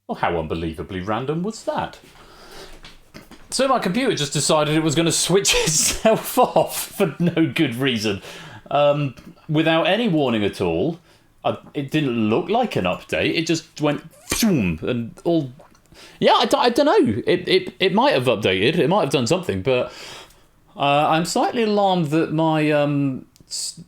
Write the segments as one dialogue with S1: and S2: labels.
S1: Well, how unbelievably random was that? So my computer just decided it was going to switch itself off for no good reason. Without any warning at all. It didn't look like an update. It just went zoom and all... Yeah, I don't know. It might have updated. It might have done something, but I'm slightly alarmed that my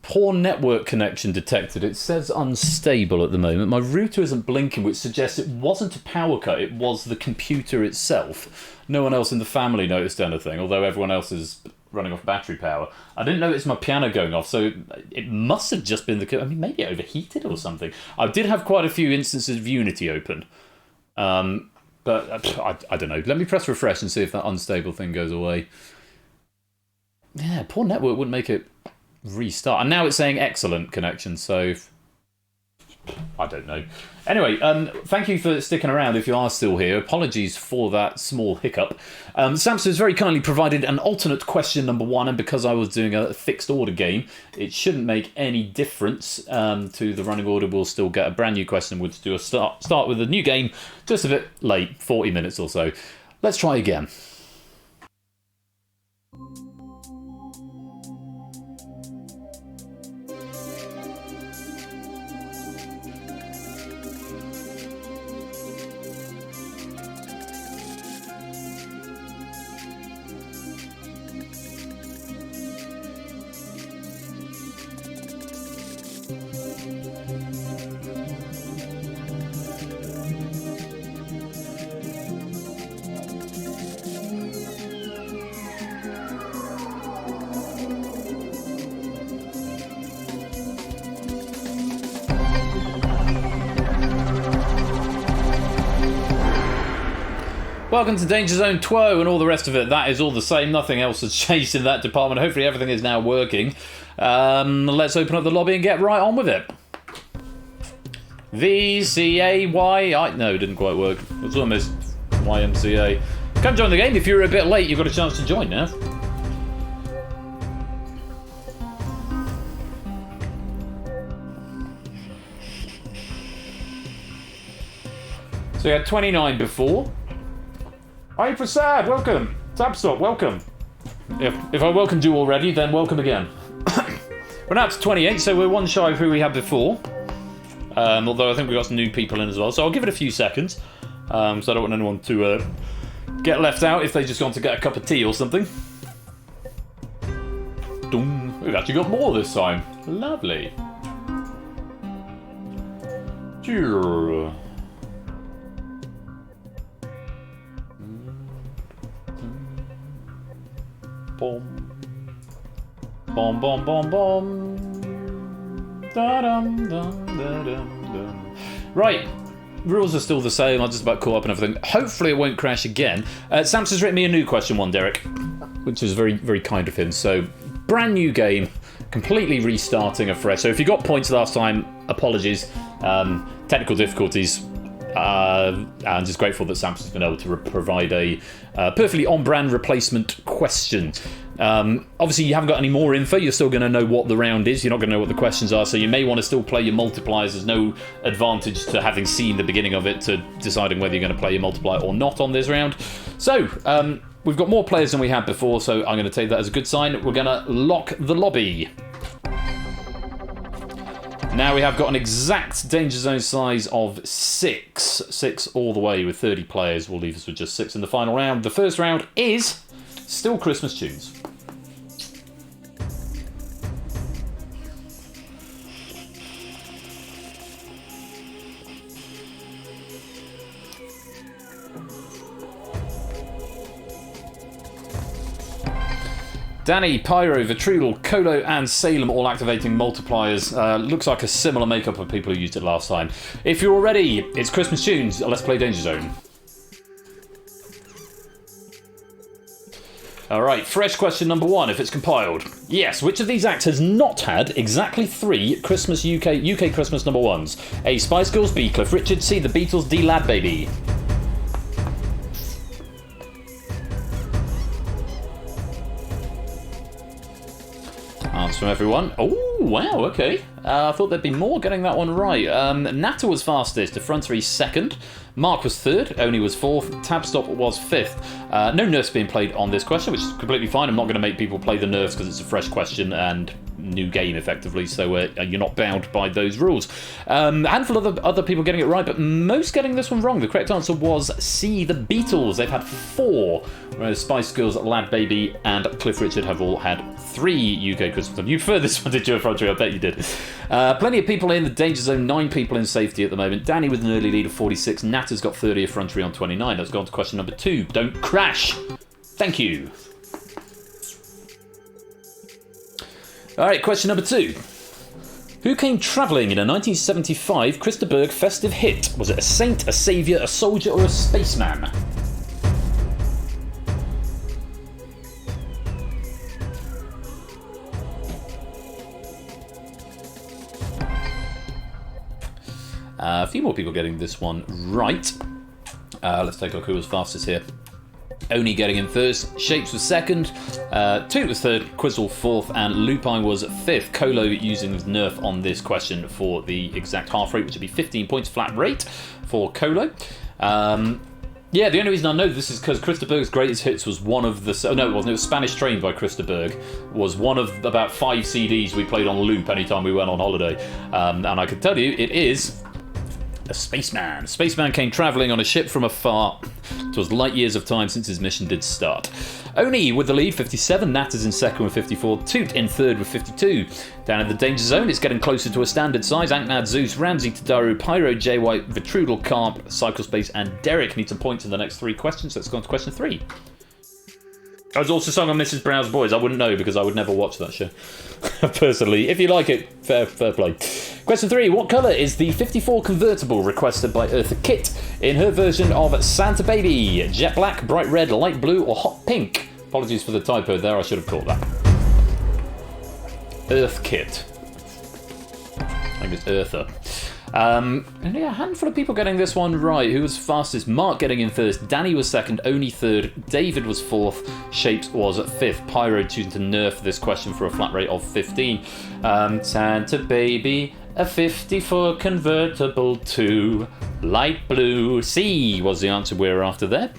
S1: poor network connection detected. It says unstable at the moment. My router isn't blinking, which suggests it wasn't a power cut. It was the computer itself. No one else in the family noticed anything, although everyone else is running off battery power. I didn't notice my piano going off, so it must have just been the... I mean, maybe it overheated or something. I did have quite a few instances of Unity open. But I don't know. Let me press refresh and see if that unstable thing goes away. Yeah, poor network wouldn't make it restart. And now it's saying excellent connection, so... I don't know. Anyway, thank you for sticking around if you are still here. Apologies for that small hiccup. Samson's very kindly provided an alternate question number 1, and because I was doing a fixed order game, it shouldn't make any difference to the running order. We'll still get a brand new question. We'll do a start with a new game, just a bit late, 40 minutes or so. Let's try again. Welcome to DangerZone 2 and all the rest of it. That is all the same. Nothing else has changed in that department. Hopefully everything is now working. Let's open up the lobby and get right on with it. VCAY... No, it didn't quite work. It was almost YMCA. Come join the game. If you're a bit late, you've got a chance to join now. So we had 29 before. Hi Prasad, welcome. Tabstock, welcome. If I welcomed you already, then welcome again. We're now up to 28, so we're one shy of who we had before. Although I think we've got some new people in as well, so I'll give it a few seconds. So I don't want anyone to get left out if they just gone to get a cup of tea or something. We've actually got more this time. Lovely. Cheer. Boom. Bom, bom, bom, bom. Da-dum, dum, da-dum, dum. Right. Rules are still the same. I'll just about caught up and everything. Hopefully it won't crash again. Samson's written me a new question one, Derek, which is very, very kind of him. So, brand new game, completely restarting afresh. So if you got points last time, apologies. Technical difficulties. I'm just grateful that Samson's been able to provide a perfectly on-brand replacement question. Obviously, you haven't got any more info. You're still going to know what the round is. You're not going to know what the questions are, so you may want to still play your multipliers. There's no advantage to having seen the beginning of it to deciding whether you're going to play your multiplier or not on this round. So, we've got more players than we had before, so I'm going to take that as a good sign. We're going to lock the lobby. Now we have got an exact Danger Zone size of 6. 6 all the way with 30 players. Will leave us with just 6 in the final round. The first round is still Christmas tunes. Danny, Pyro, Vitrudel, Kolo and Salem all activating multipliers. Looks like a similar makeup of people who used it last time. If you're all ready, it's Christmas tunes. Let's play Danger Zone. Alright, fresh question number 1, if it's compiled. Yes, which of these acts has not had exactly 3 Christmas UK Christmas number 1s? A, Spice Girls, B, Cliff Richard, C, The Beatles, D, Lad Baby. Answer from everyone. Oh, wow, okay. I thought there'd be more getting that one right. Natter was fastest, Effrontery second. Mark was third, Oni was fourth, Tabstop was fifth. No nerfs being played on this question, which is completely fine. I'm not going to make people play the nerfs because it's a fresh question and new game, effectively, so you're not bound by those rules. A handful of other people getting it right, but most getting this one wrong. The correct answer was C, the Beatles. They've had 4, whereas Spice Girls, Lad Baby, and Cliff Richard have all had 3 UK Christmas songs. You prefer this one, did you, Effrontery? I bet you did. Plenty of people in the danger zone, 9 people in safety at the moment. Danny with an early lead of 46. Natter's got 30, Effrontery on 29. Let's go on to question number 2. Don't crash. Thank you. Alright, question number 2. Who came travelling in a 1975 Christa Berg festive hit? Was it a saint, a saviour, a soldier, or a spaceman? A few more people getting this one right. Let's take a look who was fastest here. Oni getting in first, Shapes was second, Toot was third, Quizzle fourth, and Lupine was fifth. Colo using his nerf on this question for the exact half rate, which would be 15 points flat rate for Colo. Yeah, the only reason I know this is because Christa Berg's greatest hits was one of the... Oh, no, it wasn't. It was Spanish Train by Christa Berg. Was one of about 5 CDs we played on loop anytime we went on holiday. And I can tell you, it is... a spaceman. Spaceman came travelling on a ship from afar. It was light years of time since his mission did start. Oni with the lead, 57. Natter's in second with 54. Toot in third with 52. Down in the danger zone, it's getting closer to a standard size. Ankmad, Zeus, Ramsey, Tadaru, Pyro, J White, Vitrudal, Carp, Cyclespace, and Derek need some points in the next 3 questions. Let's go on to question 3. I was also sung on Mrs. Brown's Boys. I wouldn't know because I would never watch that show. Personally, if you like it, fair play. Question 3. What colour is the 54 convertible requested by Eartha Kitt in her version of Santa Baby? Jet black, bright red, light blue, or hot pink? Apologies for the typo there, I should have caught that. Earth Kitt. I think it's Eartha. And yeah, a handful of people getting this one right. Who was fastest? Mark getting in first, Danny was second, Oni third, David was fourth, Shapes was fifth. Pyro choosing to nerf this question for a flat rate of 15. Santa Baby, a 54 convertible to light blue. C was the answer we were after there.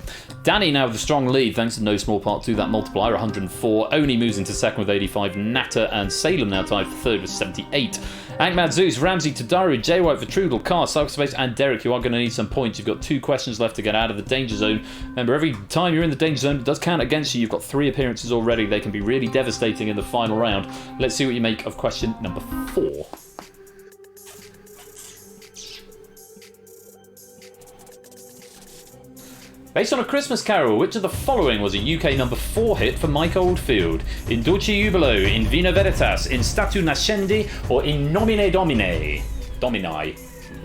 S1: Danny now with a strong lead thanks to no small part to that multiplier, 104. Oni moves into second with 85. Natter and Salem now tied for third with 78. Ankmad, Zeus, Ramsey, Tadaru, J White, Vitrudal, Car, Cyclespace, and Derek, you are going to need some points. You've got 2 questions left to get out of the danger zone. Remember, every time you're in the danger zone, it does count against you. You've got 3 appearances already. They can be really devastating in the final round. Let's see what you make of question number 4. Based on A Christmas Carol, which of the following was a UK number 4 hit for Mike Oldfield? In Dulce Jubilo, in Vina Veritas, in Statu Nascendi, or in Nomine Domine? Domini.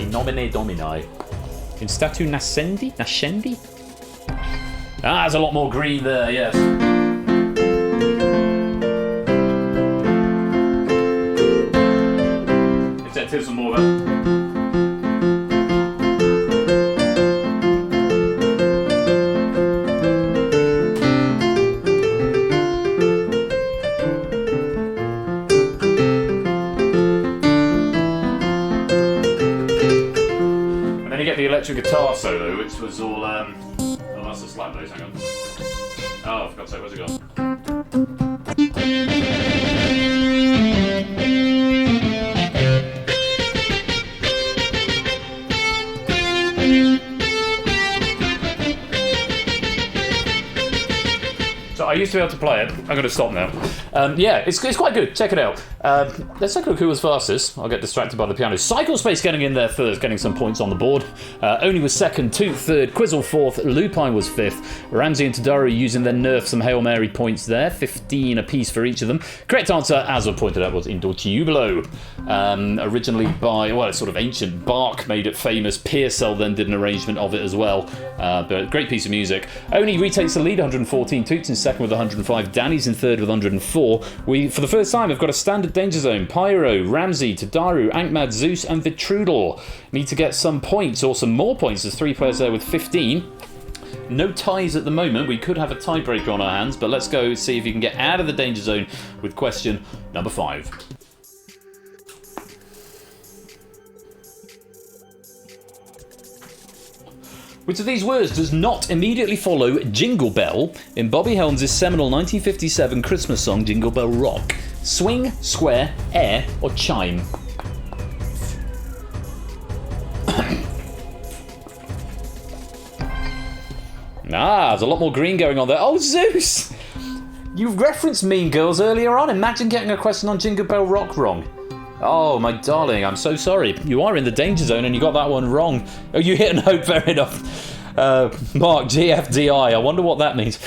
S1: In Nomine Domini. In Statu Nascendi? Nascendi? Ah, there's a lot more green there, yes. If that tells some more about... electric guitar solo, which was all oh, that's the slap bass, hang on. Oh, for God's sake, where's it gone? So I used to be able to play it. I'm going to stop now. Yeah, it's quite good. Check it out. Let's take a look who was fastest. I'll get distracted by the piano. Cyclespace getting in there first, getting some points on the board. Oni was second, Toot third, Quizzle fourth, Lupine was fifth. Ramsey and Tadaru using their nerf some Hail Mary points there, 15 apiece for each of them. Correct answer, as I pointed out, was In Dulce Jubilo. Originally by, well, it's sort of ancient. Bark made it famous. Pearsall then did an arrangement of it as well. But great piece of music. Oni retakes the lead, 114. Toot's in second with 105. Danny's in third with 104. We, for the first time, have got a standard danger zone. Pyro, Ramsey, Tadaru, Ankmad, Zeus, and Vitrudal need to get some points, or some more points. There's 3 players there with 15. No ties at the moment. We could have a tiebreaker on our hands, but let's go see if you can get out of the danger zone with question number 5. Which of these words does not immediately follow Jingle Bell in Bobby Helms' seminal 1957 Christmas song Jingle Bell Rock? Swing, square, air, or chime? There's a lot more green going on there. Oh, Zeus! You referenced Mean Girls earlier on. Imagine getting a question on Jingle Bell Rock wrong. Oh, my darling, I'm so sorry. You are in the danger zone and you got that one wrong. Oh, you hit and hope, fair enough. Mark, GFDI, I wonder what that means.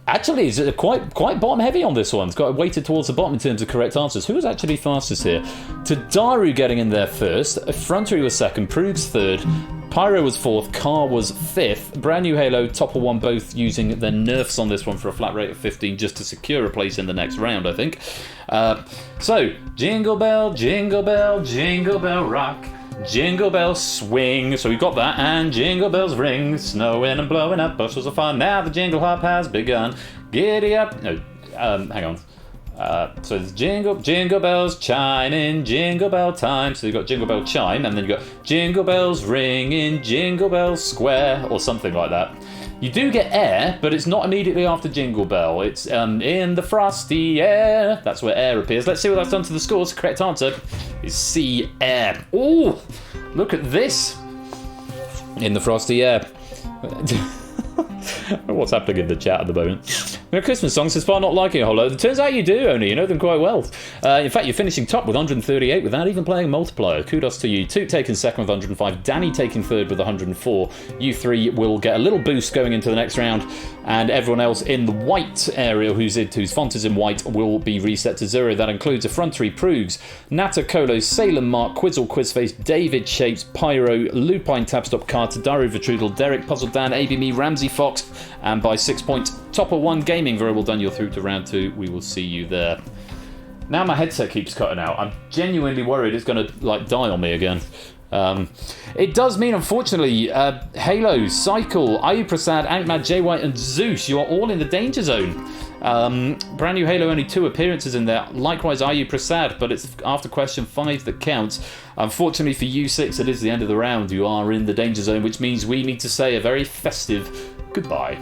S1: Actually, it's quite bottom heavy on this one. It's got weighted towards the bottom in terms of correct answers. Who was actually fastest here? Tadaru getting in there first. Effrontery was second. Proogs third. Pyro was fourth, Car was fifth. Brand New Halo, Topple one, both using their nerfs on this one for a flat rate of 15 just to secure a place in the next round, I think. So, Jingle Bell, Jingle Bell, Jingle Bell Rock, Jingle Bell Swing. So we've got that, and Jingle Bells ring, snowing and blowing up bushels of fun. Now the Jingle Hop has begun. Giddy up. No, hang on. So there's jingle bells chiming, jingle bell time. So you've got jingle bell chime, and then you've got jingle bells ring in Jingle Bell Square, or something like that. You do get air, but it's not immediately after Jingle Bell. It's in the frosty air. That's where air appears. Let's see what that's done to the scores. Correct answer is C, air. Ooh, look at this. In the frosty air. What's happening in the chat at the moment? Your Christmas songs says far not liking a whole load. It turns out you do, only. You know them quite well. In fact, you're finishing top with 138 without even playing multiplier. Kudos to you. Toot taking second with 105. Danny taking third with 104. You three will get a little boost going into the next round. And everyone else in the white area whose font is in white will be reset to 0. That includes Effrontery, Proogs, Nata, Colo, Salem, Mark, Quizzle, Quizface, David, Shapes, Pyro, Lupine, Tapstop, Carter, Daru, Vitrudel, Derek, Puzzle Dan, AB Me, Ramsey, Fox, and by 6 points, Topper 1 Gaming. Very well done. You're through to round 2. We will see you there. Now my headset keeps cutting out. I'm genuinely worried it's going to die on me again. It does mean, unfortunately, Halo, Cycle, Ayu Prasad, Ankmad, J White, and Zeus, you are all in the danger zone. Brand New Halo, only 2 appearances in there. Likewise, Ayu Prasad, but it's after question 5 that counts. Unfortunately for you 6, it is the end of the round. You are in the danger zone, which means we need to say a very festive goodbye.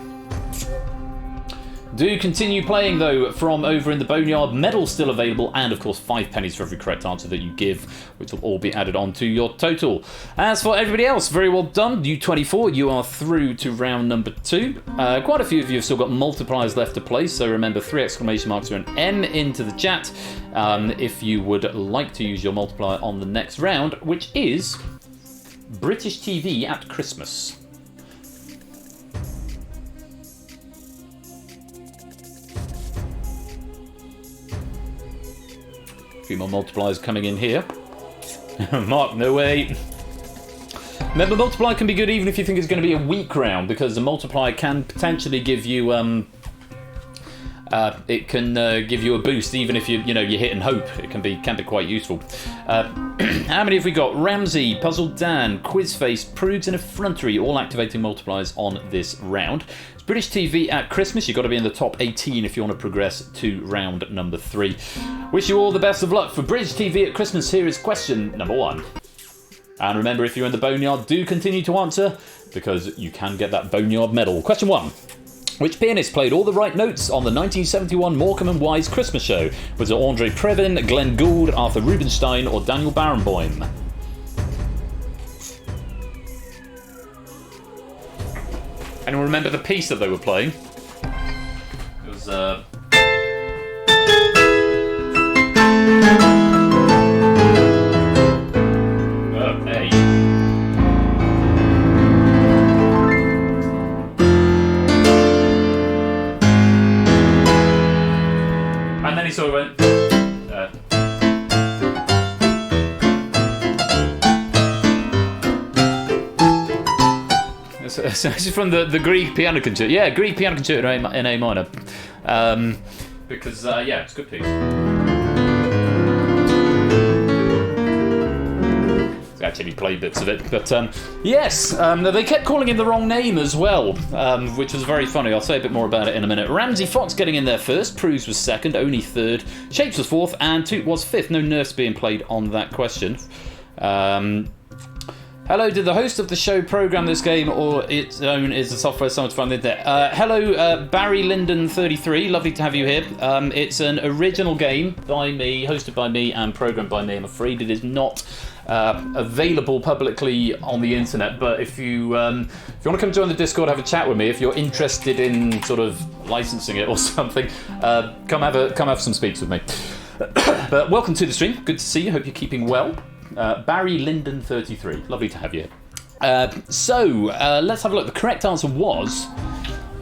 S1: Do continue playing, though, from over in the Boneyard. Medal still available, and, of course, 5 pennies for every correct answer that you give, which will all be added on to your total. As for everybody else, very well done. U24, you are through to round number 2. Quite a few of you have still got multipliers left to play, so remember 3 exclamation marks or an M into the chat if you would like to use your multiplier on the next round, which is British TV at Christmas. A few more multipliers coming in here. Mark, no way. Remember, multiplier can be good even if you think it's going to be a weak round, because the multiplier can potentially give you give you a boost even if you hit and hope. It can be quite useful. How many have we got? Ramsey, Puzzle Dan, Quizface, Proogs, and Effrontery all activating multipliers on this round. It's British TV at Christmas. You've got to be in the top 18 if you want to progress to round number 3. Wish you all the best of luck. For British TV at Christmas, here is question number 1. And remember, if you're in the Boneyard, do continue to answer, because you can get that Boneyard medal. Question 1. Which pianist played all the right notes on the 1971 Morecambe and Wise Christmas show? Was it Andre Previn, Glenn Gould, Arthur Rubinstein, or Daniel Barenboim? Anyone remember the piece that they were playing? It was hey. And then he sort of went. So this is from the Grieg piano concerto. Yeah, Grieg piano concerto in A minor. Because yeah, it's a good piece. actually played bits of it. But yes, they kept calling him the wrong name as well, which was very funny. I'll say a bit more about it in a minute. Ramsey Fox getting in there first. Proves was second, only third. Shapes was fourth, and Toot was fifth. No nerfs being played on that question. Hello, did the host of the show program this game, or its own is the software someone to find the internet? Hello, Barry Linden33, lovely to have you here. It's an original game by me, hosted by me, and programmed by me. I'm afraid it is not available publicly on the internet, but if you want to come join the Discord, have a chat with me, if you're interested in sort of licensing it or something, come have some speaks with me. But welcome to the stream, good to see you, hope you're keeping well. Barry Linden33, lovely to have you. So let's have a look. The correct answer was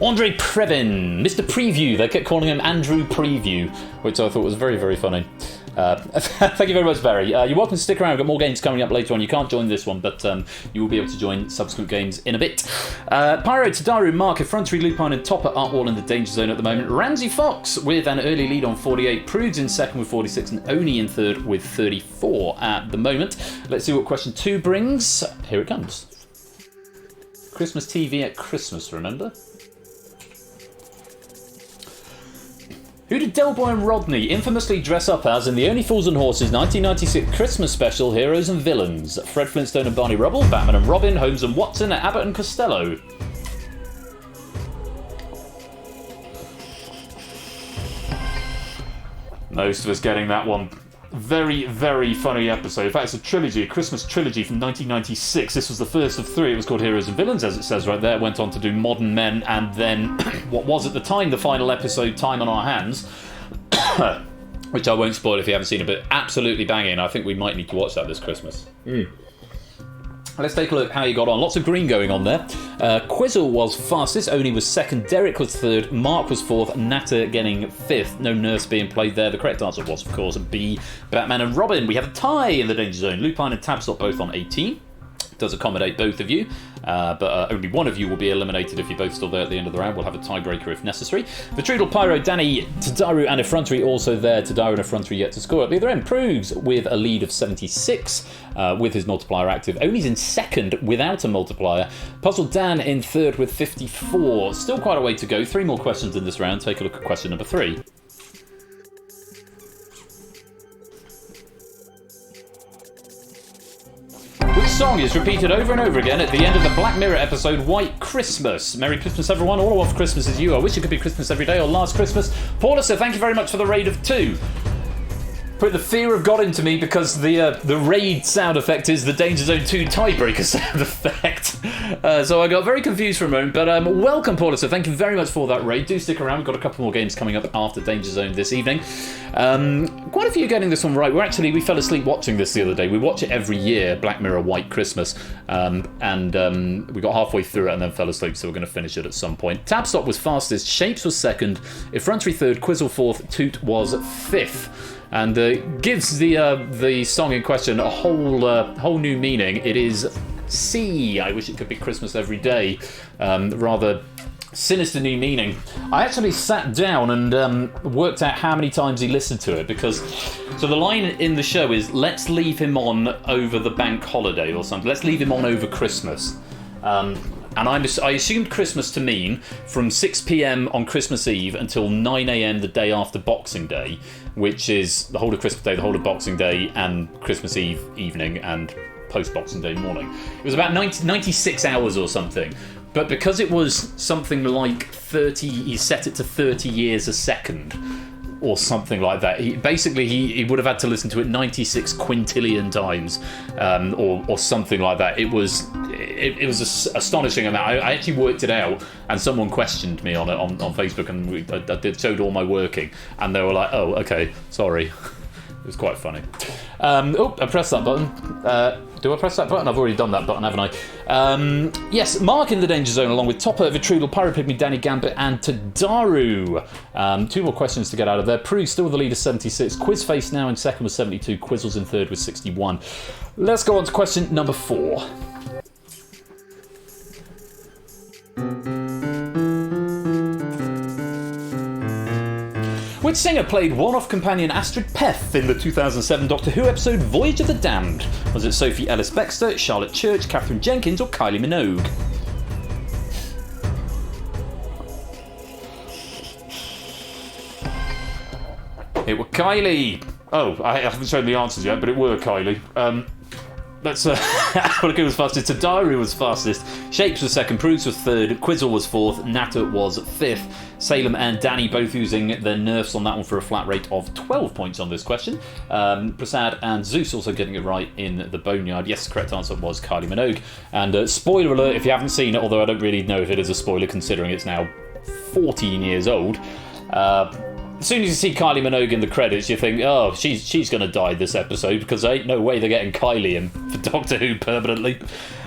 S1: Andre Previn, Mr. Preview. They kept calling him Andrew Preview, which I thought was very, very funny. Thank you very much, Barry. You're welcome to stick around. We've got more games coming up later on. You can't join this one, but you will be able to join subsequent games in a bit. Pyro, Tadaru, Mark, Effrontery, Lupine, and Topper Artwall in the danger zone at the moment. Ramsey Fox with an early lead on 48. Prudes in second with 46, and Oni in third with 34 at the moment. Let's see what question 2 brings. Here it comes. Christmas TV at Christmas, remember? Who did Del Boy and Rodney infamously dress up as in the Only Fools and Horses 1996 Christmas special Heroes and Villains? Fred Flintstone and Barney Rubble, Batman and Robin, Holmes and Watson, Abbott and Costello. Most of us getting that one. Very, very funny episode. In fact, it's a trilogy, a Christmas trilogy from 1996. This was the first of 3. It was called Heroes and Villains, as it says right there. It went on to do Modern Men, and then what was at the time the final episode, Time on Our Hands, which I won't spoil if you haven't seen it, but absolutely banging. I think we might need to watch that this Christmas. Let's take a look how you got on. Lots of green going on there. Quizzle was fastest, Oni was second, Derek was third, Mark was fourth, Natter getting fifth. No nurse being played there. The correct answer was, of course, B, Batman and Robin. We have a tie in the danger zone. Lupine and Tabstop both on 18. Does accommodate both of you, but only one of you will be eliminated if you're both still there at the end of the round. We'll have a tiebreaker if necessary. Vitrudal, Pyro, Danny, Tadaru and Effrontery also there. Tadaru and Effrontery yet to score. At the other end, Proves with a lead of 76 with his multiplier active. Oni's in second without a multiplier. Puzzle Dan in third with 54. Still quite a way to go. 3 more questions in this round. Take a look at question number 3. Which song is repeated over and over again at the end of the Black Mirror episode White Christmas? Merry Christmas, everyone. All I want for Christmas is you. I wish it could be Christmas every day or last Christmas. Paula, so thank you very much for the raid of 2. Put the fear of God into me because the raid sound effect is the Danger Zone 2 tiebreaker sound effect. So I got very confused for a moment, but welcome, Paula. So thank you very much for that raid. Do stick around. We've got a couple more games coming up after Danger Zone this evening. Quite a few getting this one right. We fell asleep watching this the other day. We watch it every year, Black Mirror White Christmas, and we got halfway through it and then fell asleep, so we're going to finish it at some point. Tabstop was fastest, Shapes was second, Effrontery third, Quizzle fourth, Toot was fifth. And gives the song in question a whole new meaning. It is C. I wish it could be Christmas every day. Rather sinister new meaning. I actually sat down and worked out how many times he listened to it, because so the line in the show is let's leave him on over the bank holiday or something. Let's leave him on over Christmas. And I assumed Christmas to mean from 6 p.m. on Christmas Eve until 9 a.m. the day after Boxing Day, which is the whole of Christmas Day, the whole of Boxing Day, and Christmas Eve evening, and post-Boxing Day morning. It was about 96 hours or something. But because it was something like 30, he set it to 30 years a second, or something like that. He would have had to listen to it 96 quintillion times, or something like that. It was an astonishing amount. I actually worked it out, and someone questioned me on it on Facebook, and I showed all my working, and they were like, "Oh, okay, sorry." It was quite funny. I pressed that button. Do I press that button? I've already done that button, haven't I? Yes, Mark in the Danger Zone, along with Topper, Vitrudal, Pyropygmy, Danny Gambit, and Tadaru. 2 more questions to get out of there. Prue still the lead of 76. Quizface now in second with 72. Quizzles in third with 61. Let's go on to question number 4. Which singer played one-off companion Astrid Peth in the 2007 Doctor Who episode Voyage of the Damned? Was it Sophie Ellis-Bextor, Charlotte Church, Catherine Jenkins or Kylie Minogue? It were Kylie. Oh, I haven't shown the answers yet, but it were Kylie. Let's have a look who was fastest. Tadaru was fastest. Shapes was second. Proust was third. Quizzle was fourth. Natter was fifth. Salem and Danny both using their nerfs on that one for a flat rate of 12 points on this question. Prasad and Zeus also getting it right in the Boneyard. Yes, the correct answer was Kylie Minogue. And spoiler alert, if you haven't seen it, although I don't really know if it is a spoiler considering it's now 14 years old. As soon as you see Kylie Minogue in the credits, you think, oh, she's going to die this episode because there ain't no way they're getting Kylie in for Doctor Who permanently.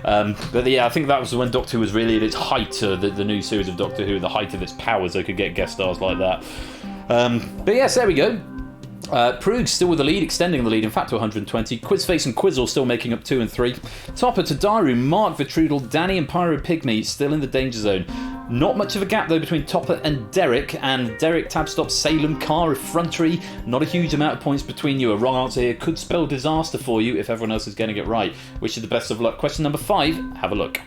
S1: But yeah, I think that was when Doctor Who was really at its height, the new series of Doctor Who, the height of its powers. They could get guest stars like that. But yes, there we go. Prug still with the lead, extending the lead, in fact, to 120. Quizface and Quizzle still making up 2 and 3. Topper to Daru, Mark Vitrudel, Danny and Pyro Pygmy still in the danger zone. Not much of a gap, though, between Topper and Derek Tabstop, Salem, Carr, Effrontery. Not a huge amount of points between you. A wrong answer here could spell disaster for you if everyone else is getting it right. Wish you the best of luck. Question number 5, have a look.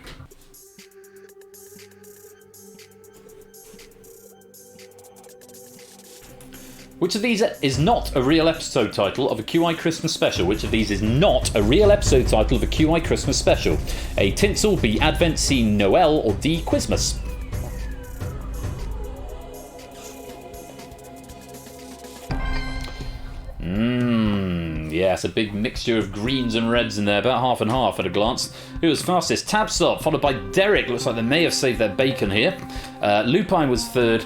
S1: Which of these is not a real episode title of a QI Christmas special? Which of these is not a real episode title of a QI Christmas special? A. Tinsel, B. Advent, C. Noel, or D. Quizmas? Yes, a big mixture of greens and reds in there, about half and half at a glance. Who was fastest? Tabstop, followed by Derek. Looks like they may have saved their bacon here. Lupine was third.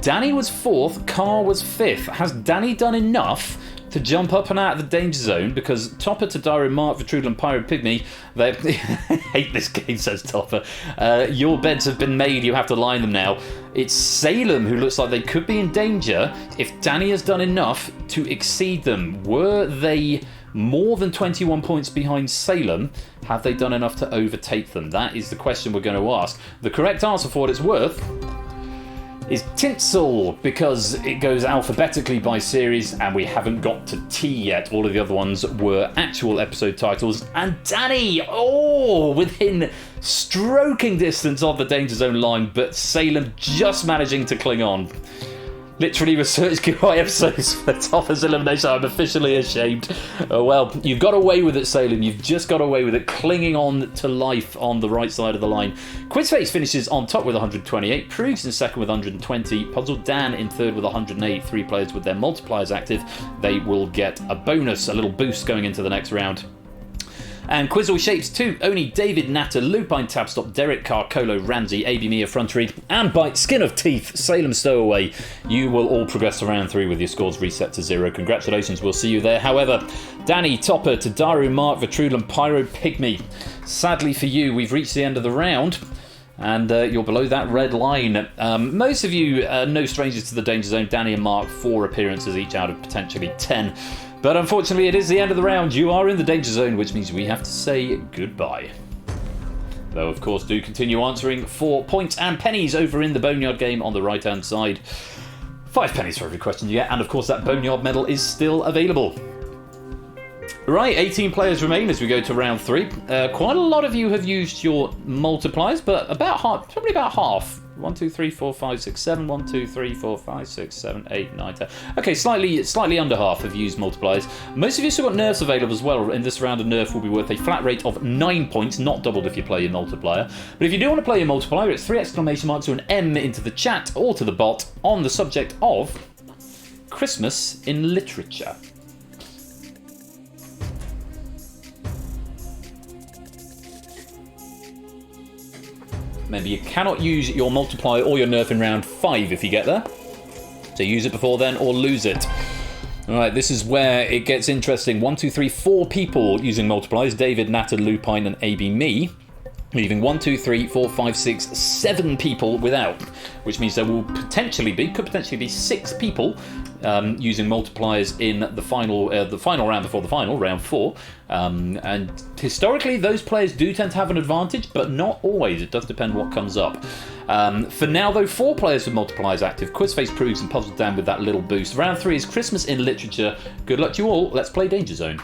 S1: Danny was fourth. Carr was fifth. Has Danny done enough to jump up and out of the danger zone? Because Topper, Tadaru, Mark, Vitrudel and Pyro Pygmy, they hate this game, says Topper. Your beds have been made, you have to line them now. It's Salem who looks like they could be in danger if Danny has done enough to exceed them. Were they more than 21 points behind Salem? Have they done enough to overtake them? That is the question we're going to ask. The correct answer, for what it's worth, is Tinsel, because it goes alphabetically by series and we haven't got to T yet. All of the other ones were actual episode titles. And Danny, within stroking distance of the Danger Zone line, but Salem just managing to cling on. Literally researched QI episodes for Topper's elimination. I'm officially ashamed. Oh well, you've got away with it, Salem. You've just got away with it, clinging on to life on the right side of the line. Quizface finishes on top with 128. Proves in second with 120. Puzzle Dan in third with 108. 3 players with their multipliers active. They will get a bonus, a little boost going into the next round. And Quizzle Shapes 2, Oni, David, Natter, Lupine, Tabstop, Derek, Carr, Colo, Ramsey, AB Mia, Frontery, and Bite, Skin of Teeth, Salem Stowaway. You will all progress to round 3 with your scores reset to 0. Congratulations, we'll see you there. However, Danny, Topper, Tadaru, Mark, Vitrudel, and Pyro Pygmy. Sadly for you, we've reached the end of the round. And you're below that red line. Most of you are no strangers to the Danger Zone. Danny and Mark, 4 appearances each out of potentially 10. But unfortunately, it is the end of the round. You are in the Danger Zone, which means we have to say goodbye. Though, of course, do continue answering for points and pennies over in the Boneyard game on the right-hand side. 5 pennies for every question you get, and of course that Boneyard medal is still available. Right, 18 players remain as we go to round 3. Quite a lot of you have used your multipliers, but about half, probably about half. 1, 2, 3, 4, 5, 6, 7. 1, 2, 3, 4, 5, 6, 7, 8, 9, 10. Okay, slightly under half have used multipliers. Most of you still got nerfs available as well. In this round, a nerf will be worth a flat rate of 9 points, not doubled if you play your multiplier. But if you do want to play your multiplier, it's 3 exclamation marks or an M into the chat or to the bot on the subject of Christmas in literature. Remember, you cannot use your multiplier or your nerf in round 5 if you get there. So use it before then or lose it. Alright, this is where it gets interesting. 1, 2, 3, 4 people using multipliers. David, Natter, Lupine and AB Me. leaving 1, 2, 3, 4, 5, 6, 7 people without, which means there will could potentially be 6 people using multipliers in the final round before the final, round 4. And historically, those players do tend to have an advantage, but not always. It does depend what comes up. For now, though, 4 players with multipliers active. Quizface, Proves, and Puzzle Dan with that little boost. Round 3 is Christmas in Literature. Good luck to you all. Let's play Danger Zone.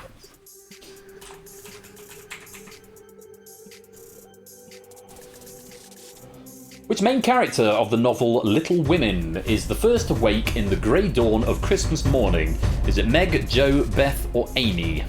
S1: Which main character of the novel Little Women is the first awake in the grey dawn of Christmas morning? Is it Meg, Jo, Beth, or Amy?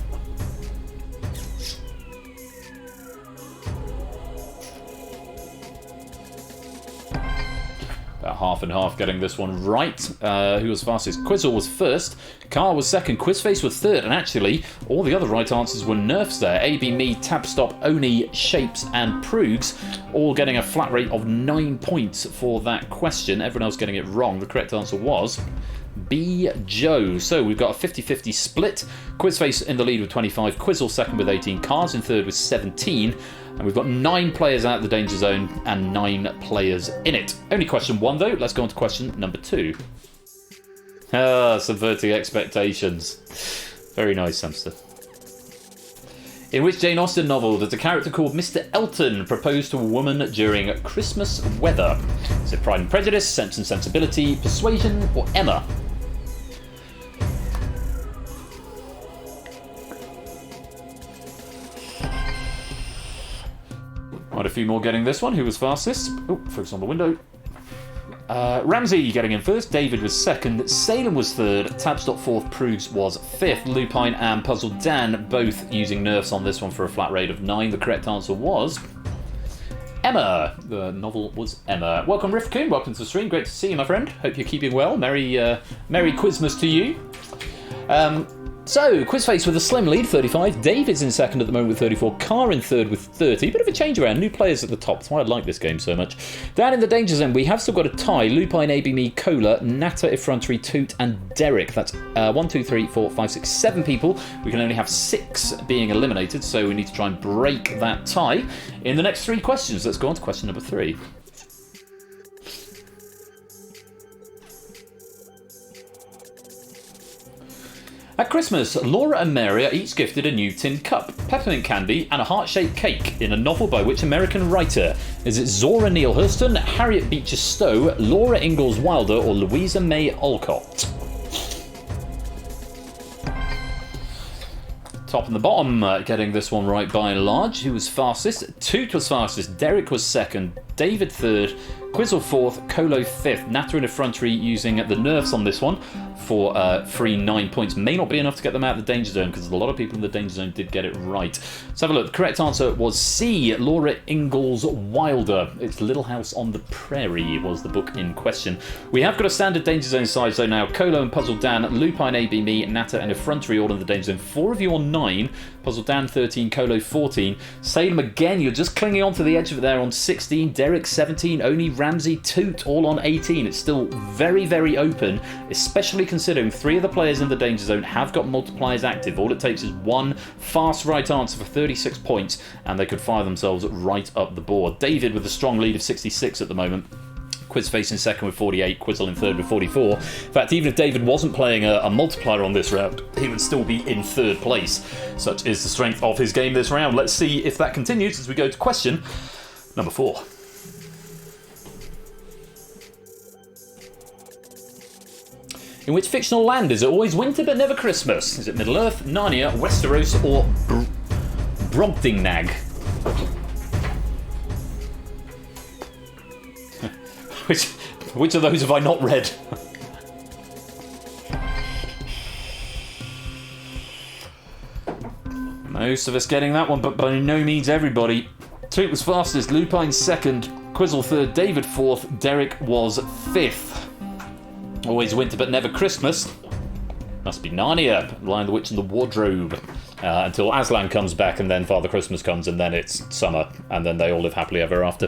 S1: About half and half getting this one right. Who was fastest? Quizzle was first, Car was second, Quizface was third, and actually all the other right answers were nerfs there. AB, Me, Tabstop, Oni, Shapes, and Prugs, all getting a flat rate of 9 points for that question. Everyone else getting it wrong. The correct answer was B, Joe. So we've got a 50-50 split. Quizface in the lead with 25, Quizzle second with 18, Cars in third with 17, and we've got 9 players out of the Danger Zone and 9 players in it. Only question 1 though. Let's go on to question number 2. Subverting expectations. Very nice, Hamster. In which Jane Austen novel does a character called Mr. Elton propose to a woman during Christmas weather? Is it Pride and Prejudice, Sense and Sensibility, Persuasion, or Emma? Quite a few more getting this one. Who was fastest? Oh, focus on the window. Ramsey getting in first, David was second, Salem was third, Tabstop fourth, Prugs was fifth, Lupine and Puzzle Dan both using nerfs on this one for a flat rate of 9. The correct answer was Emma. The novel was Emma. Welcome, Rifcoon. Welcome to the stream. Great to see you, my friend. Hope you're keeping well. Merry Quizmas to you. So, Quizface with a slim lead, 35. David's in second at the moment with 34. Car in third with 30. Bit of a change around. New players at the top. That's why I like this game so much. Down in the Danger Zone, we have still got a tie. Lupine, AB, Me, Cola, Natta, Effrontery, Toot, and Derek. That's 1, 2, 3, 4, 5, 6, 7 people. We can only have 6 being eliminated, so we need to try and break that tie in the next 3 questions. Let's go on to question number 3. At Christmas, Laura and Mary are each gifted a new tin cup, peppermint candy, and a heart-shaped cake in a novel by which American writer? Is it Zora Neale Hurston, Harriet Beecher Stowe, Laura Ingalls Wilder, or Louisa May Alcott? Top and the bottom getting this one right by and large. Who was fastest? Toot was fastest, Derek was second, David third, Quizzle fourth, Colo fifth, Natta and Effrontery using the nerfs on this one for free 9 points. May not be enough to get them out of the Danger Zone because a lot of people in the Danger Zone did get it right. Let's have a look. The correct answer was C, Laura Ingalls Wilder. It's Little House on the Prairie was the book in question. We have got a standard Danger Zone size though now. Colo and Puzzle Dan, Lupine, AB, Me, Natta and Effrontery all in the Danger Zone. 4 of you on 9. Puzzle Dan 13, Colo 14. Salem again, you're just clinging on to the edge of it there on 16. Derek 17, Oni, Ramsey, Toot all on 18. It's still very, very open, especially considering 3 of the players in the Danger Zone have got multipliers active. All it takes is 1 fast right answer for 36 points and they could fire themselves right up the board. David with a strong lead of 66 at the moment. Quizface in second with 48, Quizzle in third with 44. In fact, even if David wasn't playing a multiplier on this round, he would still be in third place. Such is the strength of his game this round. Let's see if that continues as we go to question number 4. In which fictional land is it always winter but never Christmas? Is it Middle-earth, Narnia, Westeros, or Brobdingnag? Which of those have I not read? Most of us getting that one, but by no means everybody. Toot was fastest, Lupine second, Quizzle third, David fourth, Derek was fifth. Always winter but never Christmas. Must be Narnia, Lion, the Witch and the Wardrobe. until Aslan comes back, and then Father Christmas comes, and then it's summer, and then they all live happily ever after.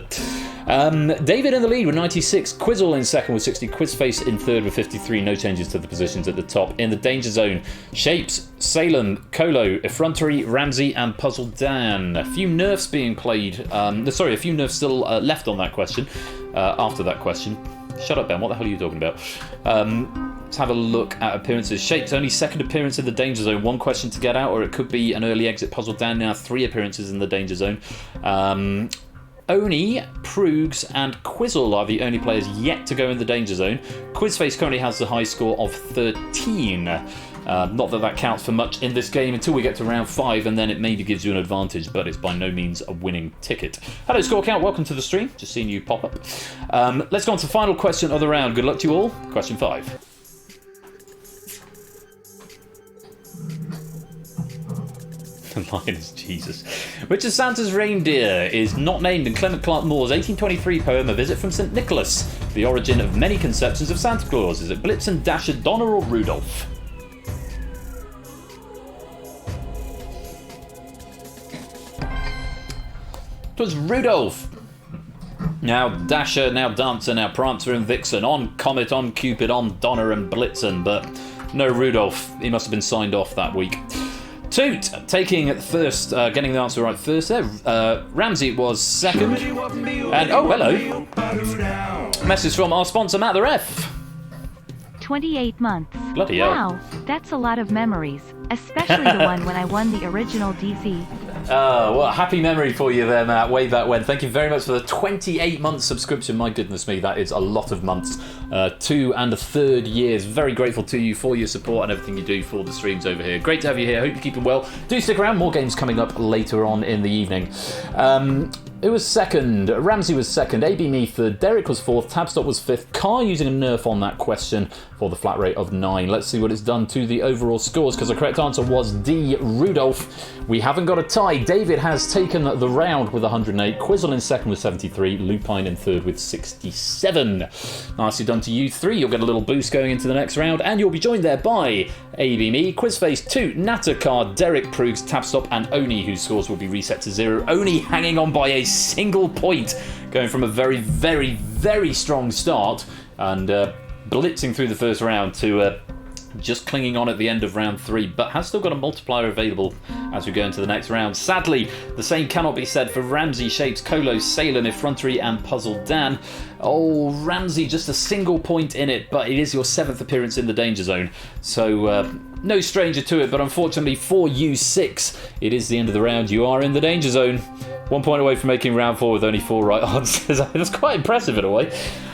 S1: David in the lead with 96, Quizzle in second with 60, Quizface in third with 53, no changes to the positions at the top. In the danger zone, Shapes, Salem, Colo, Effrontery, Ramsey and Puzzle Dan. A few nerfs being played, a few nerfs still left on that question, after that question. Shut up, Ben, what the hell are you talking about? Let's have a look at appearances. Shapes, only second appearance in the danger zone. One question to get out, or it could be an early exit. Puzzle Dan now 3 appearances in the danger zone. Oni, Proogs and Quizzle are the only players yet to go in the danger zone. Quizface currently has the high score of 13. Not that that counts for much in this game until we get to round 5, and then it maybe gives you an advantage, but it's by no means a winning ticket. Hello Score Count, welcome to the stream. Just seeing you pop up. Let's go on to the final question of the round. Good luck to you all. Question 5. Linus, Jesus. Which of Santa's reindeer is not named in Clement Clark Moore's 1823 poem A Visit from St. Nicholas? The origin of many conceptions of Santa Claus. Is it Blitzen, Dasher, Donner or Rudolph? It was Rudolph. Now Dasher, now Dancer, now Prancer and Vixen. On Comet, on Cupid, on Donner and Blitzen. But no Rudolph. He must have been signed off that week. Toot taking first, getting the answer right first there. Ramsey was second. And oh, hello. Message from our sponsor, Matt the Ref.
S2: 28 months.
S1: Bloody hell.
S2: Wow, that's a lot of memories. Especially the one when I won the original DC.
S1: Well, happy memory for you there, Matt, way back when. Thank you very much for the 28-month subscription. My goodness me, that is a lot of months. 2 1/3 years. Very grateful to you for your support and everything you do for the streams over here. Great to have you here. Hope you're keeping well. Do stick around. More games coming up later on in the evening. Who was second? Ramsey was second. AB Me third. Derek was fourth. Tabstop was fifth. Carr using a nerf on that question for the flat rate of 9. Let's see what it's done to the overall scores, because the correct answer was D, Rudolph. We haven't got a tie. David has taken the round with 108. Quizzle in second with 73. Lupine in third with 67. Nicely done to you three. You'll get a little boost going into the next round, and you'll be joined there by AB Me, Quizface, Toot, Natter, Carr, Derek, Proogs, Tabstop, and Oni, whose scores will be reset to 0. Oni hanging on by a single point, going from a very, very, very strong start and blitzing through the first round to just clinging on at the end of round 3, but has still got a multiplier available as we go into the next round. Sadly, the same cannot be said for Ramsey, Shapes, Colo, Salem, Effrontery and Puzzle Dan. Oh, Ramsey, just a single point in it, but it is your 7th appearance in the danger zone, so no stranger to it, but unfortunately for you 6, it is the end of the round. You are in the danger zone. 1 point away from making round 4 with only 4 right answers. That's quite impressive in a way.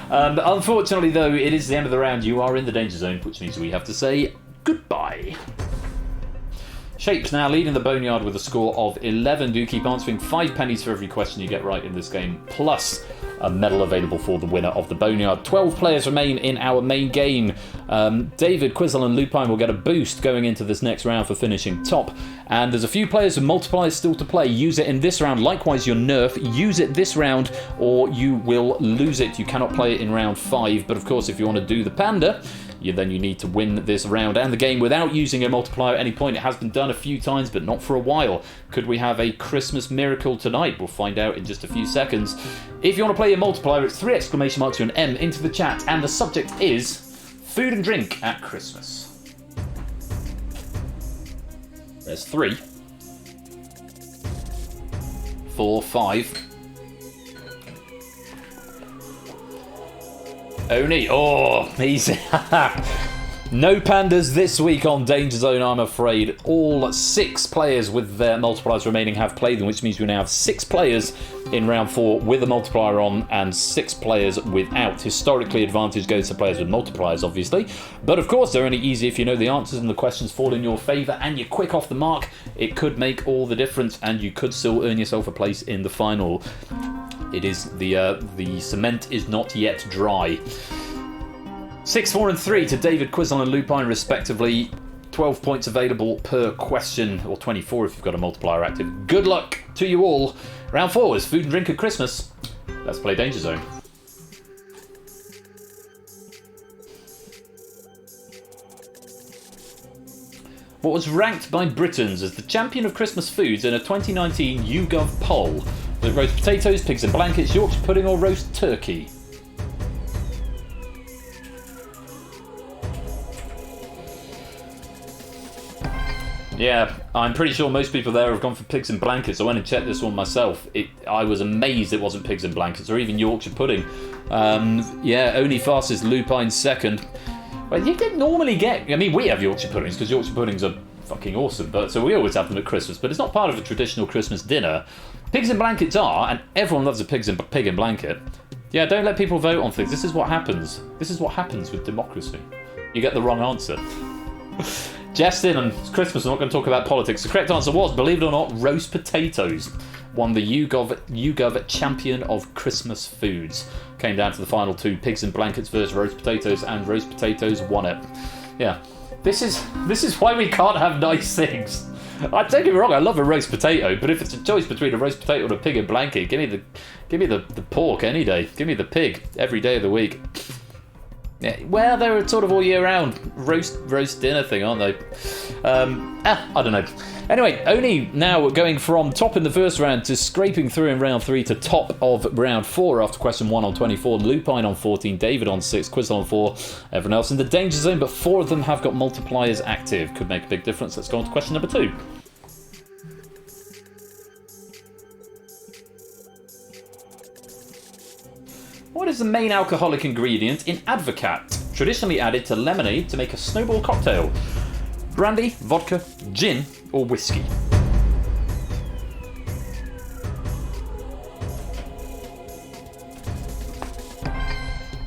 S1: Unfortunately, though, it is the end of the round. You are in the danger zone, which means we have to say goodbye. Shapes now leading the Boneyard with a score of 11. Do keep answering. 5 pennies for every question you get right in this game, plus a medal available for the winner of the Boneyard. 12 players remain in our main game. David, Quizzle and Lupine will get a boost going into this next round for finishing top. And there's a few players with multipliers still to play. Use it in this round. Likewise, your nerf. Use it this round or you will lose it. You cannot play it in round 5. But of course, if you want to do the panda, then you need to win this round and the game without using a multiplier at any point. It has been done a few times, but not for a while. Could we have a Christmas miracle tonight? We'll find out in just a few seconds. If you want to play your multiplier, it's 3 exclamation marks and an M into the chat, and the subject is food and drink at Christmas. There's 3, 4, 5. Oni, he's no pandas this week on Danger Zone, I'm afraid. All 6 players with their multipliers remaining have played them, which means we now have 6 players in round 4 with a multiplier on and 6 players without. Historically, advantage goes to players with multipliers, obviously. But of course, they're only easy if you know the answers and the questions fall in your favour and you're quick off the mark. It could make all the difference and you could still earn yourself a place in the final. It is the cement is not yet dry. 6, 4 and 3 to David, Quizzle and Lupine respectively. 12 points available per question, or 24 if you've got a multiplier active. Good luck to you all. Round 4 is food and drink at Christmas. Let's play Danger Zone. What was ranked by Britons as the champion of Christmas foods in a 2019 YouGov poll? Was it roast potatoes, pigs in blankets, Yorkshire pudding, or roast turkey? Yeah, I'm pretty sure most people there have gone for pigs in blankets. I went and checked this one myself. I was amazed it wasn't pigs in blankets or even Yorkshire pudding. Yeah, only fastest lupine second. Well, you can normally get... I mean, we have Yorkshire puddings because Yorkshire puddings are fucking awesome. So we always have them at Christmas, but it's not part of a traditional Christmas dinner. Pigs in blankets are, and everyone loves a pig in blanket. Yeah, don't let people vote on things. This is what happens. This is what happens with democracy. You get the wrong answer. Jesting, and it's Christmas, I'm not going to talk about politics. The correct answer was, believe it or not, roast potatoes. Won the YouGov Champion of Christmas Foods. Came down to the final two, pigs in blankets versus roast potatoes, and roast potatoes won it. Yeah, this is why we can't have nice things. Don't get me wrong, I love a roast potato, but if it's a choice between a roast potato and a pig in blanket, give me the pork any day. Give me the pig every day of the week. Yeah, well, they're sort of all year round roast dinner thing, aren't they? I don't know. Anyway, only now going from top in the first round to scraping through in round 3 to top of round 4 after question 1 on 24, Lupine on 14, David on 6, Quiz on 4, everyone else in the danger zone, but 4 of them have got multipliers active. Could make a big difference. Let's go on to question number 2. What is the main alcoholic ingredient in Advocat, traditionally added to lemonade to make a snowball cocktail? Brandy, vodka, gin, or whiskey?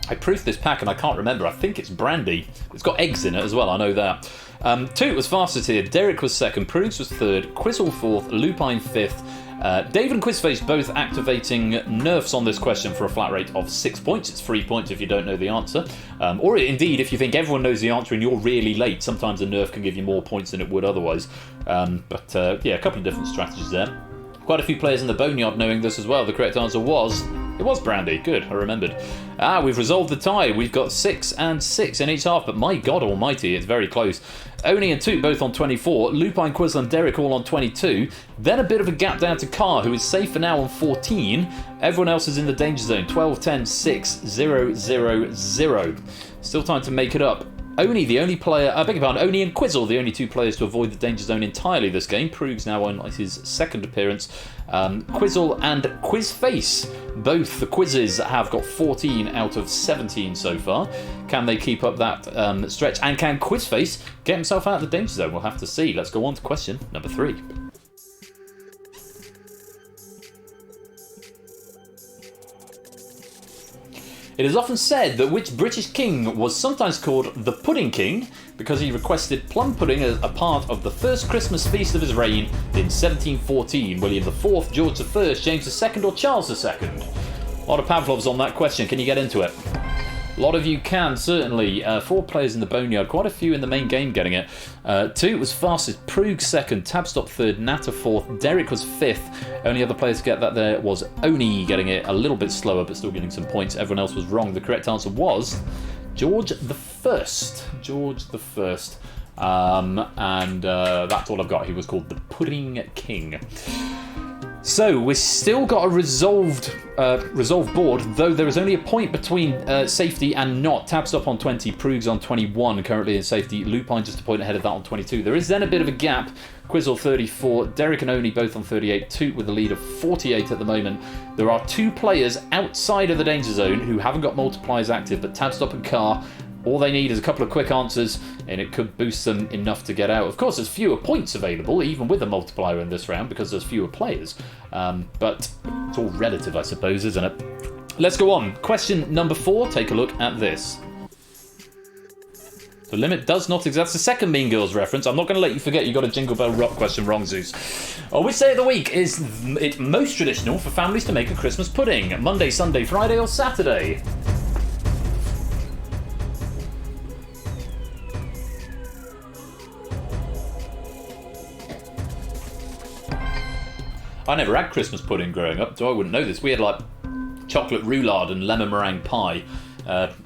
S1: I proofed this pack and I can't remember. I think it's brandy. It's got eggs in it as well, I know that. 2 was fastest here. Derek was 2nd, Prunes was 3rd, Quizzle 4th, Lupine 5th. Dave and Quizface both activating nerfs on this question for a flat rate of 6 points. It's 3 points if you don't know the answer. Or indeed, if you think everyone knows the answer and you're really late, sometimes a nerf can give you more points than it would otherwise. Yeah, a couple of different strategies there. Quite a few players in the Boneyard knowing this as well. The correct answer was... It was brandy. Good, I remembered. We've resolved the tie. We've got 6 and 6 in each half, but my God almighty, it's very close. Oni and Toot both on 24, Lupine, Quizzle and Derek all on 22. Then a bit of a gap down to Carr, who is safe for now on 14. Everyone else is in the danger zone. 12, 10, 6, 0, 0, 0. Still time to make it up. Oni, the only player, I beg your pardon, Oni and Quizzle, the only 2 players to avoid the danger zone entirely this game. Proog's now on his 2nd appearance. Quizzle and Quizface, both the quizzes have got 14 out of 17 so far. Can they keep up that stretch? And can Quizface get himself out of the danger zone? We'll have to see. Let's go on to question number 3. It is often said that which British king was sometimes called the Pudding King because he requested plum pudding as a part of the first Christmas feast of his reign in 1714. William IV, George I, James II, or Charles II? A lot of Pavlovs on that question. Can you get into it? A lot of you can, certainly. 4 players in the Boneyard, quite a few in the main game getting it. 2 was fastest, Proog 2nd, Tabstop 3rd, Natter 4th, Derek was 5th. Only other players to get that there was Oni getting it a little bit slower, but still getting some points. Everyone else was wrong. The correct answer was George I. George I. And that's all I've got. He was called the Pudding King. So we've still got a resolved board, though there is only a point between safety and not. Tabstop on 20, Proog's on 21, currently in safety. Lupine just a point ahead of that on 22. There is then a bit of a gap. Quizzle 34, Derek and Oni both on 38, Toot with a lead of 48 at the moment. There are 2 players outside of the danger zone who haven't got multipliers active, but Tabstop and Carr, all they need is a couple of quick answers, and it could boost them enough to get out. Of course, there's fewer points available, even with a multiplier in this round, because there's fewer players. But it's all relative, I suppose, isn't it? Let's go on. Question number 4. Take a look at this. The limit does not exist. That's the second Mean Girls reference. I'm not going to let you forget you got a Jingle Bell Rock question wrong, Zeus. Which day of the week is it most traditional for families to make a Christmas pudding? Monday, Sunday, Friday, or Saturday? I never had Christmas pudding growing up, so I wouldn't know this. We had like chocolate roulade and lemon meringue pie.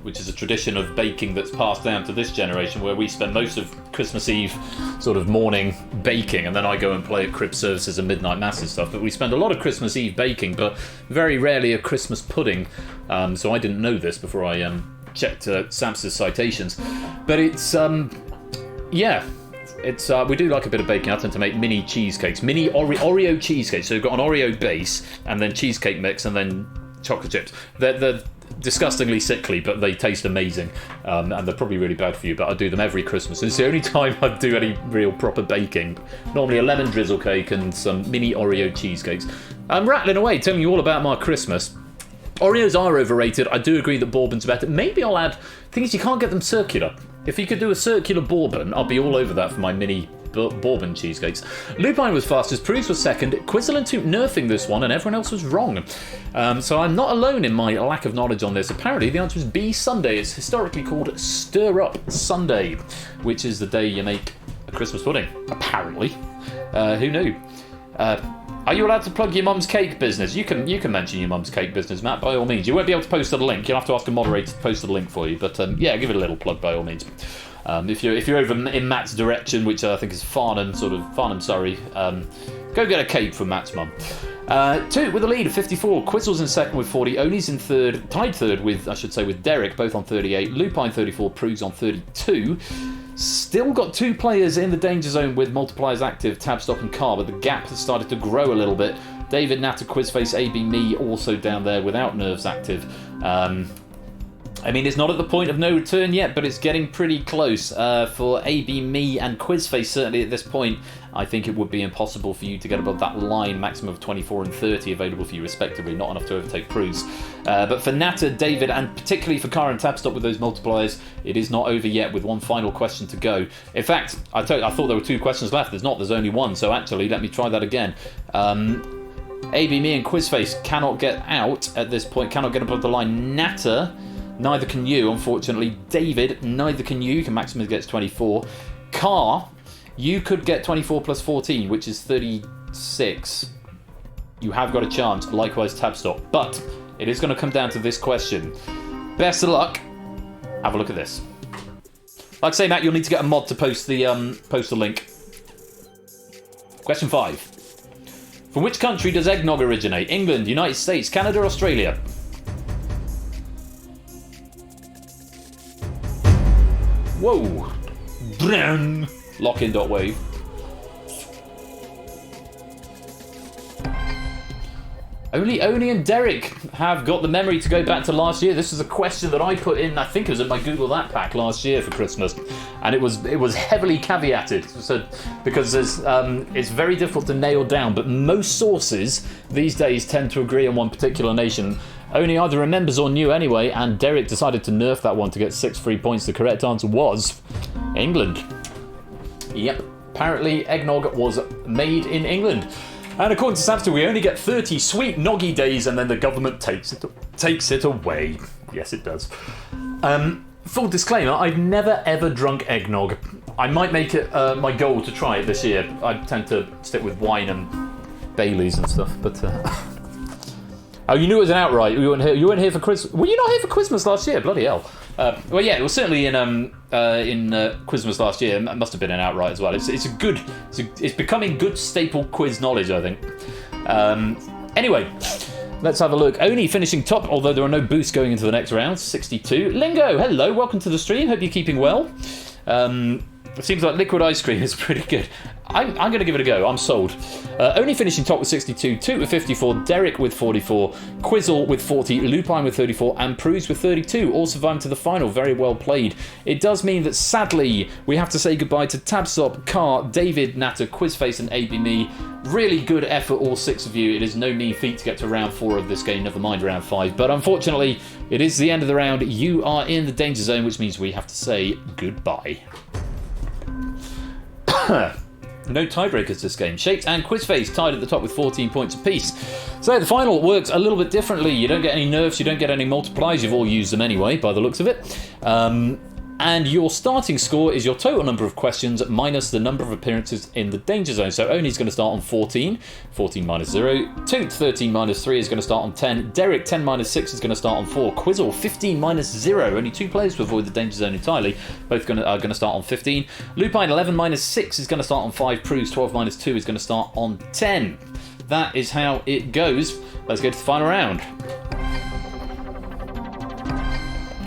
S1: which is a tradition of baking that's passed down to this generation, where we spend most of Christmas Eve sort of morning baking, and then I go and play at crib services and midnight mass and stuff. But we spend a lot of Christmas Eve baking, but very rarely a Christmas pudding. So I didn't know this before I checked Sam's citations. But it's we do like a bit of baking. I tend to make mini cheesecakes, mini Oreo cheesecakes. So we've got an Oreo base and then cheesecake mix and then chocolate chips. They're disgustingly sickly, but they taste amazing, and they're probably really bad for you, but I do them every Christmas. It's the only time I do any real proper baking. Normally a lemon drizzle cake and some mini Oreo cheesecakes. I'm rattling away telling you all about my Christmas. Oreos are overrated. I do agree that bourbon's better. Maybe I'll add things you can't get them circular. If you could do a circular bourbon, I'll be all over that for my mini bourbon cheesecakes. Lupine was fastest, Prues was second, Quizzle and Toot nerfing this one, and everyone else was wrong. So I'm not alone in my lack of knowledge on this. Apparently the answer is B, Sunday. It's historically called Stir Up Sunday, which is the day you make a Christmas pudding. Apparently. Who knew? Are you allowed to plug your mum's cake business? You can mention your mum's cake business, Matt, by all means. You won't be able to post the link. You'll have to ask a moderator to post the link for you. But yeah, give it a little plug by all means. If you're over in Matt's direction, which I think is Farnham, Surrey, go get a cake from Matt's mum. Toot with a lead of 54. Quizzle's in second with 40. Oni's in third, tied third with Derek, both on 38. Lupine 34. Prues on 32. Still got two players in the danger zone with multipliers active, Tab, Stop and Car, but the gap has started to grow a little bit. David, Natter, Quizface, AB, Me also down there without nerves active. I mean, it's not at the point of no return yet, but it's getting pretty close. For AB, Me and Quizface, certainly at this point, I think it would be impossible for you to get above that line, maximum of 24 and 30 available for you respectively, not enough to overtake Prues. But for Natter, David, and particularly for Car and Tabstop with those multipliers, it is not over yet with one final question to go. In fact, I thought there were two questions left. There's not, there's only one, so actually, let me try that again. AB, Me and Quizface cannot get out at this point, cannot get above the line. Natter, neither can you, unfortunately. David, neither can you. You can maximum gets 24. Car, you could get 24 plus 14, which is 36. You have got a chance. Likewise, Tabstop. But it is going to come down to this question. Best of luck. Have a look at this. Like I say, Matt, you'll need to get a mod to post the link. Question 5. From which country does eggnog originate? England, United States, Canada, Australia? Whoa. Lock-in.wave. Only Oni and Derek have got the memory to go back to last year. This was a question that I put in, I think it was in my Google That pack last year for Christmas, and it was heavily caveated, so because it's very difficult to nail down, but most sources these days tend to agree on one particular nation. Oni either remembers or knew anyway, and Derek decided to nerf that one to get 6 free points. The correct answer was England. Yep, apparently eggnog was made in England. And according to Samster, we only get 30 sweet noggy days, and then the government takes it away. Yes, it does. Full disclaimer, I've never ever drunk eggnog. I might make it my goal to try it this year. I tend to stick with wine and Baileys and stuff, but... Oh, you knew it was an outright. You weren't here for Christmas. Were you not here for Quizmas last year? Bloody hell. Well, yeah, it was certainly in Quizmas last year. It must have been an outright as well. It's becoming good staple quiz knowledge, I think. Anyway, let's have a look. Oni finishing top, although there are no boosts going into the next round. 62. Lingo, hello, welcome to the stream. Hope you're keeping well. It seems like liquid ice cream is pretty good. I'm going to give it a go. I'm sold. Only finishing top with 62, Toot with 54, Derek with 44, Quizzle with 40, Lupine with 34, and Prues with 32. All survived to the final. Very well played. It does mean that, sadly, we have to say goodbye to Tabstop, Car, David, Natter, Quizface, and AB Me. Really good effort, all 6 of you. It is no mean feat to get to round 4 of this game, never mind round 5. But unfortunately, it is the end of the round. You are in the danger zone, which means we have to say goodbye. No tiebreakers this game. Shakes and Quizface tied at the top with 14 points apiece. So the final works a little bit differently. You don't get any nerfs, you don't get any multipliers. You've all used them anyway, by the looks of it. And your starting score is your total number of questions minus the number of appearances in the danger zone. So Oni's going to start on 14, 14 minus 0. Toot, 13 minus 3 is going to start on 10. Derek, 10 minus 6 is going to start on 4. Quizzle, 15 minus 0. Only 2 players to avoid the danger zone entirely. Both are going to start on 15. Lupine, 11 minus 6 is going to start on 5. Proves, 12 minus 2 is going to start on 10. That is how it goes. Let's go to the final round.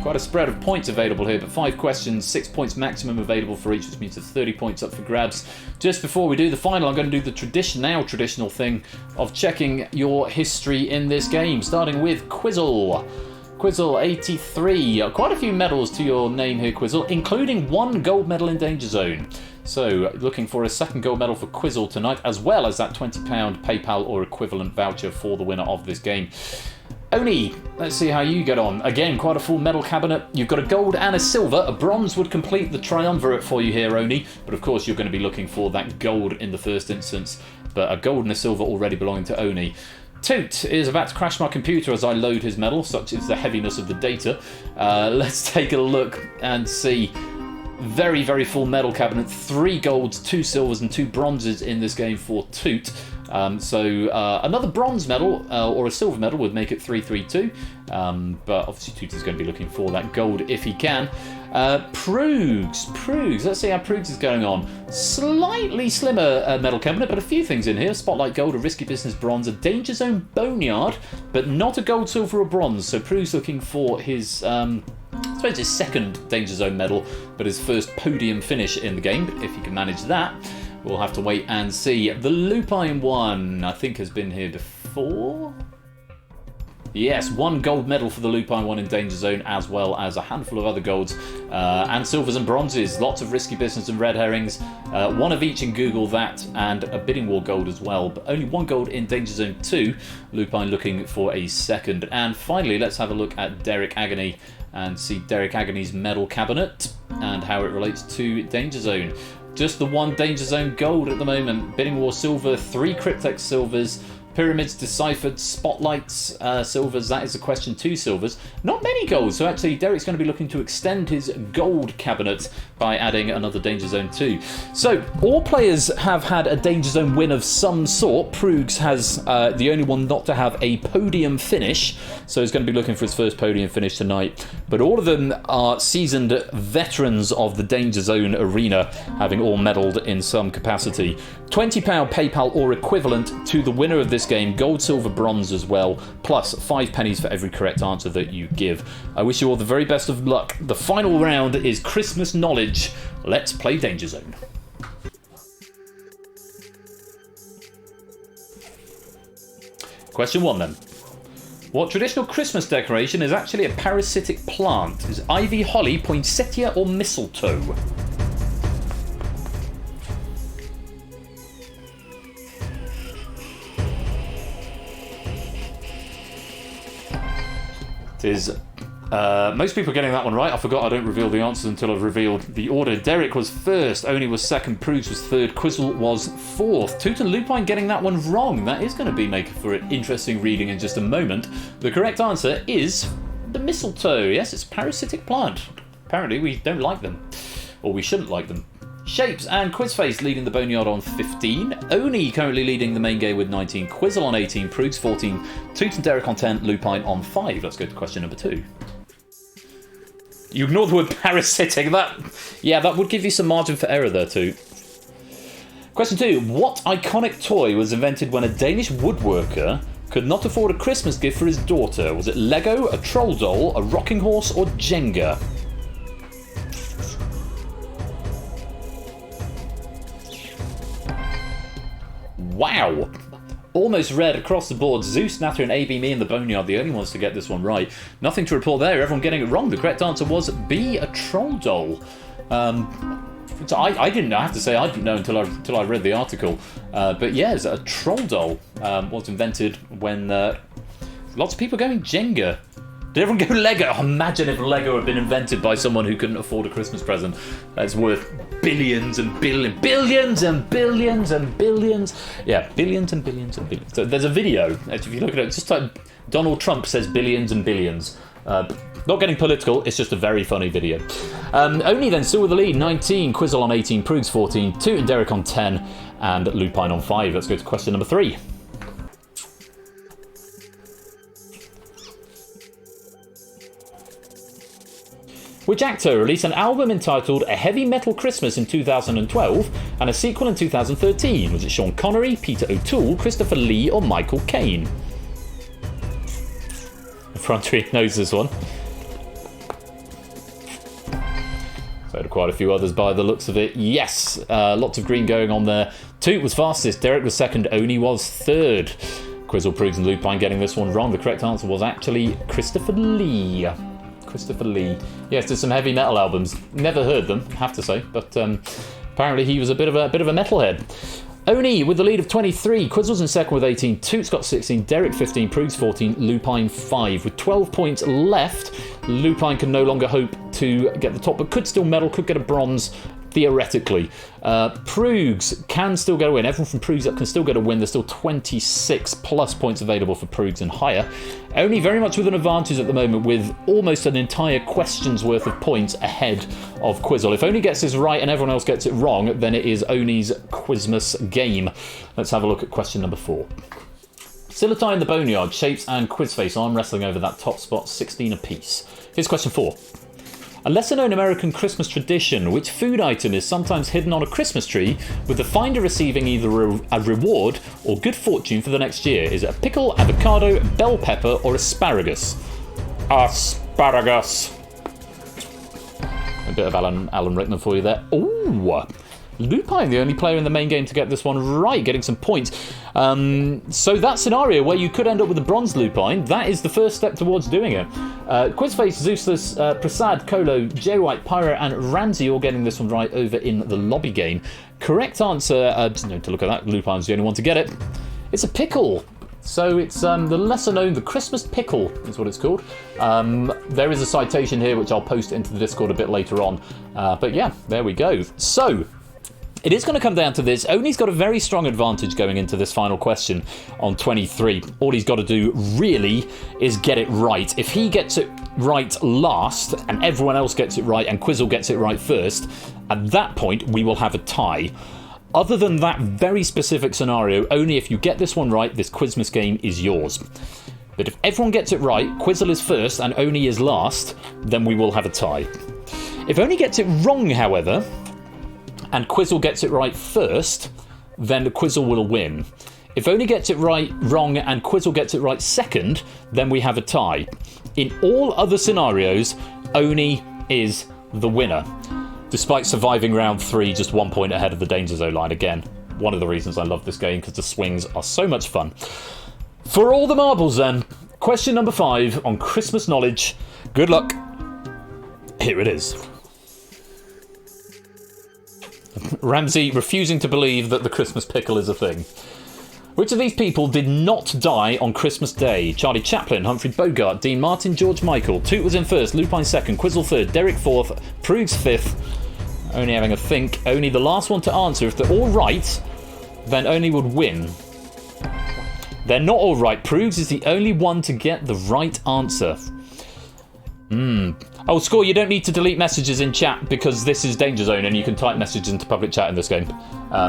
S1: Quite a spread of points available here, but 5 questions, 6 points maximum available for each, which means there's 30 points up for grabs. Just before we do the final, I'm going to do the traditional thing of checking your history in this game, starting with Quizzle. Quizzle 83, quite a few medals to your name here, Quizzle, including 1 gold medal in Danger Zone. So, looking for a 2nd gold medal for Quizzle tonight, as well as that £20 PayPal or equivalent voucher for the winner of this game. Oni, let's see how you get on. Again, quite a full medal cabinet. You've got a gold and a silver. A bronze would complete the triumvirate for you here, Oni. But of course, you're going to be looking for that gold in the first instance. But a gold and a silver already belonging to Oni. Toot is about to crash my computer as I load his medal, such is the heaviness of the data. Let's take a look and see. Very, very full medal cabinet. 3 golds, 2 silvers and 2 bronzes in this game for Toot. Another bronze medal or a silver medal would make it 3-3-2. But obviously Toot is going to be looking for that gold if he can. Proogs. Let's see how Proogs is going on. Slightly slimmer medal cabinet, but a few things in here. Spotlight gold, a risky business bronze, a danger zone boneyard, but not a gold, silver or bronze. So Proogs looking for his... I suppose his 2nd Danger Zone medal, but his first podium finish in the game. But if he can manage that, we'll have to wait and see. The Lupine one, I think, has been here before. Yes, 1 gold medal for the Lupine one in Danger Zone, as well as a handful of other golds and silvers and bronzes. Lots of risky business and red herrings. 1 of each in Google that, and a bidding war gold as well. But only 1 gold in Danger Zone 2. Lupine looking for a 2nd. And finally, let's have a look at Derek Agony and see Derek Agony's medal cabinet and how it relates to Danger Zone. Just the 1 Danger Zone gold at the moment. Bidding War silver, 3 Cryptex silvers, Pyramids deciphered, Spotlights silvers, that is the question, 2 silvers. Not many golds, so actually Derek's going to be looking to extend his gold cabinet by adding another Danger Zone 2. So, all players have had a Danger Zone win of some sort. Proogs has the only one not to have a podium finish, so he's going to be looking for his first podium finish tonight. But all of them are seasoned veterans of the Danger Zone arena, having all medalled in some capacity. £20 PayPal or equivalent to the winner of this game, gold, silver, bronze as well, plus 5 pennies for every correct answer that you give. I wish you all the very best of luck. The final round is Christmas knowledge. Let's play Danger Zone. Question 1 then. What traditional Christmas decoration is actually a parasitic plant? Is ivy, holly, poinsettia or mistletoe? Is most people are getting that one right. I forgot I don't reveal the answers until I've revealed the order. Derek was first, Oni was second, Proogs was third, Quizzle was fourth. Toot and Lupine getting that one wrong. That is going to be making for an interesting reading in just a moment. The correct answer is the mistletoe. Yes, it's a parasitic plant. Apparently we don't like them, or we shouldn't like them. Shapes and Quizface leading the Boneyard on 15. Oni currently leading the main game with 19. Quizzle on 18. Proogs 14. Toot and Derek on 10. Lupine on 5. Let's go to question number 2. You ignore the word parasitic. That would give you some margin for error there too. Question 2. What iconic toy was invented when a Danish woodworker could not afford a Christmas gift for his daughter? Was it Lego, a troll doll, a rocking horse, or Jenga? Wow! Almost red across the board. Zeus, Nather and AB, me and the Boneyard, the only ones to get this one right. Nothing to report there, everyone getting it wrong. The correct answer was B, a troll doll. So I didn't know, I have to say I didn't know until I read the article. But yes, a troll doll was invented when lots of people going Jenga. Did everyone go Lego? Oh, imagine if Lego had been invented by someone who couldn't afford a Christmas present. That's worth billions and billions and billions and billions. Yeah, billions and billions and billions. So there's a video. If you look at it, just type Donald Trump says billions and billions. Not getting political, it's just a very funny video. Only then still with the lead, 19, Quizzle on 18, Proogs 14, Toot and Derek on 10, and Lupine on 5. Let's go to question number 3. Which actor released an album entitled A Heavy Metal Christmas in 2012 and a sequel in 2013? Was it Sean Connery, Peter O'Toole, Christopher Lee, or Michael Caine? The front tree knows this one. So quite a few others by the looks of it. Yes, lots of green going on there. Toot was fastest, Derek was second, Oni was third. Quizzle, Proogs and Lupine getting this one wrong. The correct answer was actually Christopher Lee. Christopher Lee. Yes, did some heavy metal albums. Never heard them, have to say, but apparently he was a bit of a metalhead. Oni with the lead of 23, Quizzle's in second with 18, Toot's got 16, Derek 15, Proogs 14, Lupine 5. With 12 points left, Lupine can no longer hope to get the top, but could still medal, could get a bronze, theoretically. Proogs can still get a win. Everyone from Proogs up can still get a win. There's still 26 plus points available for Proogs and higher. Only very much with an advantage at the moment, with almost an entire question's worth of points ahead of Quizzle. If Oni gets this right and everyone else gets it wrong, then it is Oni's Quizmas game. Let's have a look at question number 4. Silatai in the Boneyard, Shapes and Quizface arm wrestling over that top spot, 16 apiece. Here's question 4. A lesser-known American Christmas tradition, which food item is sometimes hidden on a Christmas tree, with the finder receiving either a reward or good fortune for the next year? Is it a pickle, avocado, bell pepper, or asparagus? Asparagus. A bit of Alan Rickman for you there. Ooh! Lupine, the only player in the main game to get this one right, getting some points. So that scenario where you could end up with a bronze Lupine, that is the first step towards doing it. Quizface, Zeusless, Prasad, Kolo, Jay White, Pyro, and Ramsey all getting this one right over in the lobby game. Correct answer, to look at that, Lupine's the only one to get it. It's a pickle. So it's the lesser known, the Christmas pickle is what it's called. There is a citation here which I'll post into the Discord a bit later on. But yeah, there we go. So it is going to come down to this. Oni's got a very strong advantage going into this final question on 23. All he's got to do really is get it right. If he gets it right last and everyone else gets it right and Quizzle gets it right first, at that point we will have a tie. Other than that very specific scenario, only if you get this one right, this Quizmas game is yours. But if everyone gets it right, Quizzle is first and Oni is last, then we will have a tie. If Oni gets it wrong, however, and Quizzle gets it right first, then the Quizzle will win. If Oni gets it wrong and Quizzle gets it right second, then we have a tie. In all other scenarios, Oni is the winner. Despite surviving round 3 just 1 point ahead of the Danger Zone line. Again, one of the reasons I love this game, because the swings are so much fun. For all the marbles then, question number 5 on Christmas knowledge. Good luck. Here it is. Ramsey refusing to believe that the Christmas pickle is a thing. Which of these people did not die on Christmas Day? Charlie Chaplin, Humphrey Bogart, Dean Martin, George Michael. Toot was in first, Lupine second, Quizzle third, Derek fourth, Proogs fifth. Only having a think. Only the last one to answer. If they're all right, then Oni would win. They're not all right. Proogs is the only one to get the right answer. Oh, Score, you don't need to delete messages in chat because this is Danger Zone and you can type messages into public chat in this game.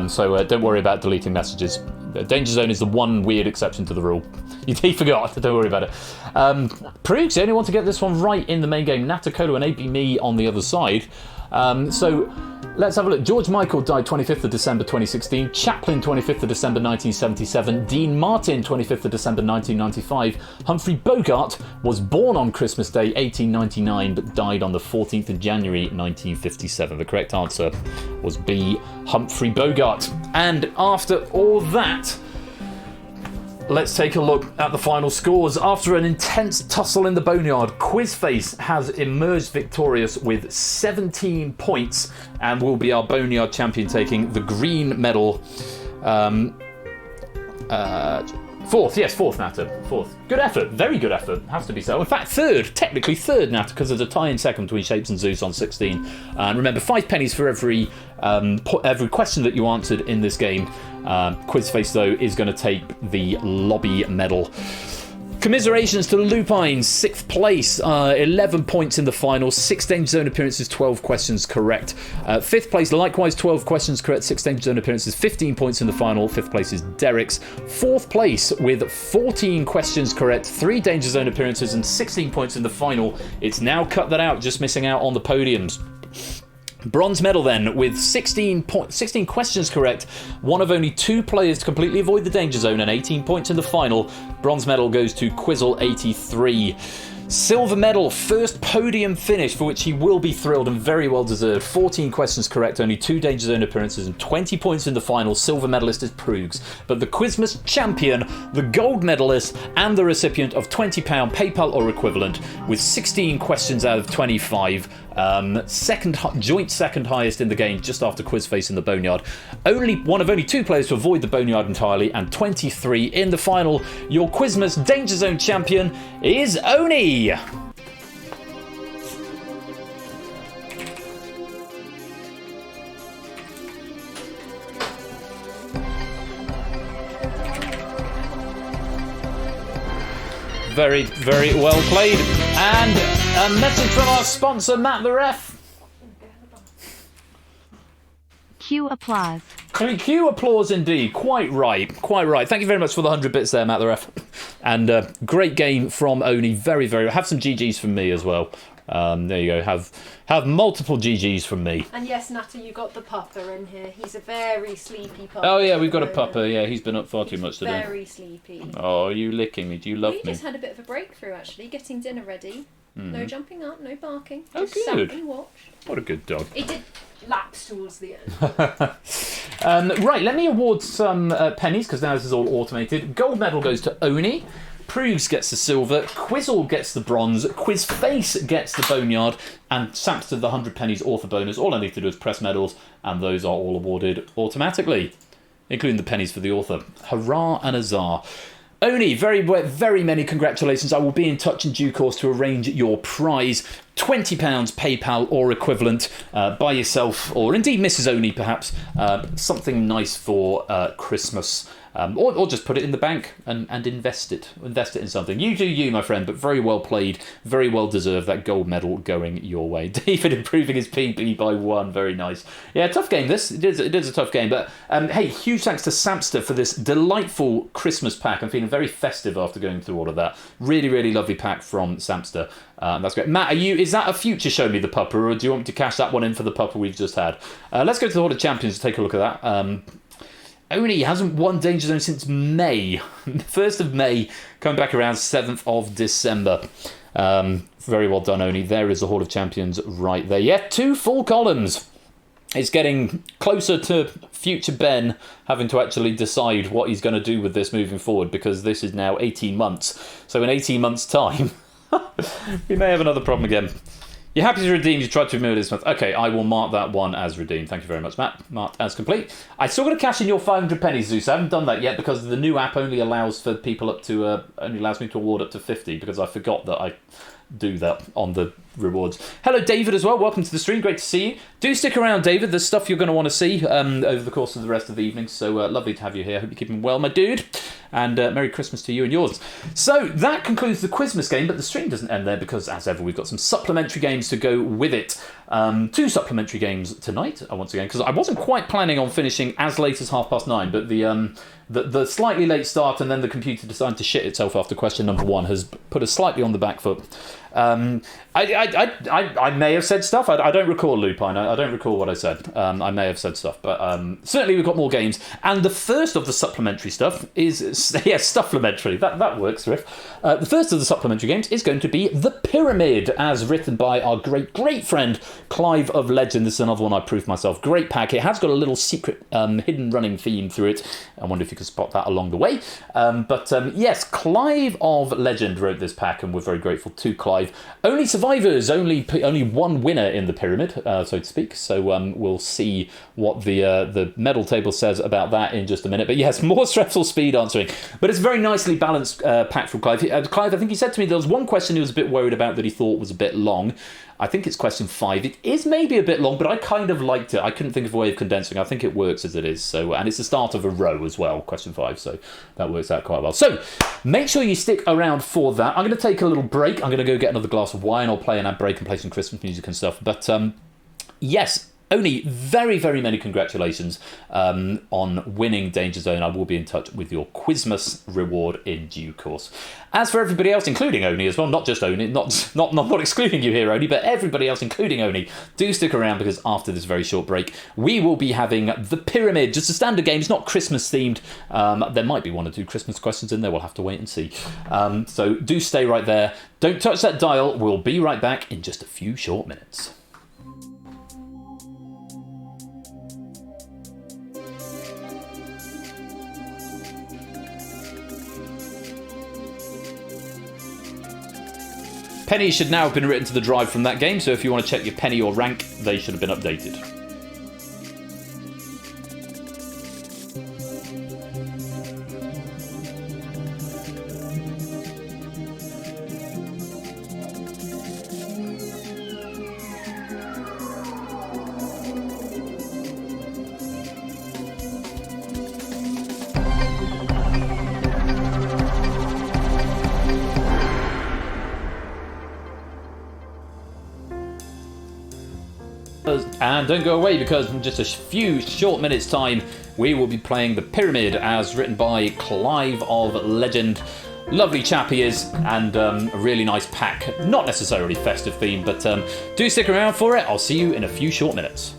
S1: So don't worry about deleting messages. Danger Zone is the one weird exception to the rule. He forgot, don't worry about it. Proogs, the only one to get this one right in the main game. Natakolo and AB Me on the other side. So let's have a look. George Michael died 25th of December 2016. Chaplin 25th of December 1977. Dean Martin 25th of December 1995. Humphrey Bogart was born on Christmas Day 1899 but died on the 14th of January 1957. The correct answer was B, Humphrey Bogart. And after all that, let's take a look at the final scores. After an intense tussle in the Boneyard, Quizface has emerged victorious with 17 points and will be our Boneyard champion, taking the green medal. Fourth, Natter. Fourth. Good effort. Very good effort. Has to be so. In fact, technically third, Natter, because there's a tie in second between Shapes and Zeus on 16. And remember, 5 pennies for every question that you answered in this game. Quizface, though, is going to take the lobby medal. Commiserations to Lupine, 6th place, 11 points in the final, 6 Danger Zone appearances, 12 questions correct. 5th place, likewise 12 questions correct, 6 Danger Zone appearances, 15 points in the final. 5th place is Derek's. 4th place with 14 questions correct, 3 Danger Zone appearances and 16 points in the final. It's now cut that out, just missing out on the podiums. Bronze medal then, with 16 questions correct, one of only 2 players to completely avoid the danger zone and 18 points in the final. Bronze medal goes to Quizzle83. Silver medal, first podium finish for which he will be thrilled and very well deserved. 14 questions correct, only 2 danger zone appearances and 20 points in the final. Silver medalist is Proogs. But the Quizmas champion, the gold medalist, and the recipient of £20 PayPal or equivalent with 16 questions out of 25. Joint second highest in the game, just after Quizface in the Boneyard. One of only 2 players to avoid the Boneyard entirely, and 23 in the final. Your Quizmas Danger Zone champion is Oni. Very, very well played. And a message from our sponsor, Matt the Ref.
S2: Cue applause.
S1: Cue applause indeed. Quite right. Thank you very much for the 100 bits there, Matt the Ref. And great game from Oni. Very, very. Have some GGs from me as well. There you go. Have multiple GGs from me.
S3: And yes, Natta, you got the pupper in here. He's a very sleepy pupper.
S1: Oh yeah, we've got a pupper. Yeah, he's been up far too much today.
S3: Very sleepy.
S1: Oh, are you licking me? Do you love me?
S3: We just had a bit of a breakthrough actually, getting dinner ready. No jumping up, no barking.
S1: Oh,
S3: just
S1: good.
S3: sat and watched.
S1: What a good dog.
S3: It did lapse towards the end.
S1: Right, let me award some pennies because now this is all automated. Gold medal goes to Oni. Proogs gets the silver, Quizzle gets the bronze, Quizface gets the boneyard, and Samster the 100 pennies author bonus. All I need to do is press medals, and those are all awarded automatically, including the pennies for the author. Hurrah and huzzah. Oni, very, very many congratulations. I will be in touch in due course to arrange your prize. £20 PayPal or equivalent. Buy yourself, or indeed Mrs. Oni perhaps, something nice for Christmas. Or just put it in the bank and invest it. Invest it in something. You do you, my friend, but very well played. Very well deserved. That gold medal going your way. David improving his PB by 1. Very nice. Yeah, tough game this. It is a tough game. But hey, huge thanks to Samster for this delightful Christmas pack. I'm feeling very festive after going through all of that. Really, really lovely pack from Samster. That's great. Matt, is that a future Show Me the Pupper, or do you want me to cash that one in for the pupper we've just had? Let's go to the Horde of Champions to take a look at that. Oni hasn't won Danger Zone since May. 1st of May, coming back around 7th of December. Very well done, Oni. There is the Horde of Champions right there. Yeah, 2 full columns. It's getting closer to future Ben having to actually decide what he's going to do with this moving forward, because this is now 18 months. So in 18 months' time, we may have another problem again. You're happy to redeem, you tried to remove it this month. Okay, I will mark that one as redeemed. Thank you very much, Matt. Marked as complete. I still got to cash in your 500 pennies, Zeus. I haven't done that yet because the new app only allows for people up to, only allows me to award up to 50 because I forgot that I do that on the rewards. Hello, David, as well. Welcome to the stream. Great to see you. Do stick around, David. There's stuff you're going to want to see over the course of the rest of the evening. So lovely to have you here. Hope you're keeping well, my dude. And Merry Christmas to you and yours. So that concludes the Quizmas game, but the stream doesn't end there because, as ever, we've got some supplementary games to go with it. 2 supplementary games tonight, once again, because I wasn't quite planning on finishing as late as 9:30, but the slightly late start and then the computer decided to shit itself after question number 1 has put us slightly on the back foot. I may have said stuff. I don't recall, Lupine. I don't recall what I said. I may have said stuff, but certainly we've got more games. And the first of the supplementary stuff is, stufflementary. That works, Riff. The first of the supplementary games is going to be The Pyramid, as written by our great friend Clive of Legend. This is another one I proved myself. Great pack. It has got a little secret hidden running theme through it. I wonder if you could spot that along the way. But yes, Clive of Legend wrote this pack, and we're very grateful to Clive. Only survivors, only one winner in the pyramid, so to speak. So we'll see what the medal table says about that in just a minute. But yes, more stressful speed answering. But it's a very nicely balanced pack from Clive. Clive, I think he said to me there was one question he was a bit worried about that he thought was a bit long. I think it's question 5. It is maybe a bit long, but I kind of liked it. I couldn't think of a way of condensing. I think it works as it is. So, and it's the start of a row as well, question 5. So that works out quite well. So make sure you stick around for that. I'm going to take a little break. I'm going to go get another glass of wine. I'll play an ad break and play some Christmas music and stuff. But yes, Oni, very, very many congratulations on winning Danger Zone. I will be in touch with your Quizmas reward in due course. As for everybody else, including Oni as well, not just Oni, not excluding you here, Oni, but everybody else, including Oni, do stick around because after this very short break, we will be having The Pyramid, just a standard game. It's not Christmas themed. There might be 1 or 2 Christmas questions in there. We'll have to wait and see. So do stay right there. Don't touch that dial. We'll be right back in just a few short minutes. Pennies should now have been written to the drive from that game, so if you want to check your penny or rank, they should have been updated. And don't go away, because in just a few short minutes' time, we will be playing The Pyramid, as written by Clive of Legend. Lovely chap he is, and a really nice pack. Not necessarily festive themed, but do stick around for it. I'll see you in a few short minutes.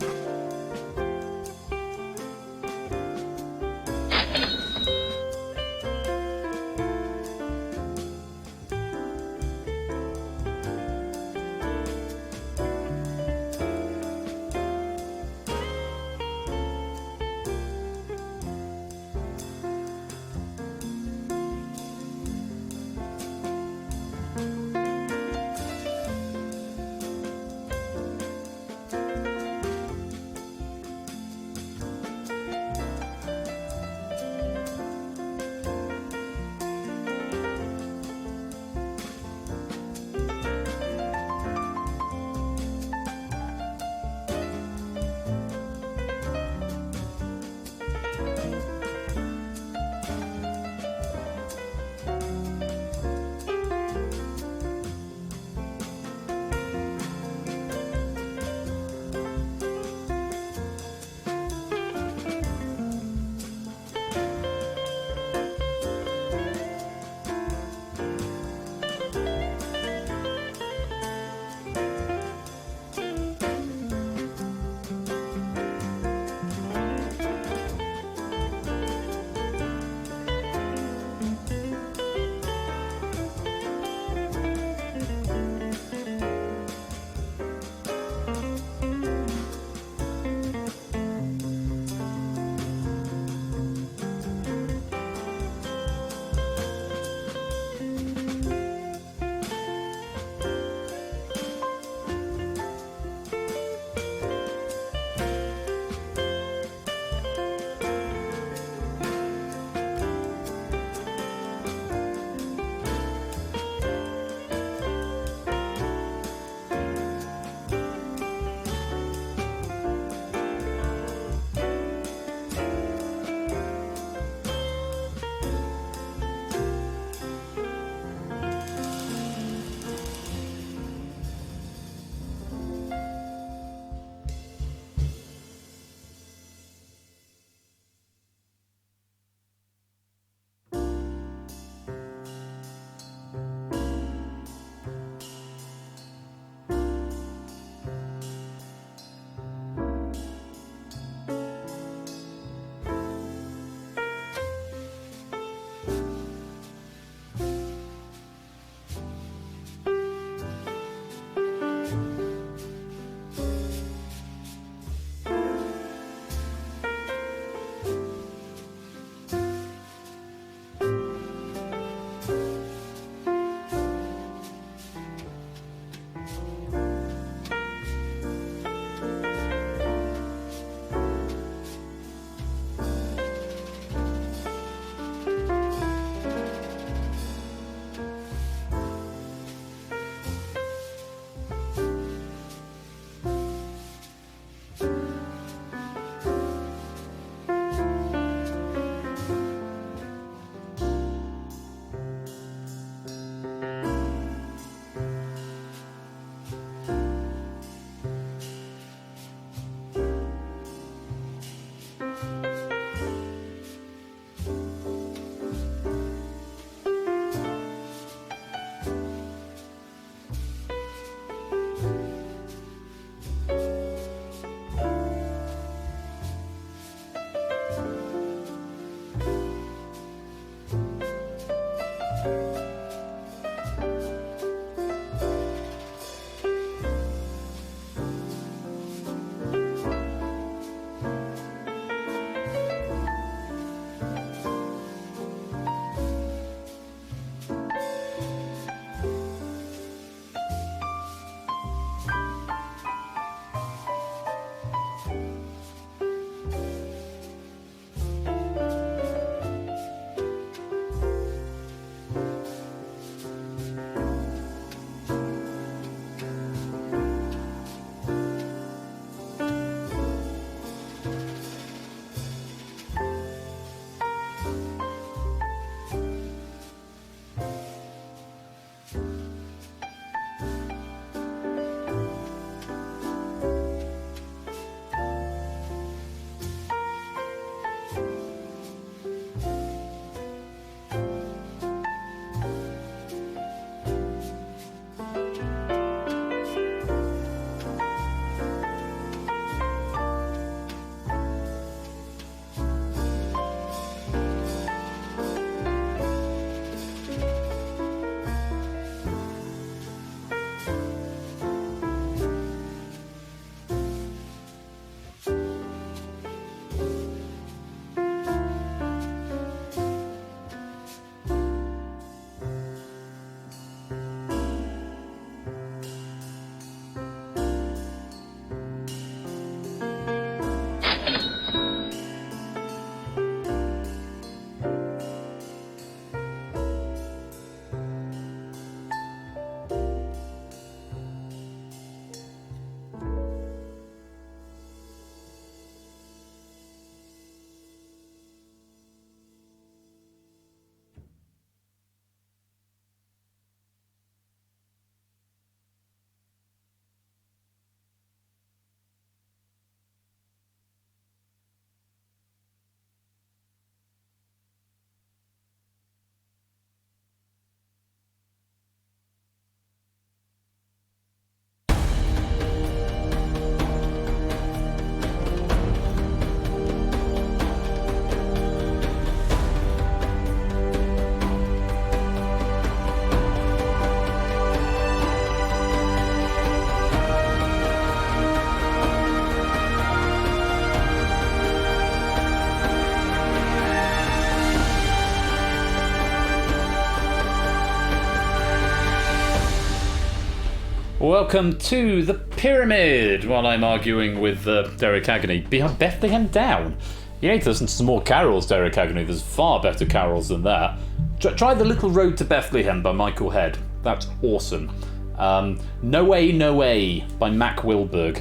S1: Welcome to the Pyramid, while I'm arguing with Derek Agony. Behind Bethlehem Down. You need to listen to some more carols, Derek Agony. There's far better carols than that. Try The Little Road to Bethlehem by Michael Head. That's awesome. No Way, No Way by Mac Wilberg.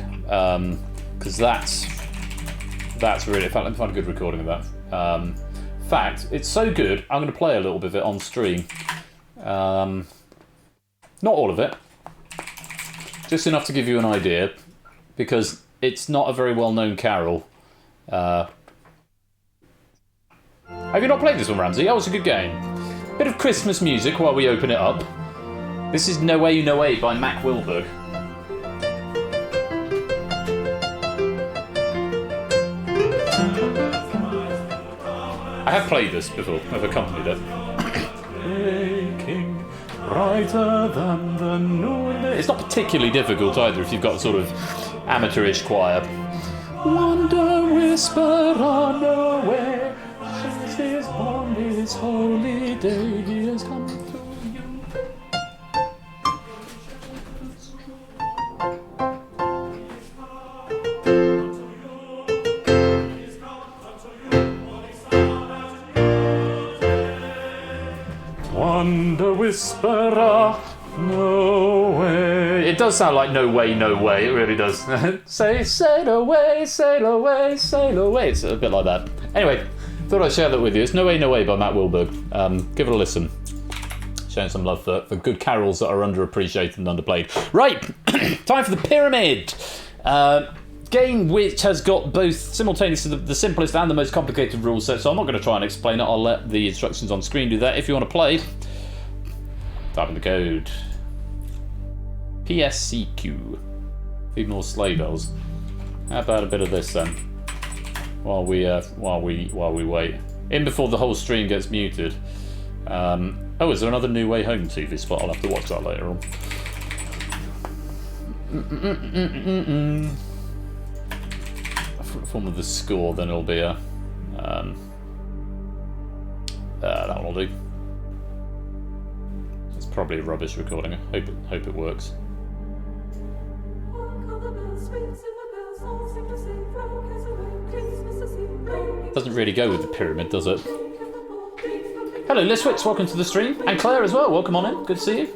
S1: Because that's really... In fact, let me find a good recording of that. In fact, it's so good, I'm going to play a little bit of it on stream. Not all of it. Just enough to give you an idea, because it's not a very well-known carol. Have you not played this one, Ramsey? That was a good game. Bit of Christmas music while we open it up. This is No Way, No Way by Mac Wilberg. I have played this before. I've accompanied it. Breaking brighter than the noon. It's not particularly difficult either if you've got a sort of amateurish choir. Wonder whisper on the way, Christ is born this holy day, he has come to you. Wonder whisperer, no way. It does sound like No Way, No Way. It really does. Sail away, sail away, sail away. It's a bit like that. Anyway, thought I'd share that with you. It's No Way, No Way by Matt Wilberg. Give it a listen. Showing some love for good carols that are underappreciated and underplayed. Right, time for the Pyramid. Game which has got both simultaneously the simplest and the most complicated rule set, so I'm not going to try and explain it. I'll let the instructions on screen do that. If you want to play, type in the code PSCQ. Need more sleigh bells. How about a bit of this then? While we wait. In before the whole stream gets muted. Oh, is there another New Way Home TV spot? I'll have to watch that later on. Form of the score, then it'll be a that one will do. It's probably a rubbish recording. I hope it works. Doesn't really go with the Pyramid, does it? Hello, Liswitz, welcome to the stream, and Claire as well. Welcome on in. Good to see you.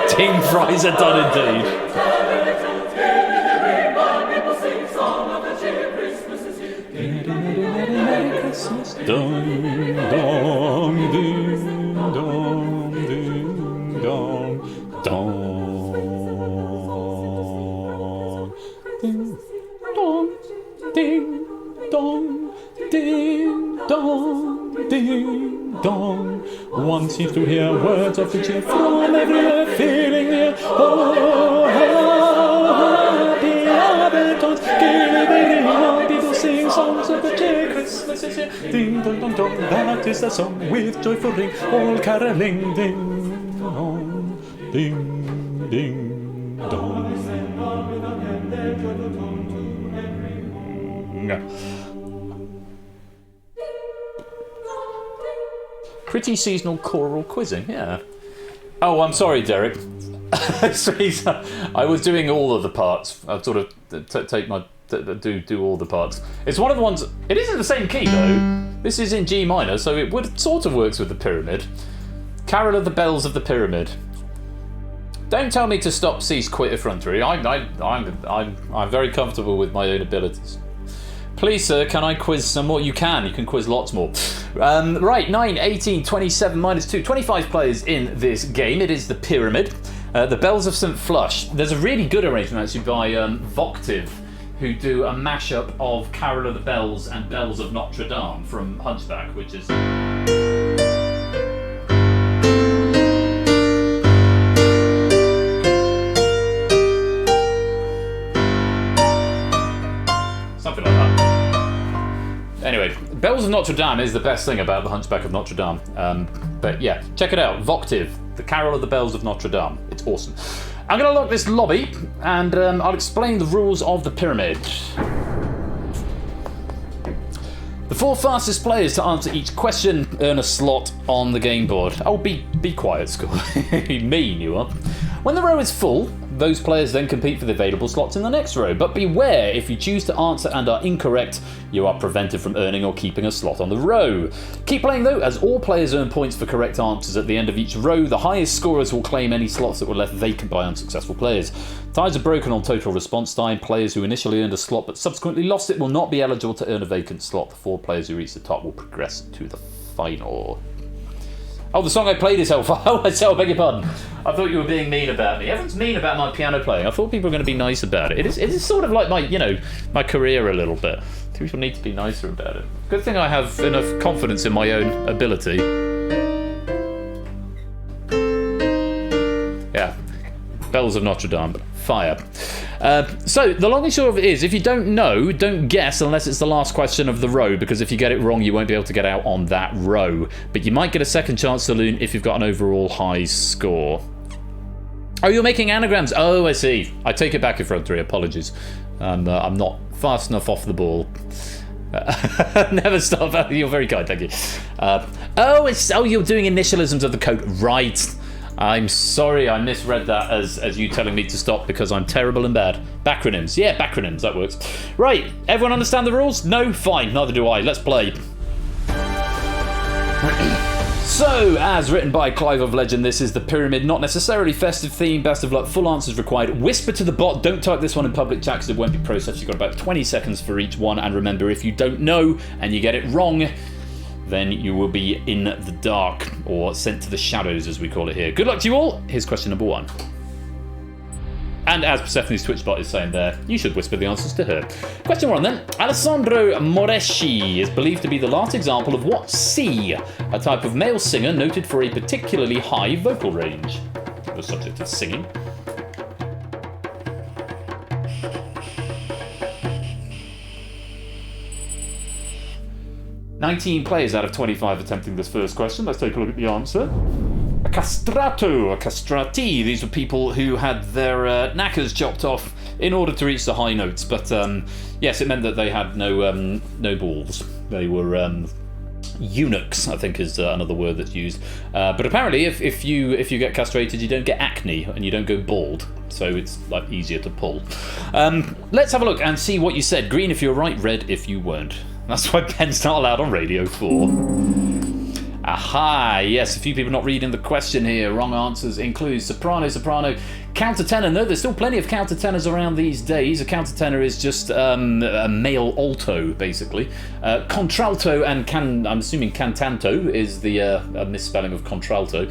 S1: Team fries are done indeed. Dong, dong, ding, dong, ding, dong, dong, ding, dong, ding, dong, ding, dong. One seems to hear words of the cheer from everywhere, feeling near. Oh, how happy are the tones, gaily on, people sing songs of the cheer. Christmas is here, ding dong dong dong. That is the song with joyful ring, all caroling, ding dong, ding ding dong. Pretty seasonal choral quizzing, yeah. Oh, I'm sorry, Derek. I was doing all of the parts. I've sort of do all the parts. It's one of the ones. It isn't the same key though. This is in G minor, so it would sort of works with the Pyramid. Carol of the Bells of the Pyramid. Don't tell me to stop, cease, quit effrontery. I'm very comfortable with my own abilities. Please, sir, can I quiz some more? You can quiz lots more. Right, 9, 18, 27, minus 2. 25 players in this game. It is the Pyramid. The Bells of St. Flush. There's a really good arrangement, actually, by Voctive, who do a mashup of Carol of the Bells and Bells of Notre Dame from Hunchback, which is... something like that. Anyway, Bells of Notre Dame is the best thing about the Hunchback of Notre Dame. But yeah, check it out. Voctive, the Carol of the Bells of Notre Dame. It's awesome. I'm going to lock this lobby, and I'll explain the rules of the Pyramid. The 4 fastest players to answer each question earn a slot on the game board. Oh, be quiet, School. Mean you are. When the row is full, those players then compete for the available slots in the next row. But beware, if you choose to answer and are incorrect, you are prevented from earning or keeping a slot on the row. Keep playing though, as all players earn points for correct answers at the end of each row. The highest scorers will claim any slots that were left vacant by unsuccessful players. Ties are broken on total response time. Players who initially earned a slot but subsequently lost it will not be eligible to earn a vacant slot. The 4 players who reach the top will progress to the final. Oh, the song I played is Hellfire. Oh, I beg your pardon. I thought you were being mean about me. Everyone's mean about my piano playing. I thought people were going to be nice about it. It is sort of like my career a little bit. People need to be nicer about it. Good thing I have enough confidence in my own ability. Yeah. Bells of Notre Dame. Fire. So the long and short of it is, if you don't know, don't guess unless it's the last question of the row, because if you get it wrong, you won't be able to get out on that row. But you might get a second chance saloon if you've got an overall high score. Oh, you're making anagrams. Oh, I see. I take it back, Front 3. Apologies. I'm not fast enough off the ball. Never stop. You're very kind, thank you. You're doing initialisms of the code. Right. I'm sorry, I misread that as you telling me to stop because I'm terrible and bad. Backronyms. Yeah, backronyms, that works. Right, everyone understand the rules? No? Fine, neither do I. Let's play. So, as written by Clive of Legend, this is the pyramid, not necessarily festive theme. Best of luck, full answers required. Whisper to the bot, don't type this one in public chat because it won't be processed. You've got about 20 seconds for each one, and remember, if you don't know and you get it wrong, then you will be in the dark, or sent to the shadows as we call it here. Good luck to you all. Here's question number 1. And as Persephone's Twitch bot is saying there, you should whisper the answers to her. Question 1 then. Alessandro Moreschi is believed to be the last example of what C? A type of male singer noted for a particularly high vocal range. The subject of singing. $19 players out of 25 attempting this first question. Let's take a look at the answer. A castrato, a castrati. These were people who had their knackers chopped off in order to reach the high notes. But yes, it meant that they had no balls. They were eunuchs, I think is another word that's used. But apparently, if you get castrated, you don't get acne and you don't go bald. So it's like easier to pull. Let's have a look and see what you said. Green if you're right, red if you weren't. That's why Ben's not allowed on Radio 4. Aha, yes, a few people not reading the question here. Wrong answers include soprano, countertenor. No, there's still plenty of countertenors around these days. A countertenor is just a male alto, basically. Contralto and I'm assuming cantanto is the misspelling of contralto.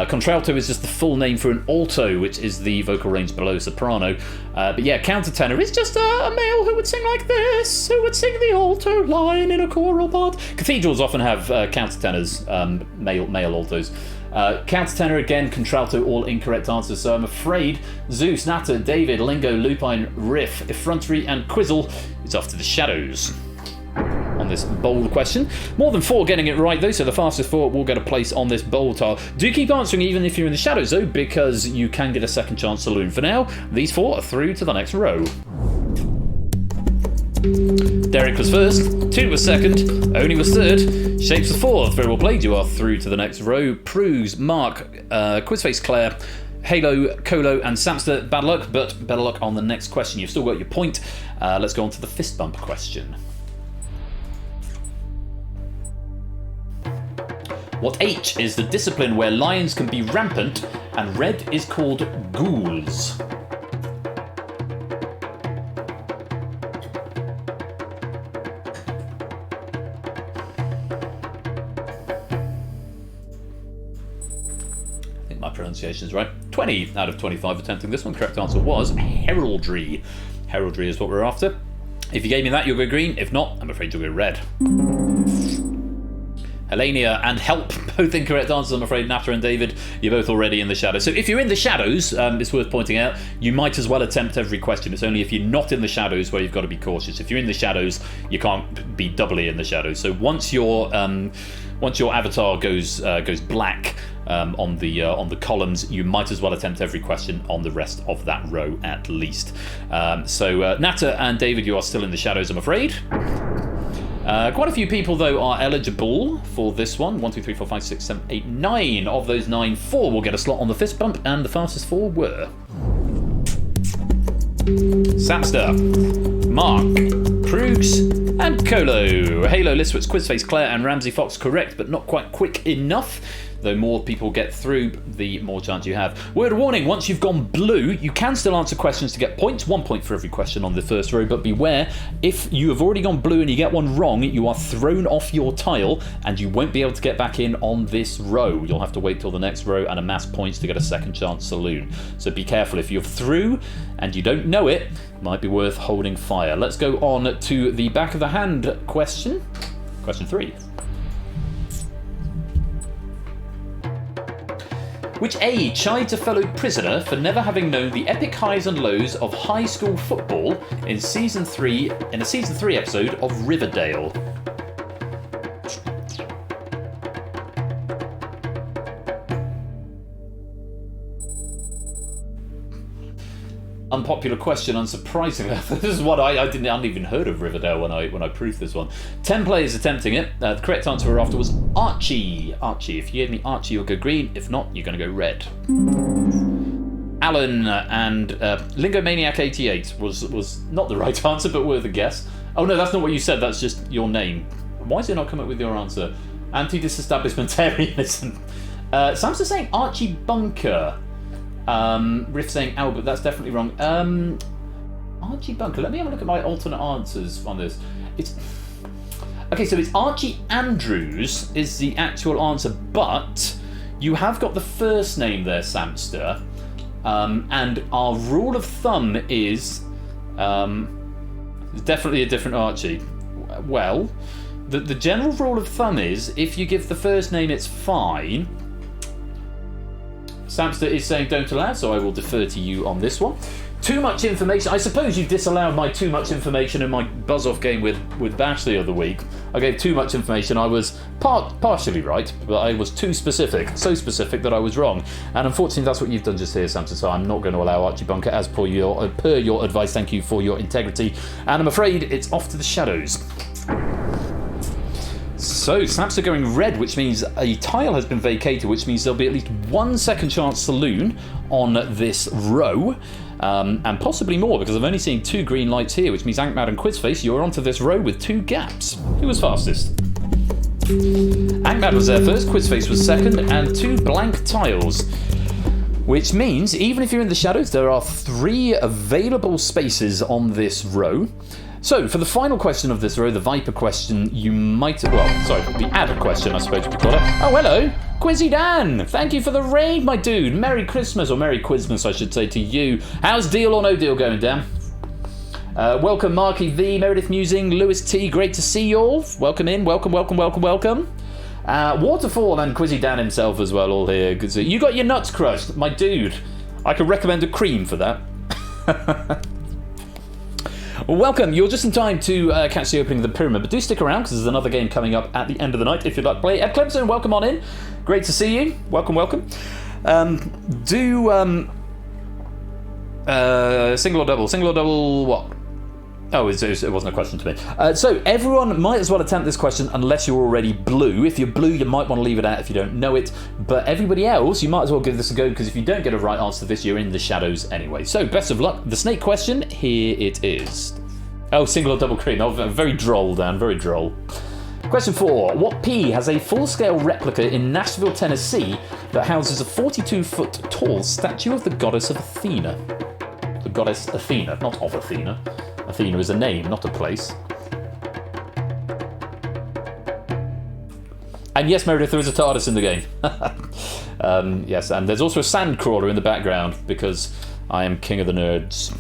S1: Contralto is just the full name for an alto, which is the vocal range below soprano. But yeah, countertenor is just a male who would sing like this, who would sing the alto line in a choral part. Cathedrals often have countertenors, male altos. Countertenor again, contralto, all incorrect answers. So I'm afraid Zeus, Natter, David, Lingo, Lupine, Riff, Effrontery, and Quizzle is off to the shadows on this bold question. More than 4 getting it right though, so the fastest 4 will get a place on this bold tile. Do keep answering even if you're in the shadows though, because you can get a second chance saloon. For now, these 4 are through to the next row. Derek was first, Toon was second, Oni was third, Shapes was fourth. Very well played, you are through to the next row. Pruse, Mark, Quizface Claire, Halo, Colo, and Samster, bad luck, but better luck on the next question. You've still got your point. Let's go on to the fist bump question. What H is the discipline where lions can be rampant and red is called ghouls? I think my pronunciation is right. 20 out of 25 attempting this one. Correct answer was heraldry. Heraldry is what we're after. If you gave me that, you'll go green. If not, I'm afraid you'll go red. Helenia and Help, both incorrect answers, I'm afraid. Natter and David, you're both already in the shadows. So if you're in the shadows, it's worth pointing out, you might as well attempt every question. It's only if you're not in the shadows where you've got to be cautious. If you're in the shadows, you can't be doubly in the shadows. So once your avatar goes black on the columns, you might as well attempt every question on the rest of that row at least. So Natter and David, you are still in the shadows, I'm afraid. Quite a few people, though, are eligible for this one. 1, 2, 3, 4, 5, 6, 7, 8, 9. Of those 9, 4 will get a slot on the fist bump, and the fastest 4 were Sapster, Mark, Krugs, and Colo. Halo, Liswitz, Quizface, Claire, and Ramsey Fox correct, but not quite quick enough. Though more people get through, the more chance you have. Word warning, once you've gone blue, you can still answer questions to get points. 1 point for every question on the first row, but beware, if you have already gone blue and you get one wrong, you are thrown off your tile, and you won't be able to get back in on this row. You'll have to wait till the next row and amass points to get a second chance saloon. So be careful. If you're through and you don't know it, it might be worth holding fire. Let's go on to the back of the hand question. Question 3. Which A chides a fellow prisoner for never having known the epic highs and lows of high school football in a season 3 episode of Riverdale? Unpopular question, unsurprisingly. This is what I hadn't even heard of Riverdale when I proved this one. 10 players attempting it. The correct answer we're after was Archie. Archie. If you gave me Archie, you'll go green. If not, you're going to go red. Alan and Lingomaniac88 was not the right answer, but worth a guess. Oh no, that's not what you said. That's just your name. Why is it not come up with your answer? Anti-disestablishmentarianism. Sam's saying Archie Bunker. Riff saying Albert, that's definitely wrong. Archie Bunker, let me have a look at my alternate answers on this. Okay, so it's Archie Andrews is the actual answer, but you have got the first name there, Samster. And our rule of thumb is definitely a different Archie. Well, the general rule of thumb is if you give the first name, it's fine. Samster is saying don't allow, so I will defer to you on this one. Too much information. I suppose you've disallowed my too much information in my buzz-off game with Bash the other week. I gave too much information. I was partially right, but I was too specific. So specific that I was wrong. And unfortunately, that's what you've done just here, Samster, so I'm not going to allow Archie Bunker as per your advice. Thank you for your integrity. And I'm afraid it's off to the shadows. So, Snaps are going red, which means a tile has been vacated, which means there'll be at least 1 second chance saloon on this row, and possibly more, because I've only seen 2 green lights here, which means Ankmad and Quizface, you're onto this row with 2 gaps. Who was fastest? Ankmad was there first, Quizface was second, and 2 blank tiles. Which means, even if you're in the shadows, there are 3 available spaces on this row. So, for the final question of this row, the Viper question, the ad question, I suppose you could call it. Oh, hello, Quizzy Dan. Thank you for the raid, my dude. Merry Christmas, or Merry Quizmas, I should say to you. How's Deal or No Deal going, Dan? Welcome, Marky V, Meredith Musing, Lewis T. Great to see you all. Welcome in. Welcome. Waterfall and Quizzy Dan himself as well, all here. Good to see you. You got your nuts crushed, my dude. I could recommend a cream for that. Welcome, you're just in time to catch the opening of the pyramid, but do stick around because there's another game coming up at the end of the night if you'd like to play. Clemson, welcome on in. Great to see you. Welcome. Single or double? Single or double what? Oh, it wasn't a question to me. So everyone might as well attempt this question unless you're already blue. If you're blue, you might want to leave it out if you don't know it. But everybody else, you might as well give this a go, because if you don't get a right answer to this, you're in the shadows anyway. So best of luck. The snake question, here it is. Oh, single or double cream. Oh, very droll, Dan, very droll. Question 4. What P has a full-scale replica in Nashville, Tennessee that houses a 42-foot tall statue of the goddess of Athena? The goddess Athena, not of Athena. Athena is a name, not a place. And yes, Meredith, there is a TARDIS in the game. Yes, and there's also a sandcrawler in the background, because I am king of the nerds.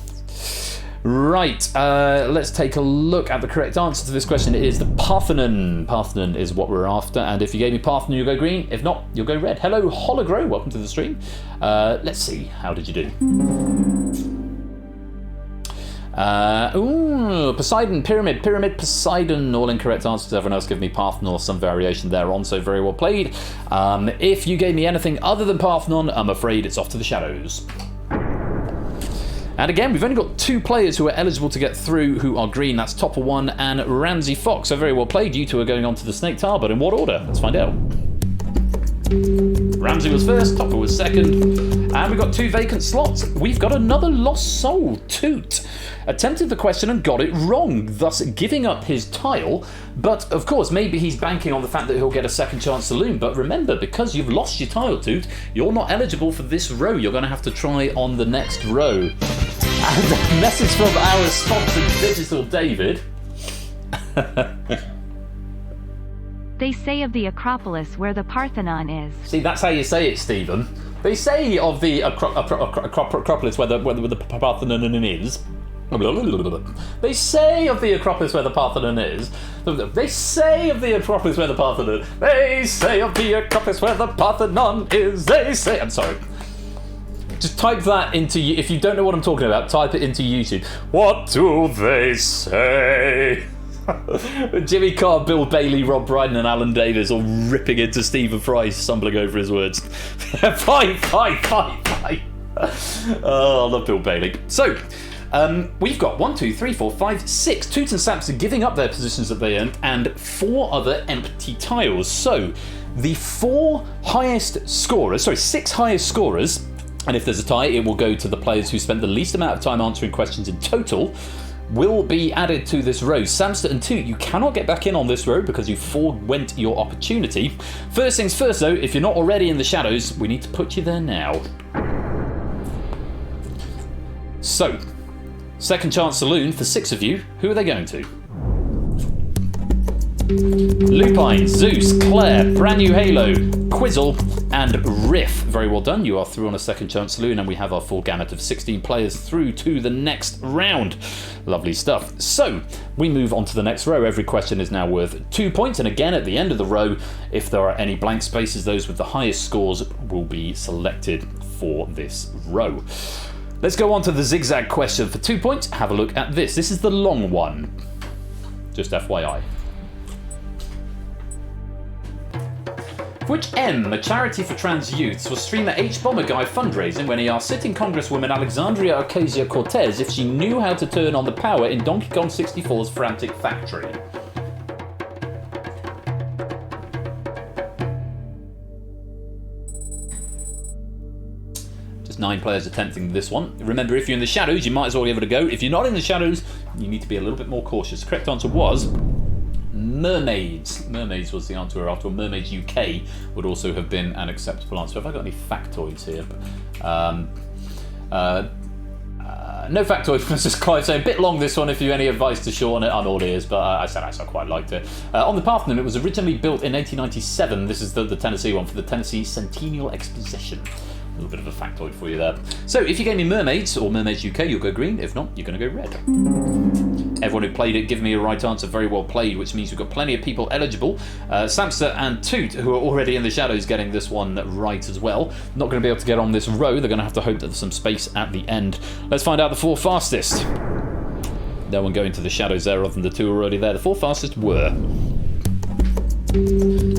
S1: Right, let's take a look at the correct answer to this question. It is the Parthenon. Parthenon is what we're after, and if you gave me Parthenon, you'll go green. If not, you'll go red. Hello, Hologrow, welcome to the stream. Let's see, how did you do? Poseidon, Pyramid, Poseidon, all incorrect answers. Everyone else give me Parthenon or some variation thereon, so very well played. If you gave me anything other than Parthenon, I'm afraid it's off to the shadows. And again, we've only got 2 players who are eligible to get through who are green. That's Topper 1 and Ramsey Fox. So very well played. You two are going on to the Snake Tower, but in what order? Let's find out. Ramsey was first, Topper was second, and we've got 2 vacant slots. We've got another lost soul, Toot. Attempted the question and got it wrong, thus giving up his tile. But of course, maybe he's banking on the fact that he'll get a second chance saloon. But remember, because you've lost your tile, Toot, you're not eligible for this row. You're going to have to try on the next row. And a message from our sponsor, Digital David.
S2: They say of the Acropolis where the Parthenon is.
S1: See, that's how you say it, Stephen. They say of the Acropolis where the Parthenon is. They say of the Acropolis where the Parthenon is. They say of the Acropolis where the Parthenon. They say of the Acropolis where the Parthenon is. They say. I'm sorry. Just type that into. If you don't know what I'm talking about, type it into YouTube. What do they say? Jimmy Carr, Bill Bailey, Rob Brydon and Alan Davis all ripping into Stephen Fry, stumbling over his words. Fight. Oh, I love Bill Bailey. So, we've got 1, 2, 3, 4, 5, 6 Toot and Samson giving up their positions that they earned and 4 other empty tiles. So, the 6 highest scorers, and if there's a tie, it will go to the players who spent the least amount of time answering questions in total, will be added to this row. Samster and Toot, you cannot get back in on this row because you forewent your opportunity. First things first though, if you're not already in the shadows, we need to put you there now. So, second chance saloon for 6 of you. Who are they going to? Lupine, Zeus, Claire, Brand New Halo, Quizzle, and Riff. Very well done. You are through on a second chance saloon, and we have our full gamut of 16 players through to the next round. Lovely stuff. So, we move on to the next row. Every question is now worth 2 points, and again, at the end of the row, if there are any blank spaces, those with the highest scores will be selected for this row. Let's go on to the zigzag question for 2 points. Have a look at this. This is the long one. Just FYI. Which M, a charity for trans youths, was streamer H Bomber Guy fundraising when he asked sitting Congresswoman Alexandria Ocasio-Cortez if she knew how to turn on the power in Donkey Kong 64's frantic factory? Just 9 players attempting this one. Remember, if you're in the shadows, you might as well give it a go. If you're not in the shadows, you need to be a little bit more cautious. The correct answer was mermaids. Mermaids was the answer. After all, Mermaids UK would also have been an acceptable answer. Have I got any factoids here? No factoids. Mrs. Clive saying, a bit long this one. If you have any advice to shorten it, I'm all ears. But I said I quite liked it. On the Parthenon, it was originally built in 1897. This is the Tennessee one for the Tennessee Centennial Exposition. A little bit of a factoid for you there. So if you gave me Mermaids or Mermaids UK, you'll go green. If not, you're going to go red. Everyone who played it, give me a right answer. Very well played, which means we've got plenty of people eligible. Samster and Toot, who are already in the shadows, getting this one right as well. Not going to be able to get on this row. They're going to have to hope that there's some space at the end. Let's find out the 4 fastest. No one going to the shadows there other than the 2 already there. The 4 fastest were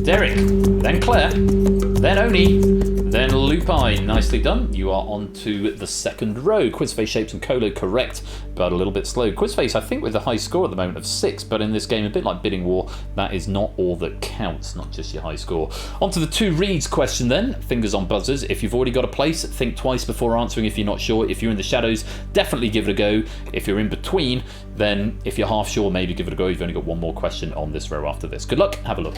S1: Derek, then Claire, then Oni, then Lupine. Nicely done. You are on to the second row. Quizface, Shapes and Colo correct, but a little bit slow. Quizface, I think, with a high score at the moment of 6, but in this game, a bit like Bidding War, that is not all that counts, not just your high score. On to the 2 reads question then. Fingers on buzzers. If you've already got a place, think twice before answering if you're not sure. If you're in the shadows, definitely give it a go. If you're in between, then if you're half sure, maybe give it a go. You've only got 1 more question on this row after this. Good luck. Have a look.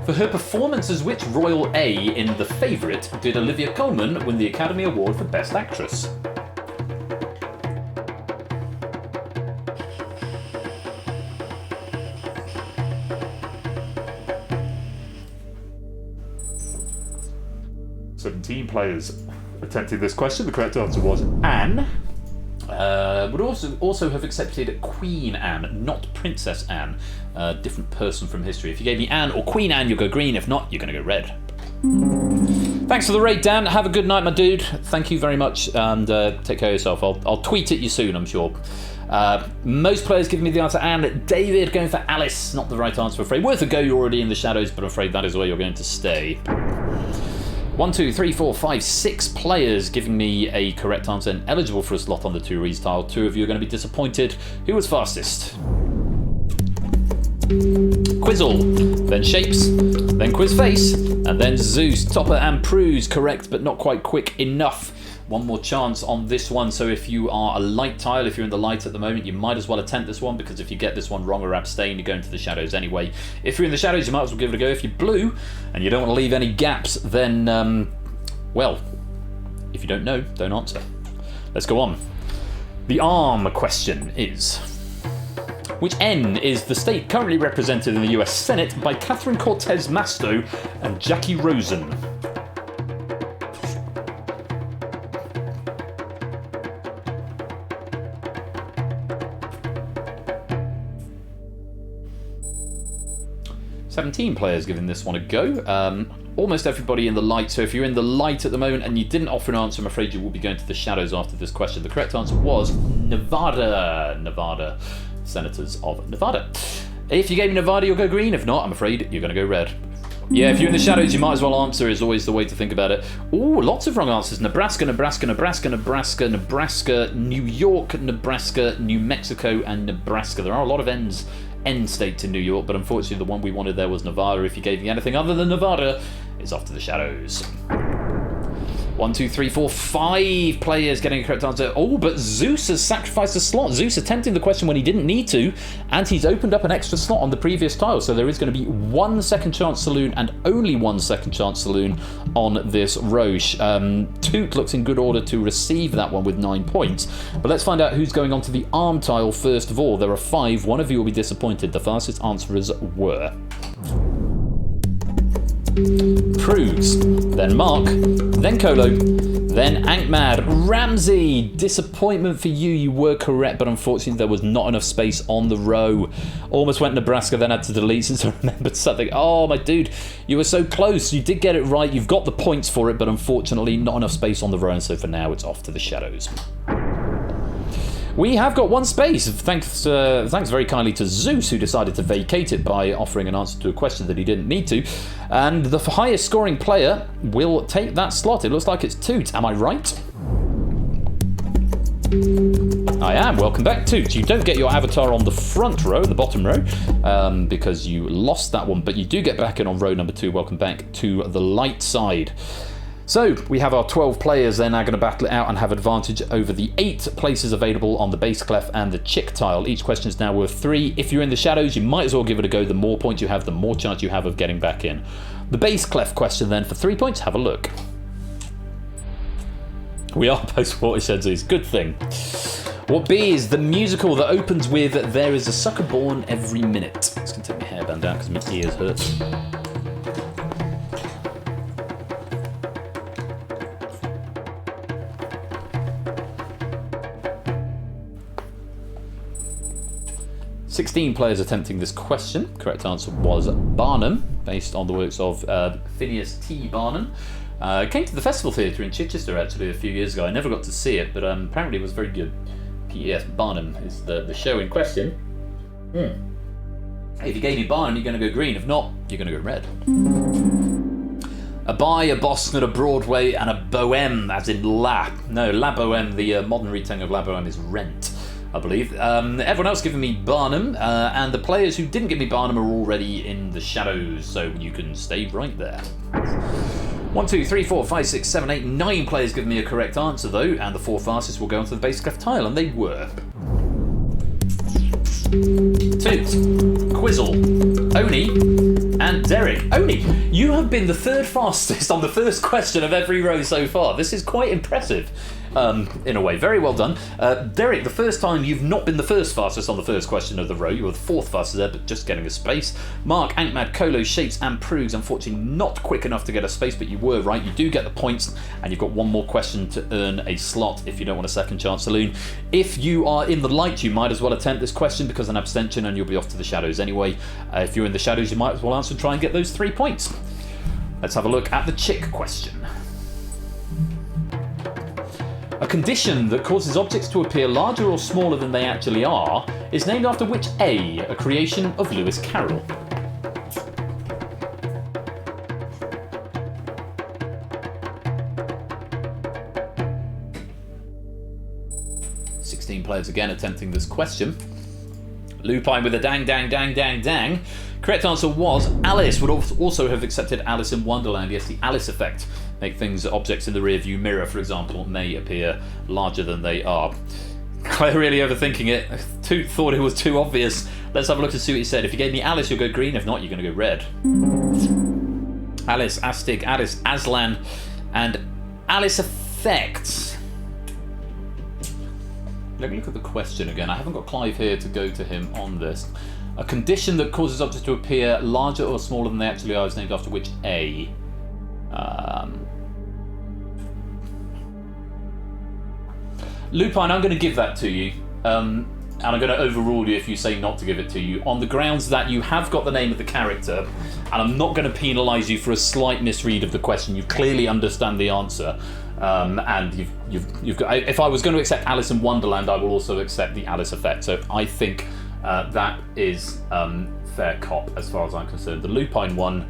S1: For her performance as which Royal A in The Favourite did Olivia Colman win the Academy Award for Best Actress? Seventeen players attempting this question. The correct answer was Anne. Would also have accepted Queen Anne, not Princess Anne. Different person from history. If you gave me Anne or Queen Anne, you'll go green. If not, you're going to go red. Thanks for the raid, Dan. Have a good night, my dude. Thank you very much, and take care of yourself. I'll tweet at you soon, I'm sure. Most players give me the answer Anne. David going for Alice. Not the right answer, I'm afraid. Worth a go. You're already in the shadows, but I'm afraid that is where you're going to stay. 1, 2, 3, 4, 5, 6 players giving me a correct answer and eligible for a slot on the 2 reads tile. 2 of you are going to be disappointed. Who was fastest? Quizzle, then Shapes, then Quizface, and then Zeus. Topper and Pruse, correct but not quite quick enough. One more chance on this one, so if you are a light tile, if you're in the light at the moment, you might as well attempt this one, because if you get this one wrong or abstain, you go into the shadows anyway. If you're in the shadows, you might as well give it a go. If you're blue, and you don't want to leave any gaps, then, well, if you don't know, don't answer. Let's go on. The ARM question is... Which N is the state currently represented in the US Senate by Catherine Cortez Masto and Jackie Rosen? $17 players giving this one a go. Almost everybody in the light, so if you're in the light at the moment and you didn't offer an answer, I'm afraid you will be going to the shadows after this question. The correct answer was Nevada. Nevada. Senators of Nevada. If you gave me Nevada, you'll go green. If not, I'm afraid you're going to go red. Yeah, if you're in the shadows, you might as well answer, is always the way to think about it. Ooh, lots of wrong answers. Nebraska, Nebraska, Nebraska, Nebraska, Nebraska, New York, Nebraska, New Mexico, and Nebraska. There are a lot of N states in New York, but unfortunately the one we wanted there was Nevada. If you gave me anything other than Nevada, it's off to the shadows. 1, 2, 3, 4, 5 players getting a correct answer. Oh, but Zeus has sacrificed a slot. Zeus attempting the question when he didn't need to, and he's opened up an extra slot on the previous tile, so there is going to be 1 second chance saloon and only 1 second chance saloon on this row. Toot looks in good order to receive that one with 9 points, but let's find out who's going on to the arm tile first of all. There are 5. One of you will be disappointed. The fastest answerers were Pruse, then Mark, then Colo, then Ankmad. Ramsey, disappointment for you. You were correct, but unfortunately there was not enough space on the row. Almost went Nebraska, then had to delete since I remembered something. Oh, my dude, you were so close. You did get it right. You've got the points for it, but unfortunately not enough space on the row, and so for now it's off to the shadows. We have got 1 space, thanks very kindly to Zeus, who decided to vacate it by offering an answer to a question that he didn't need to. And the highest scoring player will take that slot. It looks like it's Toot. Am I right? I am. Welcome back, Toot. You don't get your avatar on the front row, the bottom row, because you lost that one, but you do get back in on row number 2. Welcome back to the light side. So, we have our 12 players. They're now going to battle it out and have advantage over the 8 places available on the base clef and the chick tile. Each question is now worth 3. If you're in the shadows, you might as well give it a go. The more points you have, the more chance you have of getting back in. The base clef question then for 3 points. Have a look. We are post-watersheds, good thing. What B is the musical that opens with "There is a sucker born every minute"? I'm just going to take my hairband out because my ears hurt. $16 players attempting this question. Correct answer was Barnum, based on the works of Phineas T. Barnum. Came to the Festival Theatre in Chichester actually a few years ago. I never got to see it, but apparently it was very good. P.E.S. Barnum is the show in question. If you gave me Barnum, you're going to go green. If not, you're going to go red. A Buy, a Boston, a Broadway, and a Bohème, as in La. No, La Bohème, the modern retelling of La Bohème is Rent, I believe. Everyone else giving me Barnum, and the players who didn't give me Barnum are already in the shadows, so you can stay right there. 1, 2, 3, 4, 5, 6, 7, 8, 9 players giving me a correct answer though, and the 4 fastest will go onto the base clef tile, and they were Toot, Quizzle, Oni, and Derek. Oni, you have been the 3rd fastest on the first question of every row so far. This is quite impressive. In a way, very well done. Derek, the first time you've not been the 1st fastest on the first question of the row. You were the 4th fastest there, but just getting a space. Mark, Ankmad, Colo, Shapes, and Pruggs, unfortunately not quick enough to get a space, but you were right. You do get the points, and you've got 1 more question to earn a slot if you don't want a second chance saloon. If you are in the light, you might as well attempt this question because an abstention and you'll be off to the shadows anyway. If you're in the shadows, you might as well answer and try and get those 3 points. Let's have a look at the chick question. A condition that causes objects to appear larger or smaller than they actually are is named after which A creation of Lewis Carroll? players again attempting this question. Lupine with a dang, dang, dang, dang, dang. Correct answer was Alice. Would also have accepted Alice in Wonderland. Yes, the Alice effect. Make things, objects in the rear view mirror, for example, may appear larger than they are. Claire really overthinking it. Thought it was too obvious. Let's have a look and see what he said. If you gave me Alice, you'll go green. If not, you're going to go red. Alice, Astig, Alice, Aslan, and Alice effect. Let me look at the question again. I haven't got Clive here to go to him on this. A condition that causes objects to appear larger or smaller than they actually are is named after which A? Lupine, I'm going to give that to you. And I'm going to overrule you if you say not to give it to you, on the grounds that you have got the name of the character, and I'm not going to penalise you for a slight misread of the question. You clearly understand the answer. And you've got. If I was going to accept Alice in Wonderland, I will also accept the Alice effect. So I think that is fair cop as far as I'm concerned. The Lupine one,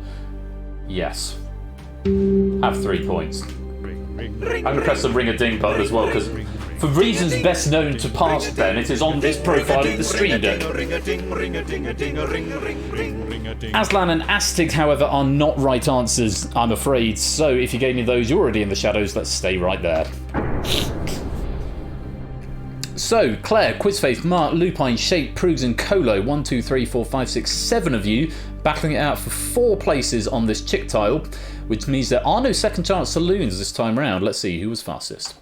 S1: yes, have 3 points. I'm going to press the ring-a-ding button as well because, for reasons best known to past Ben, it is on this profile of the stream deck. Aslan and Astig, however, are not right answers, I'm afraid. So if you gave me those, you're already in the shadows. Let's stay right there. So, Claire, Quizface, Mark, Lupine, Shape, Prugs and Colo, 1, 2, 3, 4, 5, 6, 7 of you battling it out for 4 places on this chick tile, which means there are no second chance saloons this time round. Let's see who was fastest.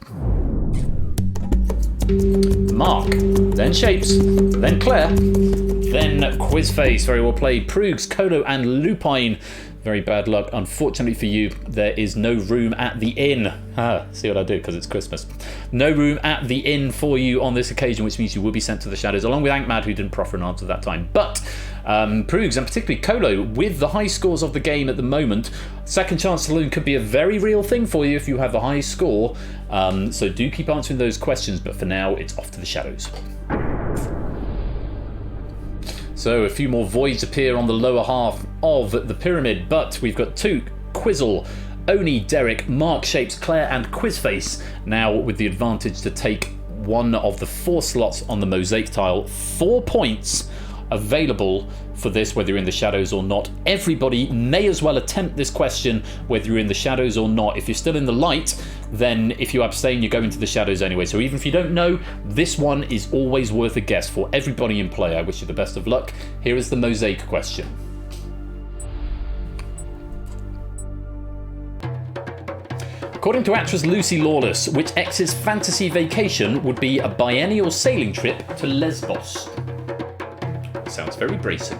S1: Mark, then Shapes, then Claire, then Quizface, very well played, Prugs, Colo and Lupine. Very bad luck. Unfortunately for you, there is no room at the inn. See what I do, because it's Christmas. No room at the inn for you on this occasion, which means you will be sent to the shadows, along with Ankmad, who didn't proffer an answer that time. But Prugs, and particularly Colo, with the high scores of the game at the moment, second chance saloon could be a very real thing for you if you have the high score. So do keep answering those questions, but for now, it's off to the shadows. So a few more voids appear on the lower half of the pyramid, but we've got Took, Quizzle, Oni, Derek, Mark, Shapes, Claire and Quizface now with the advantage to take one of the 4 slots on the mosaic tile. 4 points available for this, whether you're in the shadows or not. Everybody may as well attempt this question whether you're in the shadows or not. If you're still in the light, then if you abstain, you go into the shadows anyway. So even if you don't know, this one is always worth a guess for everybody in play. I wish you the best of luck. Here is the mosaic question. According to actress Lucy Lawless, which ex's fantasy vacation would be a biennial sailing trip to Lesbos? Sounds very bracing.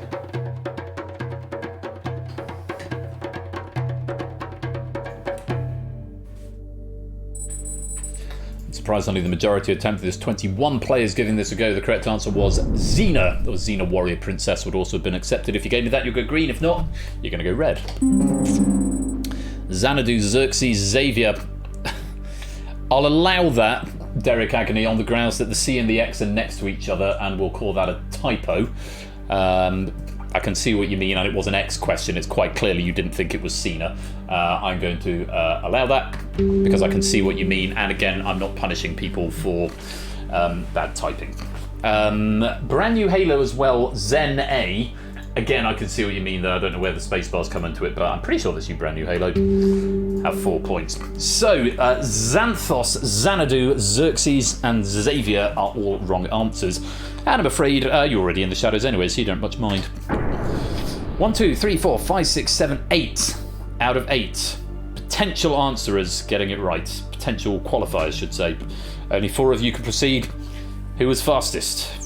S1: Surprisingly, the majority attempted this. 21 players giving this a go. The correct answer was Xena. Or Xena Warrior Princess would also have been accepted. If you gave me that, you'll go green. If not, you're going to go red. Xanadu, Xerxes, Xavier. I'll allow that, Derek Agony, on the grounds that the C and the X are next to each other, and we'll call that a typo. I can see what you mean, and it was an X question. It's quite clearly you didn't think it was Cena. I'm going to allow that because I can see what you mean, and again, I'm not punishing people for bad typing. Brand new Halo as well, Zen A. Again, I can see what you mean there. I don't know where the spacebar's come into it, but I'm pretty sure that's you, brand new Halo. Have 4 points. So, Xanthos, Xanadu, Xerxes, and Xavier are all wrong answers. And I'm afraid you're already in the shadows anyway, so you don't much mind. 1, 2, 3, 4, 5, 6, 7, 8 out of 8 potential answerers getting it right. Potential qualifiers, should say. Only 4 of you can proceed. Who was fastest?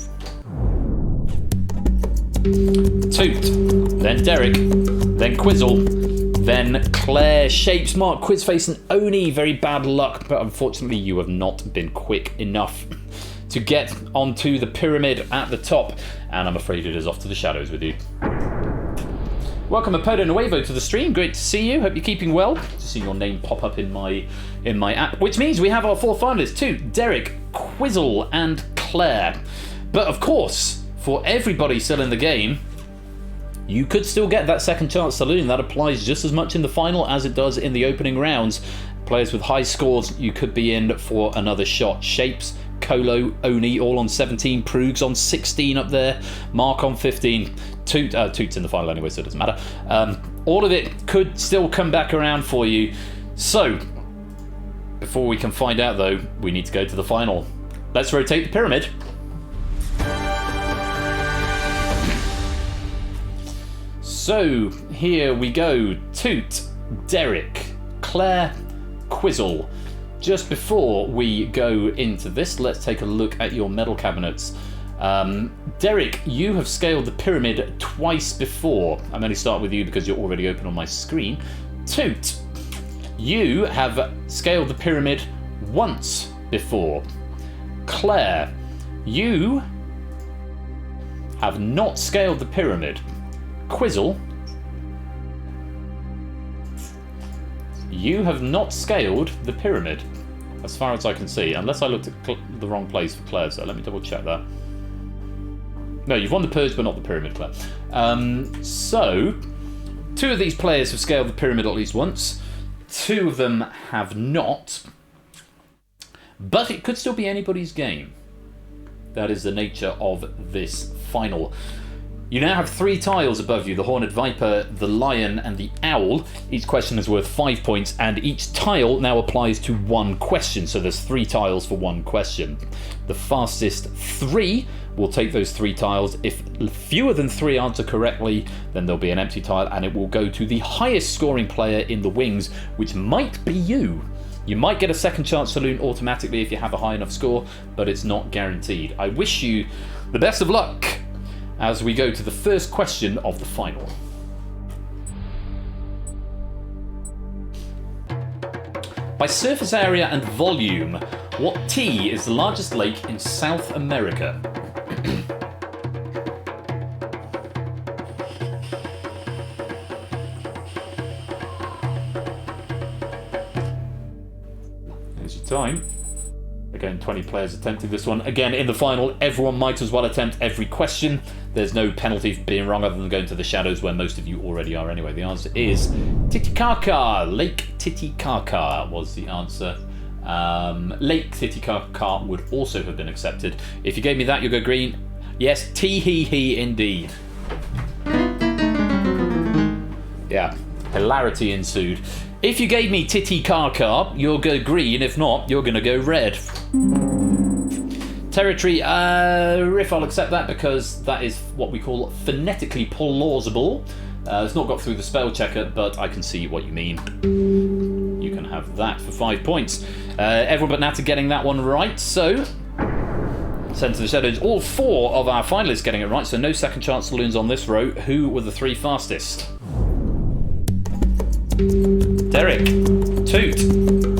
S1: Toot, then Derek, then Quizzle, then Claire, Shapes, Mark, Quizface and Oni. Very bad luck, but unfortunately you have not been quick enough to get onto the pyramid at the top, and I'm afraid it is off to the shadows with you. Welcome Apodo Nuevo to the stream. Great to see you. Hope you're keeping well. To see your name pop up in my app, which means we have our 4 finalists too: Derek, Quizzle and Claire. But of course, for everybody still in the game, you could still get that second chance saloon. That applies just as much in the final as it does in the opening rounds. Players with high scores, you could be in for another shot. Shapes, Colo, Oni, all on 17. Prug's on 16 up there. Mark on 15. Toot's in the final anyway, so it doesn't matter. All of it could still come back around for you. So, before we can find out, though, we need to go to the final. Let's rotate the pyramid. So, here we go. Toot, Derek, Claire, Quizzle. Just before we go into this, let's take a look at your medal cabinets. Derek, you have scaled the pyramid twice before. I'm only starting with you because you're already open on my screen. Toot, you have scaled the pyramid once before. Claire, you have not scaled the pyramid. Quizzle, you have not scaled the pyramid, as far as I can see, unless I looked at the wrong place for Claire, so let me double check that. No, you've won the purge, but not the pyramid, Claire. So, 2 of these players have scaled the pyramid at least once. 2 of them have not. But it could still be anybody's game. That is the nature of this final. You now have 3 tiles above you: the Horned Viper, the Lion, and the Owl. Each question is worth 5 points, and each tile now applies to 1 question. So there's 3 tiles for 1 question. The fastest 3 will take those 3 tiles. If fewer than 3 answer correctly, then there'll be an empty tile, and it will go to the highest scoring player in the wings, which might be you. You might get a second chance saloon automatically if you have a high enough score, but it's not guaranteed. I wish you the best of luck as we go to the first question of the final. By surface area and volume, what T is the largest lake in South America? There's your time. Again, 20 players attempting this one. Again, in the final, everyone might as well attempt every question. There's no penalty for being wrong other than going to the shadows, where most of you already are anyway. The answer is Titicaca. Lake Titicaca was the answer. Lake Titicaca would also have been accepted. If you gave me that, you'll go green. Yes, tee-hee-hee indeed. Yeah, hilarity ensued. If you gave me Titicaca, you'll go green. If not, you're going to go red. Territory, Riff, I'll accept that because that is what we call phonetically plausible. It's not got through the spell checker, but I can see what you mean. You can have that for 5 points. Everyone but Nata getting that one right, so send to the shadows. All 4 of our finalists getting it right, so no second chance saloons on this row. Who were the 3 fastest? Derek, Toot,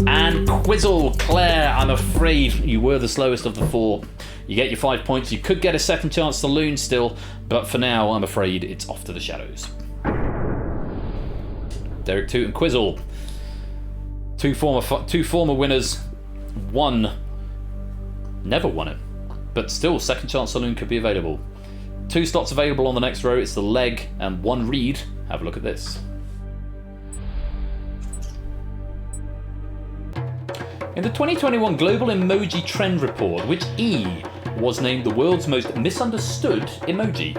S1: and Quizzle. Claire, I'm afraid you were the slowest of the 4. You get your 5 points. You could get a second chance saloon still, but for now, I'm afraid it's off to the shadows. Derek, Toot, and Quizzle. Two former winners. One never won it, but still second chance saloon could be available. 2 slots available on the next row. It's the leg and 1 read. Have a look at this. In the 2021 Global Emoji Trend Report, which E was named the world's most misunderstood emoji?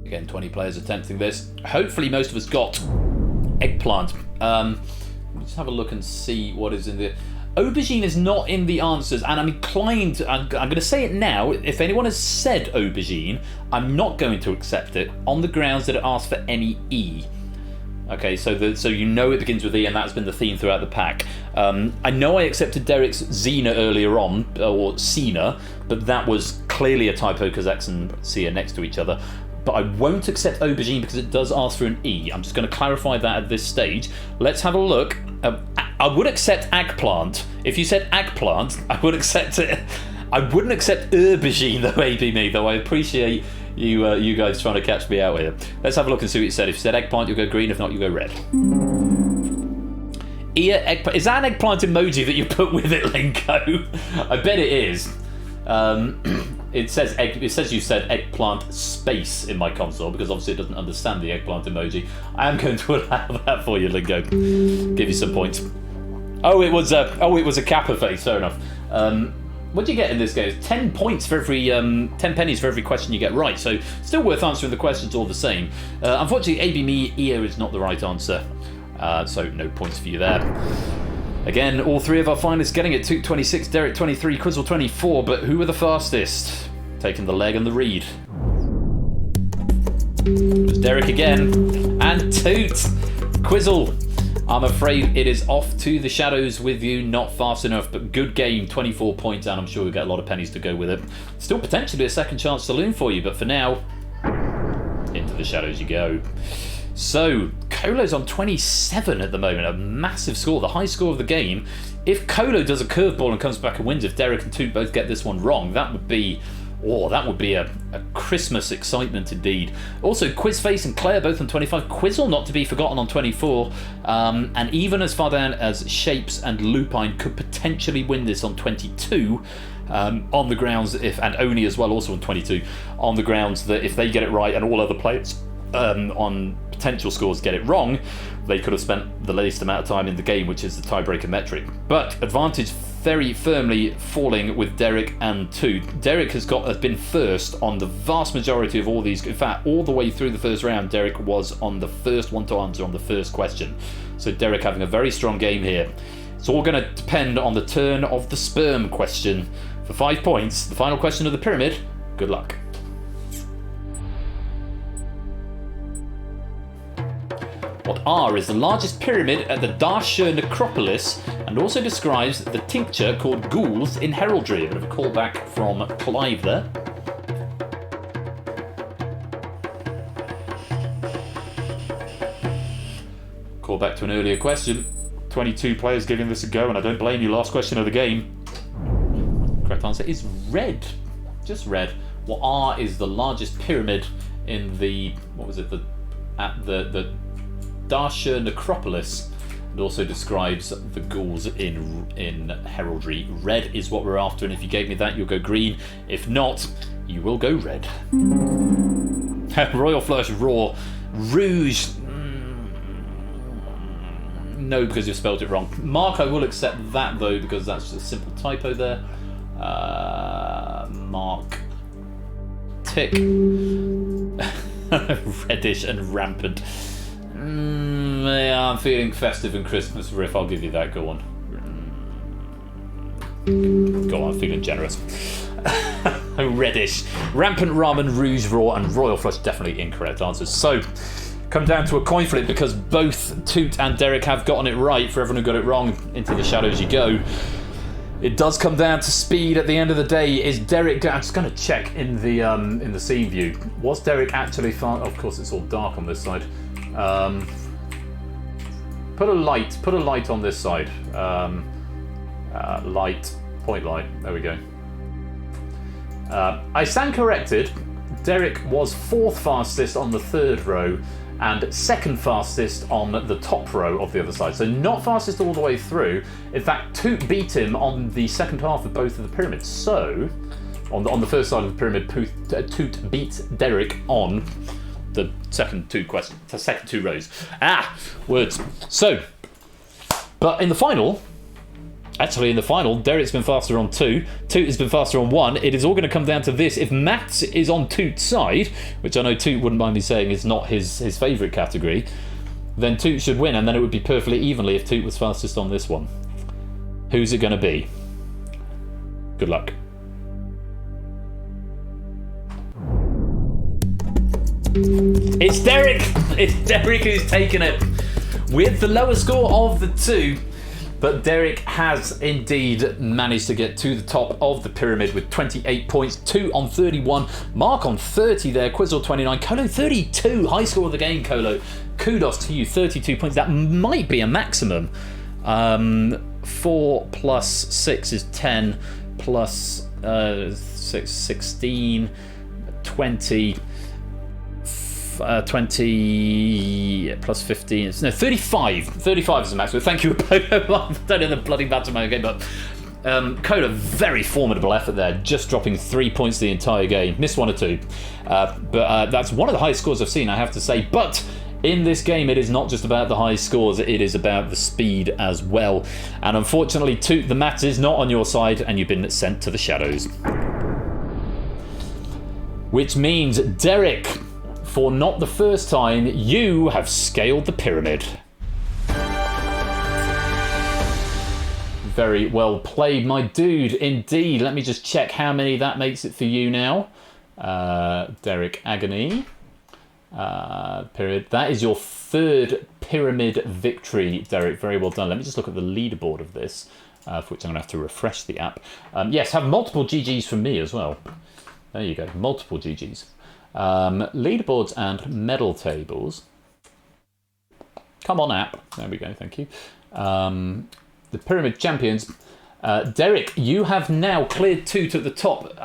S1: Again, 20 players attempting this. Hopefully most of us got eggplant. Let's have a look and see what is in the... Aubergine is not in the answers, and I'm inclined, I'm going to say it now, if anyone has said aubergine, I'm not going to accept it on the grounds that it asks for any E. Okay, so you know it begins with E, and that's been the theme throughout the pack. I know I accepted Derek's Xena earlier on, or Cena, but that was clearly a typo because X and C are next to each other. But I won't accept aubergine because it does ask for an E. I'm just going to clarify that at this stage. Let's have a look. I would accept eggplant. If you said eggplant, I would accept it. I wouldn't accept aubergine, though, maybe me, though I appreciate you guys trying to catch me out here. Let's have a look and see what you said. If you said eggplant, you'll go green. If not, you go red. Eggplant. Is that an eggplant emoji that you put with it, Linko? I bet it is. It says egg. It says you said eggplant space in my console because obviously it doesn't understand the eggplant emoji. I am going to allow that for you, Lingo. Give you some points. Oh, it was a Kappa face. Fair enough. What do you get in this game? 10 points for every 10 pennies for every question you get right. So still worth answering the questions all the same. Unfortunately, AB me ear is not the right answer. So no points for you there. Again, all three of our finalists getting it. Toot 26, Derek 23, Quizzle 24. But who were the fastest? Taking the leg and the read. It was Derek again. And Toot. Quizzle. I'm afraid it is off to the shadows with you. Not fast enough, but good game. 24 points, and I'm sure we'll get a lot of pennies to go with it. Still potentially a second chance saloon for you, but for now, into the shadows you go. So, Colo's on 27 at the moment, a massive score, the high score of the game. If Colo does a curveball and comes back and wins, if Derek and Toot both get this one wrong, that would be a Christmas excitement indeed. Also, Quizface and Claire both on 25. Quizzle not to be forgotten on 24. And even as far down as Shapes and Lupine could potentially win this on 22. On the grounds, and Oni as well, also on 22. On the grounds that if they get it right and all other players on potential scores get it wrong, they could have spent the least amount of time in the game, which is the tiebreaker metric. But advantage very firmly falling with Derek and Toot. Derek has been first on the vast majority of all these. In fact, all the way through the first round, Derek was on the first one to answer on the first question. So Derek having a very strong game here. It's all going to depend on the turn of the sperm question. For 5 points, the final question of the pyramid. Good luck. What R is the largest pyramid at the Darsha necropolis and also describes the tincture called ghouls in heraldry? A bit of a callback from Clive there. Call back to an earlier question. 22 players giving this a go, and I don't blame you. Last question of the game. Correct answer is red. Just red. What R is the largest pyramid in the Darsha necropolis, and also describes the ghouls in heraldry. Red is what we're after, and if you gave me that, you'll go green. If not, you will go red. Royal Flush, Raw, Rouge. No, because you spelled it wrong. Mark, I will accept that though, because that's just a simple typo there. Mark. Tick. Reddish and rampant. Yeah, I'm feeling festive and Christmas riff. I'll give you that. Go on. Go on, I'm feeling generous. Reddish. Rampant, Ramen, Rouge, Raw, and Royal Flush. Definitely incorrect answers. So, come down to a coin flip because both Toot and Derek have gotten it right. For everyone who got it wrong, into the shadows you go. It does come down to speed at the end of the day. Is Derek... I'm just going to check in the scene view. Was Derek actually far... Of course, it's all dark on this side. Put a light on this side. Light, point light. There we go. I stand corrected. Derek was 4th fastest on the 3rd row and 2nd fastest on the top row of the other side. So not fastest all the way through. In fact, Toot beat him on the second half of both of the pyramids. So on the first side of the pyramid, Toot beat Derek on the second two rows. Words. So, but in the final, Derek's been faster on 2, Toot has been faster on 1. It is all going to come down to this. If maths is on Toot's side, which I know Toot wouldn't mind me saying is not his favourite category, then Toot should win, and then it would be perfectly evenly if Toot was fastest on this one. Who's it going to be? Good luck. It's Derek! It's Derek who's taken it with the lower score of the two. But Derek has indeed managed to get to the top of the pyramid with 28 points. Toot on 31, Mark on 30 there, Quizzle 29, Colo 32. High score of the game, Colo. Kudos to you, 32 points. That might be a maximum. 4 plus 6 is 10, plus 6, 16, 20... 20 plus 15, no, 35 is the maximum. Thank you. I don't know the bloody maths of my game, but Coda, very formidable effort there, just dropping 3 points the entire game. Missed 1 or 2. But that's one of the highest scores I've seen, I have to say. But in this game, it is not just about the high scores, it is about the speed as well. And unfortunately, the maths is not on your side, and you've been sent to the shadows. Which means, Derek, for not the first time, you have scaled the pyramid. Very well played, my dude, indeed. Let me just check how many that makes it for you now. Derek Agony. Pyramid. That is your 3rd pyramid victory, Derek. Very well done. Let me just look at the leaderboard of this, for which I'm going to have to refresh the app. Yes, have multiple GGs from me as well. There you go, multiple GGs. Leaderboards and medal tables. Come on, app. There we go, thank you. The Pyramid Champions. Derek, you have now cleared 2 to the top.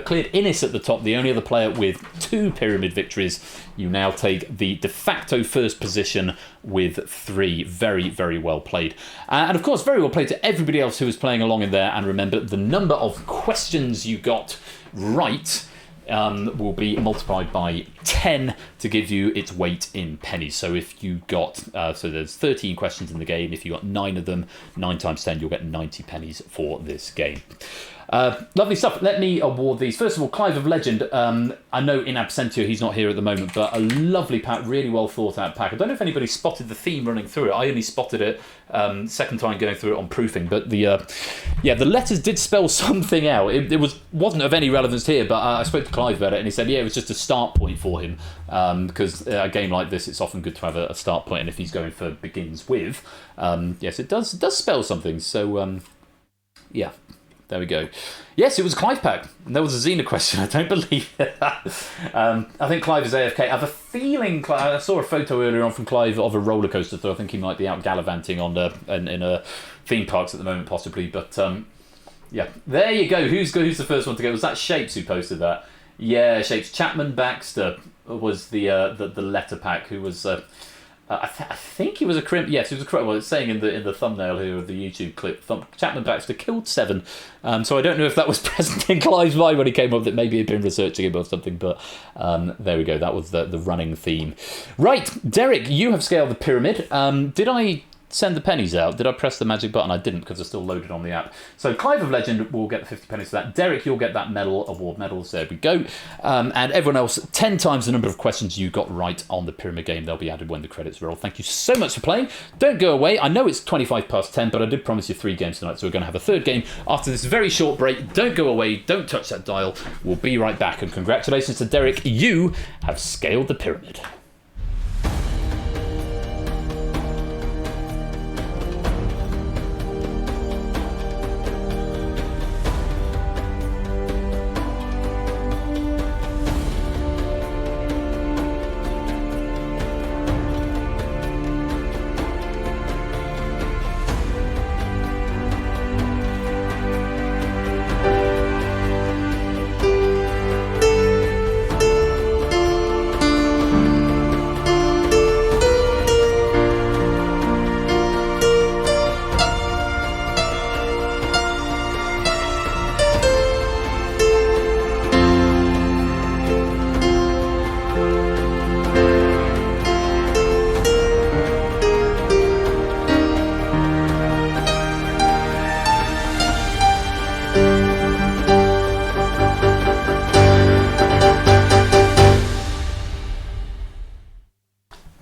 S1: Cleared Innis at the top, the only other player with 2 Pyramid victories. You now take the de facto first position with 3. Very, very well played. And of course, very well played to everybody else who was playing along in there. And remember, the number of questions you got right will be multiplied by 10 to give you its weight in pennies. So if you got, so there's 13 questions in the game. If you got 9 of them, 9 times 10, you'll get 90 pennies for this game. Lovely stuff. Let me award these. First of all, Clive of Legend. I know in absentia he's not here at the moment, but a lovely pack, really well thought out pack. I don't know if anybody spotted the theme running through it. I only spotted it second time going through it on proofing, but the letters did spell something out. It wasn't of any relevance here, but I spoke to Clive about it, and he said, yeah, it was just a start point for him, because a game like this, it's often good to have a start point, and if he's going for begins with, yes, it does spell something. So yeah. There we go. Yes, it was a Clive pack. And there was a Xena question. I don't believe it. I think Clive is AFK. I have a feeling... I saw a photo earlier on from Clive of a roller coaster, so I think he might be out gallivanting on in theme parks at the moment, possibly. But yeah, there you go. Who's the first one to go? Was that Shapes who posted that? Yeah, Shapes. Chapman Baxter was the letter pack who was... I think he was a crimp. Yes, he was a crimp. Well, it's saying in the thumbnail here of the YouTube clip, Chapman Baxter killed 7. So I don't know if that was present in Clive's mind when he came up that maybe he'd been researching him or something. But there we go. That was the running theme. Right, Derek, you have scaled the pyramid. Did I send the pennies out? Did I press the magic button? I didn't, because they're still loaded on the app. So Clive of Legend will get the 50 pennies for that. Derek, you'll get that award medals. There we go. And everyone else, 10 times the number of questions you got right on the pyramid game. They'll be added when the credits roll. Thank you so much for playing. Don't go away. I know it's 25 past 10, but I did promise you 3 games tonight, so we're going to have a 3rd game after this very short break. Don't go away. Don't touch that dial. We'll be right back. And congratulations to Derek. You have scaled the pyramid.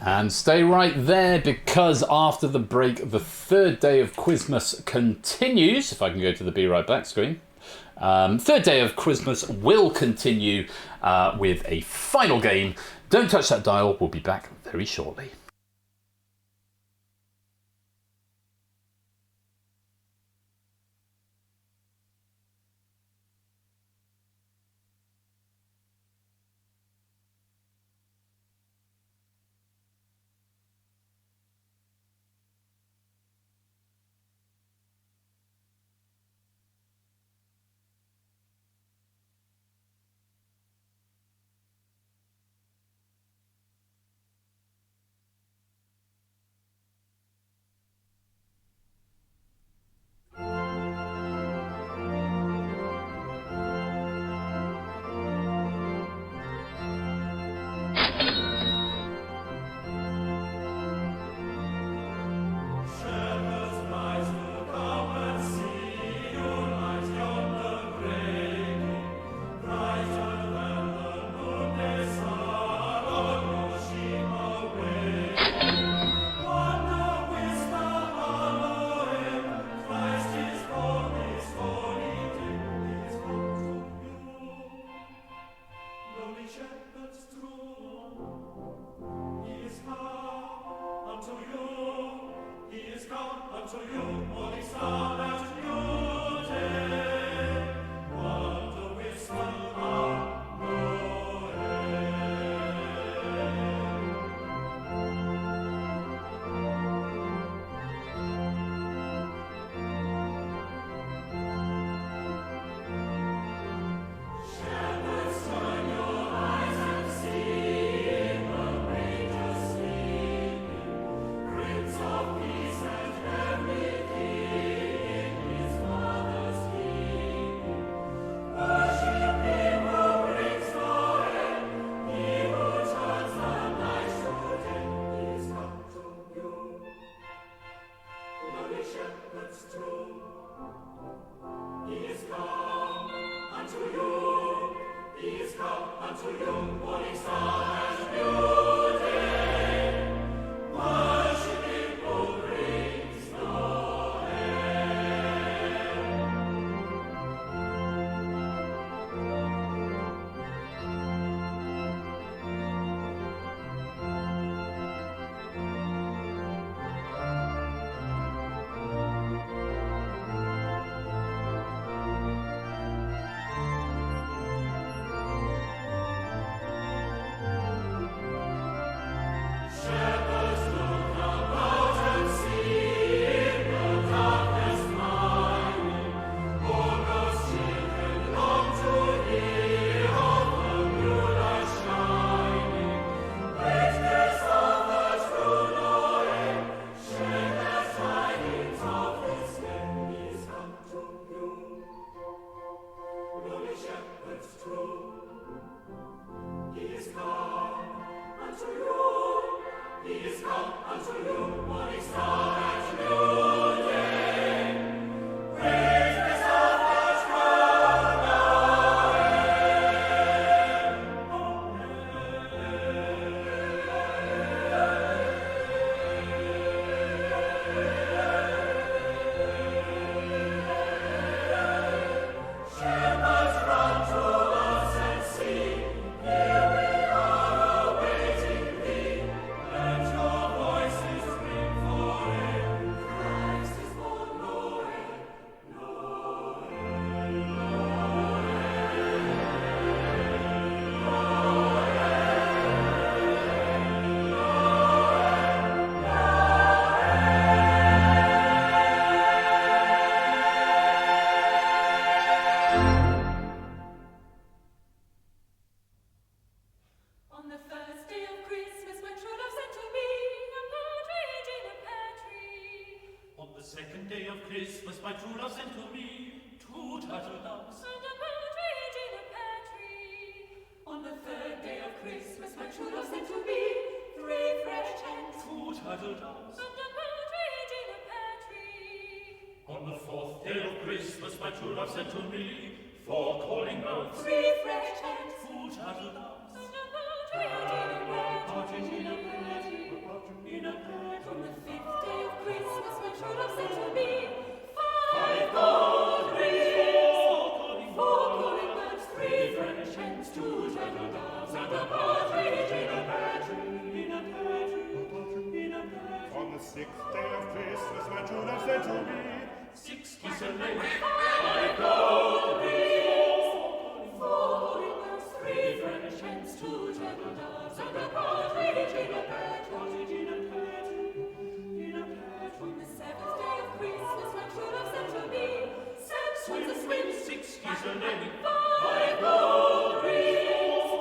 S1: And stay right there, because after the break, the 3rd day of Quizmas continues. If I can go to the Be Right Back screen. 3rd day of Quizmas will continue with a final game. Don't touch that dial. We'll be back very shortly.
S4: second day of Christmas, my true love sent to me 2 turtle doves
S5: and a partridge in a pear tree. On the third day of Christmas, my true love sent to me 3 fresh hens,
S4: 2 turtle doves
S5: and a partridge in a pear tree.
S4: On the 4th day of Christmas, my true love sent to me 4 calling birds,
S5: 3 fresh hens,
S4: 2 turtle doves
S5: and a partridge in a pear tree.
S4: in a pear
S5: On the 5th day of Christmas, my true love sent to me
S4: 5
S5: 5
S4: gold
S5: rings, 4
S4: calling
S5: calling birds, 3 fresh hens, 2 turtle doves, and a partridge in a pear tree.
S4: in a pear tree, in a pear tree.
S6: On the 6th day of Christmas, my true love sent to me
S4: 6 geese a laying,
S5: 5 gold rings, 4 calling birds, 3 fresh hens, 2 turtle doves, and a partridge in a pear tree.
S4: in a pear tree, in a pear tree.
S5: On the 7th day of Christmas, my true love sent to me 6 swans a swim,
S4: 6 geese a laying,
S5: 5 gold rings,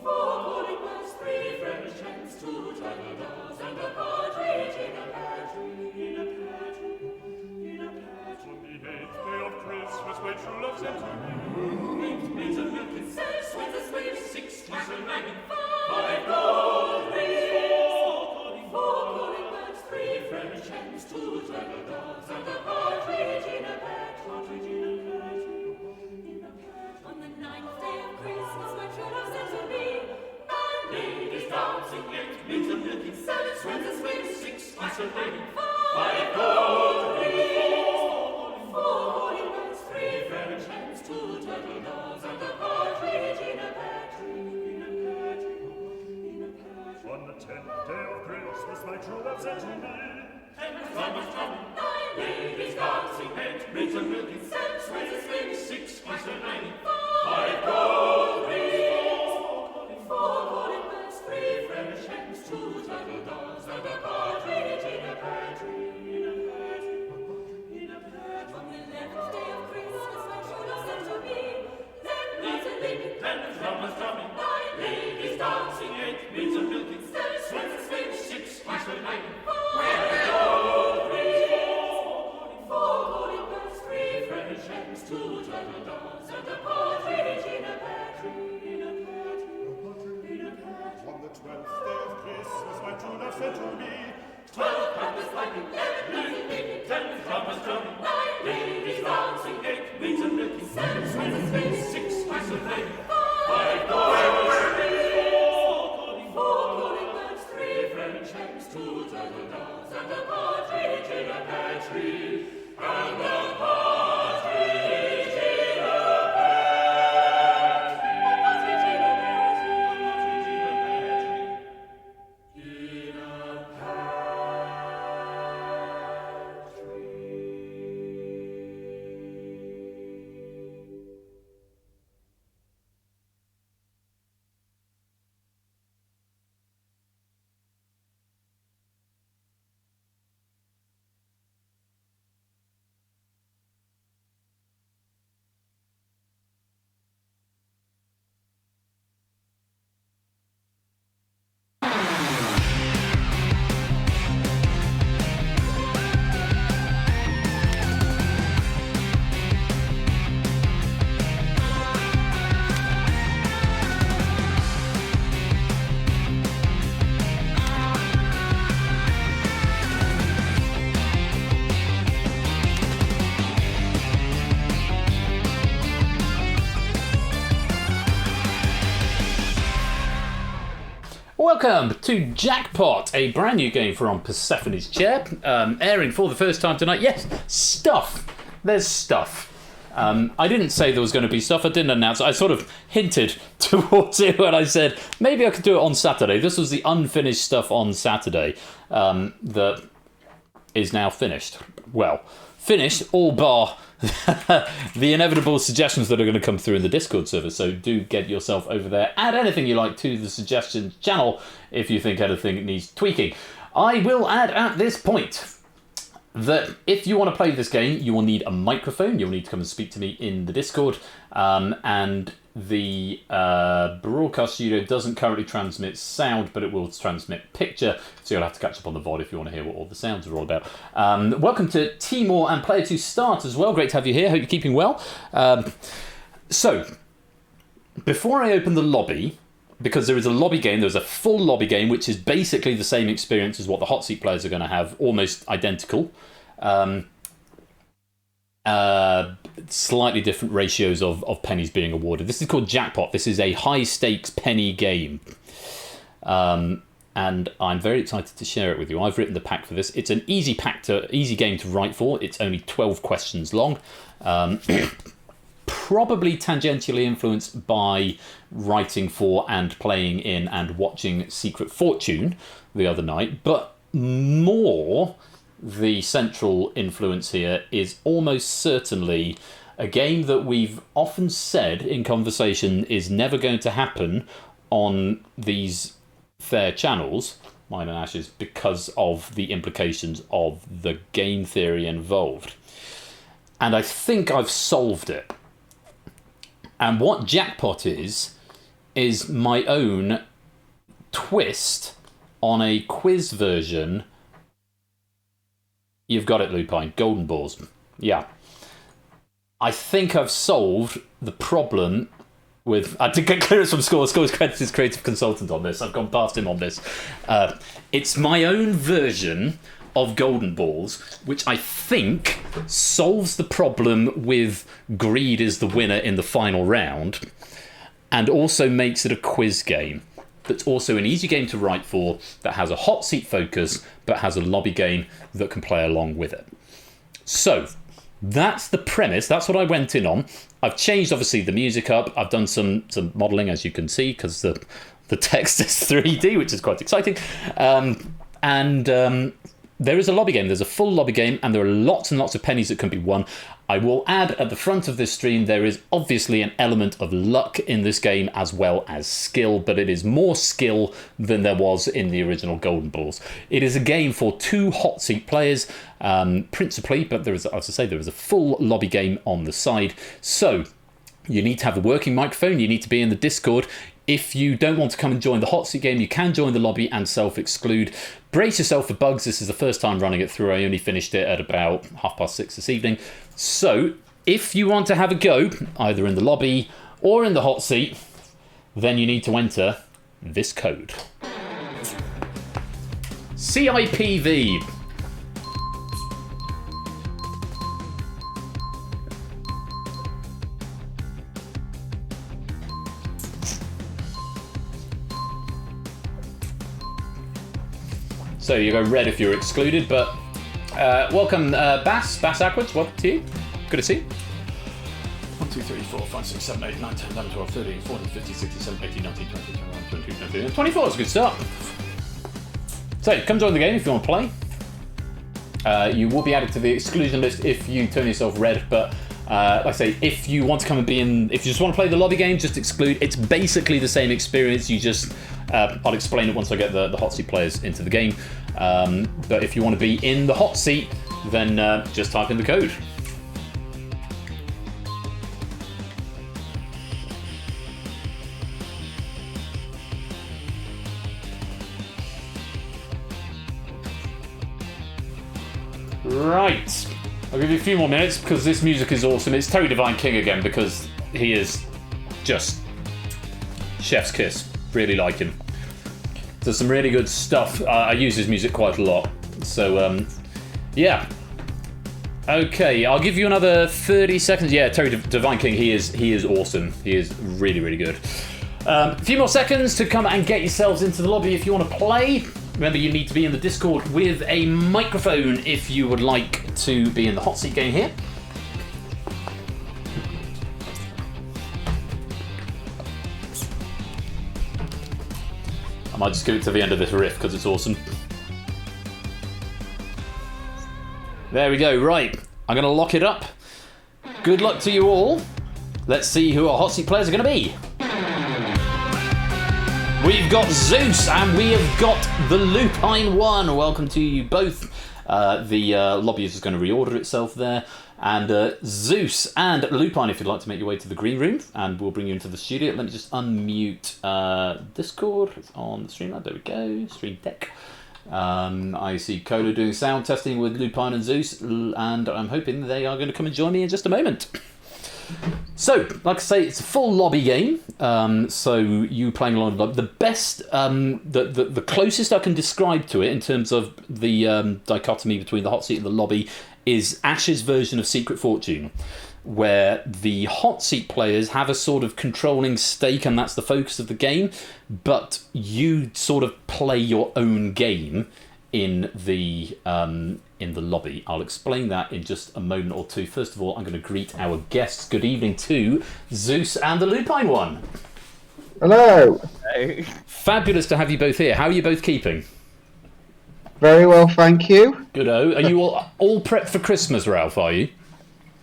S5: 4 calling birds, 3 French hens, 2 turtle doves, and a partridge in a pear tree.
S4: in a pear tree, in a pear tree.
S6: On the 8th day of Christmas, my true love sent to me
S4: 8 maids a milking,
S5: 6 swans a swim,
S4: 6 geese a laying,
S5: 5 gold rings, 4 calling birds, 3 French hens, 2 turtle doves, and a partridge in a pear tree.
S4: in a pear tree, in a pear tree.
S5: On the 9th day of Christmas, my true love sent to me 9 ladies dancing,
S4: 8 maids a milking,
S5: 7 swans a swim,
S4: 6 geese a laying,
S5: 5 gold rings, 4 calling birds, 3 French hens, 2 turtle doves, and a partridge in a pear tree.
S4: in a pear tree, in a pear tree.
S6: On the 10th day of Christmas, my true love sent to me
S4: 10 drummers drumming,
S5: 9
S4: ladies dancing, 8 maids a milking, 6 ways a swing, 6 geese a laying, 5 gold rings, 4 calling birds, 3 French hens, 2 turtle doves, and a partridge in a pear tree.
S5: On the 11th day of Christmas, my true love sent to me. 10 maids a leaping,
S4: 10 drummers drumming,
S5: 9
S4: ladies dancing, 8 maids a milking, 6 ways a swing, 6 geese a laying,
S5: 5 gold rings, 4 calling birds, 3 French hens, 2 turtle doves, and a partridge in a pear tree.
S6: On the 12th day of Christmas, my true love sent to me.
S4: 12 candles lighting, 11 maids a leaping, 10 drummers drumming, 9 ladies dancing, 8 maids a milking, 6 ways a swing, 6 geese a laying, 5 gold rings,
S5: 4 calling birds, 3 French hens, 2 turtle doves, and a partridge in a pear tree.
S4: and a partridge in a
S1: Welcome to Jackpot, a brand new game from Persephone's Chair, airing for the first time tonight. Yes, stuff. There's stuff. I didn't say there was going to be stuff. I didn't announce it. I sort of hinted towards it when I said maybe I could do it on Saturday. This was the unfinished stuff on Saturday that is now finished. Well, finished, all bar the inevitable suggestions that are going to come through in the Discord server, so do get yourself over there. Add anything you like to the suggestions channel if you think anything needs tweaking. I will add at this point that if you want to play this game, you will need a microphone. You'll need to come and speak to me in the Discord, and the broadcast studio doesn't currently transmit sound, but it will transmit picture, so you'll have to catch up on the VOD if you want to hear what all the sounds are all about. Welcome to Timor and Player 2 Start as well. Great to have you here. Hope you're keeping well. So, before I open the lobby, because there is a lobby game, there's a full lobby game, which is basically the same experience as what the hot seat players are going to have, almost identical. Slightly different ratios of pennies being awarded. This is called Jackpot. This is a high stakes penny game. And I'm very excited to share it with you. I've written the pack for this. It's an easy game to write for. It's only 12 questions long. Probably tangentially influenced by writing for and playing in and watching Secret Fortune the other night, but more the central influence here is almost certainly a game that we've often said in conversation is never going to happen on these fair channels, mine and Ash's, because of the implications of the game theory involved. And I think I've solved it. And what Jackpot is my own twist on a quiz version. You've got it, Lupine. Golden balls. Yeah. I think I've solved the problem with... I did get clearance from Score. Score's credited as creative consultant on this. I've gone past him on this. It's my own version of Golden Balls, which I think solves the problem with greed is the winner in the final round, and also makes it a quiz game that's also an easy game to write for, that has a hot seat focus, but has a lobby game that can play along with it. So that's the premise. That's what I went in on. I've changed, obviously, the music up. I've done some modelling, as you can see, because the text is 3D, which is quite exciting. there is a lobby game. There's a full lobby game, and there are lots and lots of pennies that can be won. I will add at the front of this stream, there is obviously an element of luck in this game as well as skill, but it is more skill than there was in the original Golden Balls. It is a game for 2 hot seat players, principally, but there is, as I say, there is a full lobby game on the side. So you need to have a working microphone. You need to be in the Discord. If you don't want to come and join the hot seat game, you can join the lobby and self-exclude. Brace yourself for bugs. This is the first time running it through. I only finished it at about 6:30 this evening. So if you want to have a go, either in the lobby or in the hot seat, then you need to enter this code. CIPV. So you go red if you're excluded, but welcome Bass Ackwards, welcome to you. Good to see you. 1, 2, 3, 4, 5, 6, 7, 8, 9, 10, 11, 12, 13, 14, 15, 16, 17, 18, 19, 20, 21, 22, 23, 24 is a good start. So come join the game if you want to play. You will be added to the exclusion list if you turn yourself red, but like I say, if you want to come and be in, if you just want to play the lobby game, just exclude. It's basically the same experience, you just, I'll explain it once I get the hot seat players into the game. But if you want to be in the hot seat, then just type in the code. Right, I'll give you a few more minutes because this music is awesome. It's Terry Divine King again because he is just chef's kiss. Really like him. Does some really good stuff. I use his music quite a lot. So, yeah. Okay, I'll give you another 30 seconds. Yeah, Terry Divine King, he is awesome. He is really, really good. A few more seconds to come and get yourselves into the lobby if you want to play. Remember, you need to be in the Discord with a microphone if you would like to be in the hot seat game here. I might just go to the end of this riff because it's awesome. There we go, right. I'm going to lock it up. Good luck to you all. Let's see who our hot seat players are going to be. We've got Zeus and we have got the Lupine one. Welcome to you both. The lobby is just going to reorder itself there. And Zeus and Lupine, if you'd like to make your way to the green room, and we'll bring you into the studio. Let me just unmute Discord. It's on the Streamlab. There we go. Stream Deck. I see Coda doing sound testing with Lupine and Zeus, and I'm hoping they are going to come and join me in just a moment. So, like I say, it's a full lobby game. So you playing along the lobby. The best, the closest I can describe to it in terms of the dichotomy between the hot seat and the lobby is Ash's version of Secret Fortune, where the hot seat players have a sort of controlling stake and that's the focus of the game, but you sort of play your own game in the lobby. I'll explain that in just a moment or two. First of all, I'm going to greet our guests. Good evening to Zeus and the Lupine one.
S7: Hello.
S8: Hello.
S1: Fabulous to have you both here. How are you both keeping?
S7: Very well, thank you.
S1: Good-o. Are you all prepped for Christmas, Ralph, are you?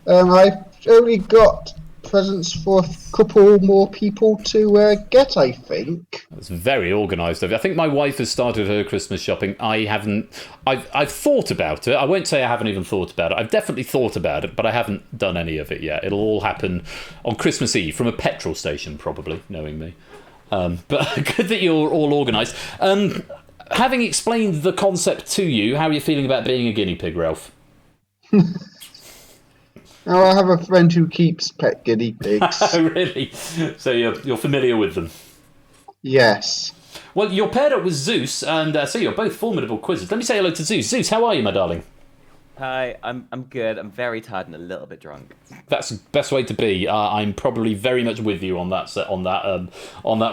S7: I've only got presents for a couple more people to get, I think.
S1: That's very organised of you. I think my wife has started her Christmas shopping. I haven't. I've thought about it. I won't say I haven't even thought about it. I've definitely thought about it, but I haven't done any of it yet. It'll all happen on Christmas Eve from a petrol station, probably, knowing me. But good that you're all organised. Having explained the concept to you, how are you feeling about being a guinea pig, Ralph?
S7: Oh, I have a friend who keeps pet guinea pigs.
S1: Really? So you're familiar with them?
S7: Yes.
S1: Well, you're paired up with Zeus, and so you're both formidable quizzes. Let me say hello to Zeus. Zeus, how are you, my darling?
S8: Hi, I'm good. I'm very tired and a little bit drunk.
S1: That's the best way to be. I'm probably very much with you on that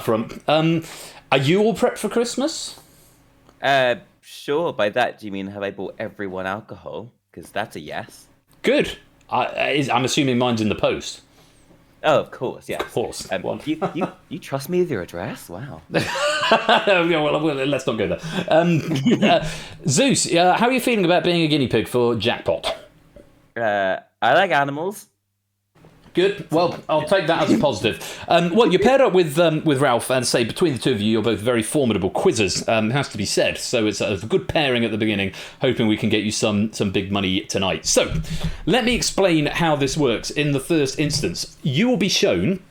S1: front. Are you all prepped for Christmas?
S8: Sure. By that, do you mean have I bought everyone alcohol? Because that's a yes.
S1: Good. I'm assuming mine's in the post.
S8: Oh, of course, yeah.
S1: Of course.
S8: You trust me with your address? Wow.
S1: well, let's not go there. Zeus, how are you feeling about being a guinea pig for jackpot?
S8: I like animals.
S1: Good. Well, I'll take that as a positive. Well, you're paired up with Ralph, and say between the two of you, you're both very formidable quizzers. It has to be said. So it's a good pairing at the beginning. Hoping we can get you some big money tonight. So let me explain how this works. In the first instance, you will be shown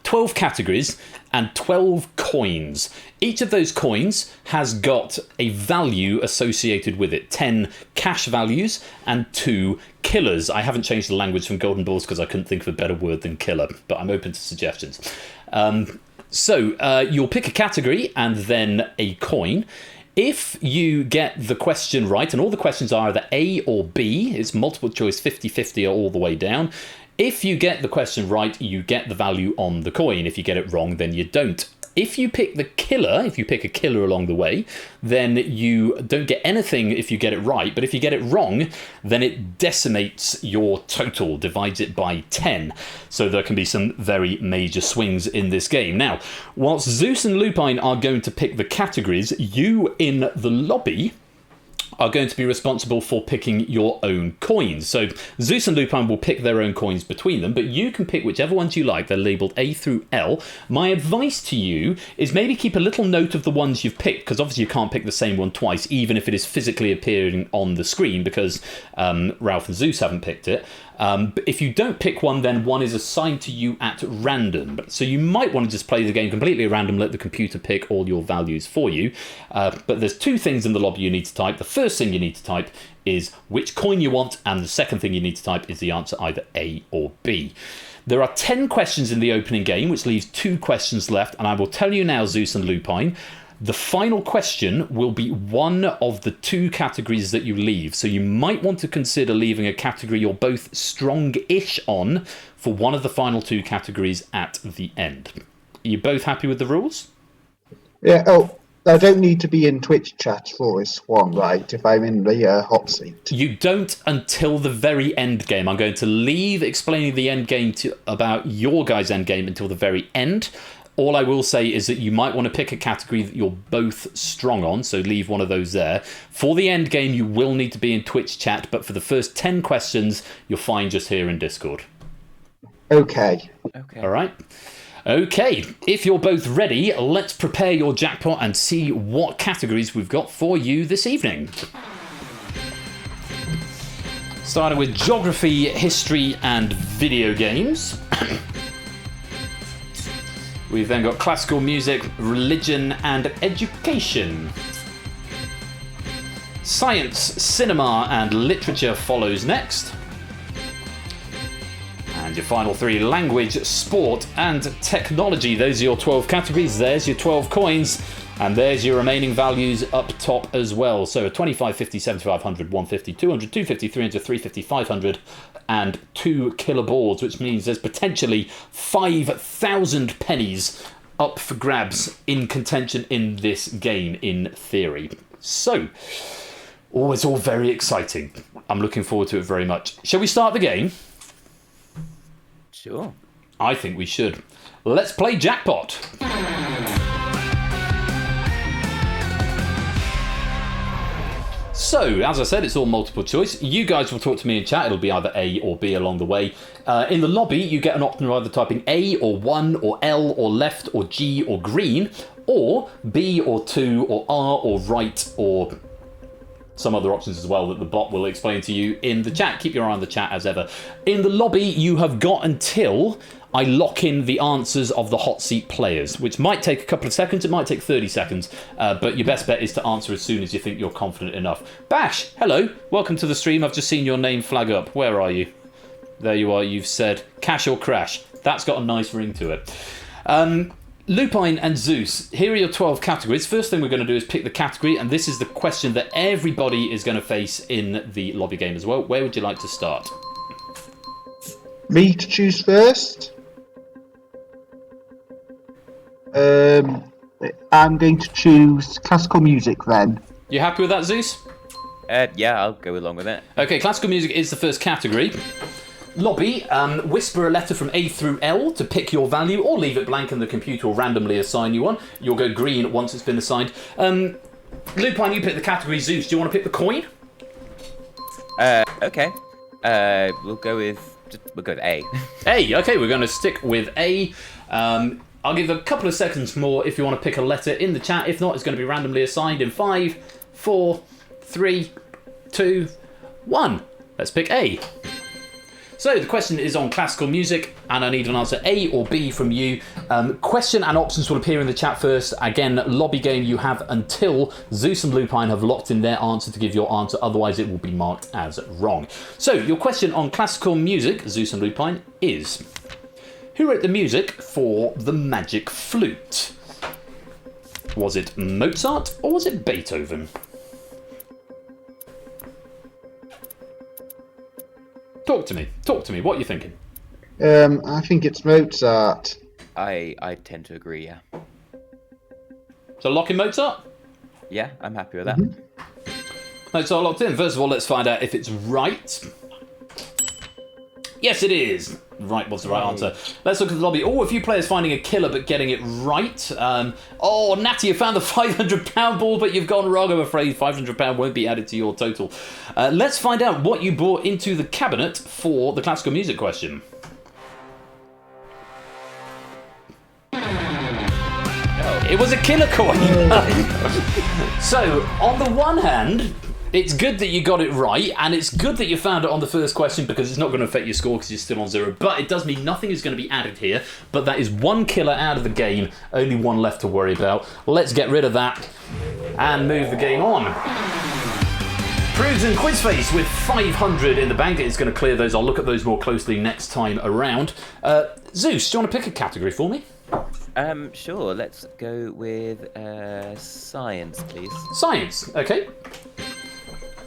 S1: 12 categories and 12 coins. Each of those coins has got a value associated with it. 10 cash values and 2 killers. I haven't changed the language from golden balls because I couldn't think of a better word than killer, but I'm open to suggestions. So you'll pick a category and then a coin. If you get the question right, and all the questions are either A or B, it's multiple choice 50-50 all the way down. If you get the question right, you get the value on the coin. If you get it wrong, then you don't. If you pick the killer, if you pick a killer along the way, then you don't get anything if you get it right. But if you get it wrong, then it decimates your total, divides it by 10. So there can be some very major swings in this game. Now, whilst Zeus and Lupine are going to pick the categories, you in the lobby are going to be responsible for picking your own coins. So Zeus and Lupine will pick their own coins between them, but you can pick whichever ones you like. They're labelled A through L. My advice to you is maybe keep a little note of the ones you've picked, because obviously you can't pick the same one twice, even if it is physically appearing on the screen, because Ralph and Zeus haven't picked it. But if you don't pick one, then one is assigned to you at random. So you might want to just play the game completely at random, let the computer pick all your values for you. But there's 2 things in the lobby you need to type. The first thing you need to type is which coin you want, and the second thing you need to type is the answer either A or B. There are 10 questions in the opening game, which leaves 2 questions left, and I will tell you now, Zeus and Lupine, the final question will be one of the 2 categories that you leave. So you might want to consider leaving a category you're both strong-ish on for one of the final 2 categories at the end. Are you both happy with the rules?
S7: Yeah, oh, I don't need to be in Twitch chat for this one, right, if I'm in the hot seat.
S1: You don't until the very end game. I'm going to leave explaining the end game about your guys' end game until the very end. All I will say is that you might want to pick a category that you're both strong on, so leave one of those there. For the end game, you will need to be in Twitch chat, but for the first 10 questions, you're fine just here in Discord.
S7: Okay.
S1: All right. Okay, if you're both ready, let's prepare your jackpot and see what categories we've got for you this evening. Starting with geography, history, and video games. We've then got classical music, religion, and education. Science, cinema, and literature follows next. And your final 3, language, sport, and technology. Those are your 12 categories. There's your 12 coins. And there's your remaining values up top as well. So 25, 50, 75, 100, 150, 200, 250, 300, 350, 500, and 2 killer boards, which means there's potentially 5,000 pennies up for grabs in contention in this game, in theory. So, it's all very exciting. I'm looking forward to it very much. Shall we start the game?
S8: Sure.
S1: I think we should. Let's play Jackpot. So, as I said, it's all multiple choice. You guys will talk to me in chat. It'll be either A or B along the way. In the lobby, you get an option of either typing A or 1 or L or left or G or green, or B or 2 or R or right or some other options as well that the bot will explain to you in the chat. Keep your eye on the chat as ever. In the lobby, you have got until I lock in the answers of the hot seat players, which might take a couple of seconds, it might take 30 seconds, but your best bet is to answer as soon as you think you're confident enough. Bash, hello, welcome to the stream. I've just seen your name flag up. Where are you? There you are. You've said cash or crash. That's got a nice ring to it. Lupine and Zeus, here are your 12 categories. First thing we're going to do is pick the category, and this is the question that everybody is going to face in the lobby game as well. Where would you like to start?
S7: Me to choose first? I'm going to choose classical music then.
S1: You happy with that, Zeus?
S8: Yeah, I'll go along with it.
S1: Okay, classical music is the first category. Lobby, whisper a letter from A through L to pick your value, or leave it blank and the computer will randomly assign you one. You'll go green once it's been assigned. Lupine, you pick the category. Zeus, do you want to pick the coin?
S8: Okay. We'll go with A.
S1: A, okay, we're going to stick with A. I'll give a couple of seconds more if you want to pick a letter in the chat. If not, it's going to be randomly assigned in 5, 4, 3, 2, 1. Let's pick A. So the question is on classical music, and I need an answer A or B from you. Question and options will appear in the chat first. Again, lobby game, you have until Zeus and Lupine have locked in their answer to give your answer, otherwise it will be marked as wrong. So your question on classical music, Zeus and Lupine, is: who wrote the music for the Magic Flute? Was it Mozart or was it Beethoven? Talk to me. What are you thinking?
S7: I think it's Mozart.
S8: I tend to agree, yeah.
S1: So lock in Mozart?
S8: Yeah, I'm happy with that.
S1: Mozart locked in. First of all, let's find out if it's right. Yes, it is. Right was the right answer. Let's look at the lobby. Oh, a few players finding a killer but getting it right. Oh, Natty, you found the £500 ball, but you've gone wrong, I'm afraid. £500 won't be added to your total. Let's find out what you brought into the cabinet for the classical music question. It was a killer coin. So, on the one hand, it's good that you got it right, and it's good that you found it on the first question because it's not going to affect your score because you're still on 0. But it does mean nothing is going to be added here. But that is one killer out of the game, only one left to worry about. Let's get rid of that and move the game on. Prudes and Quizface with 500 in the bank. It's going to clear those. I'll look at those more closely next time around. Zeus, do you want to pick a category for me?
S8: Sure. Let's go with science, please. Science,
S1: okay.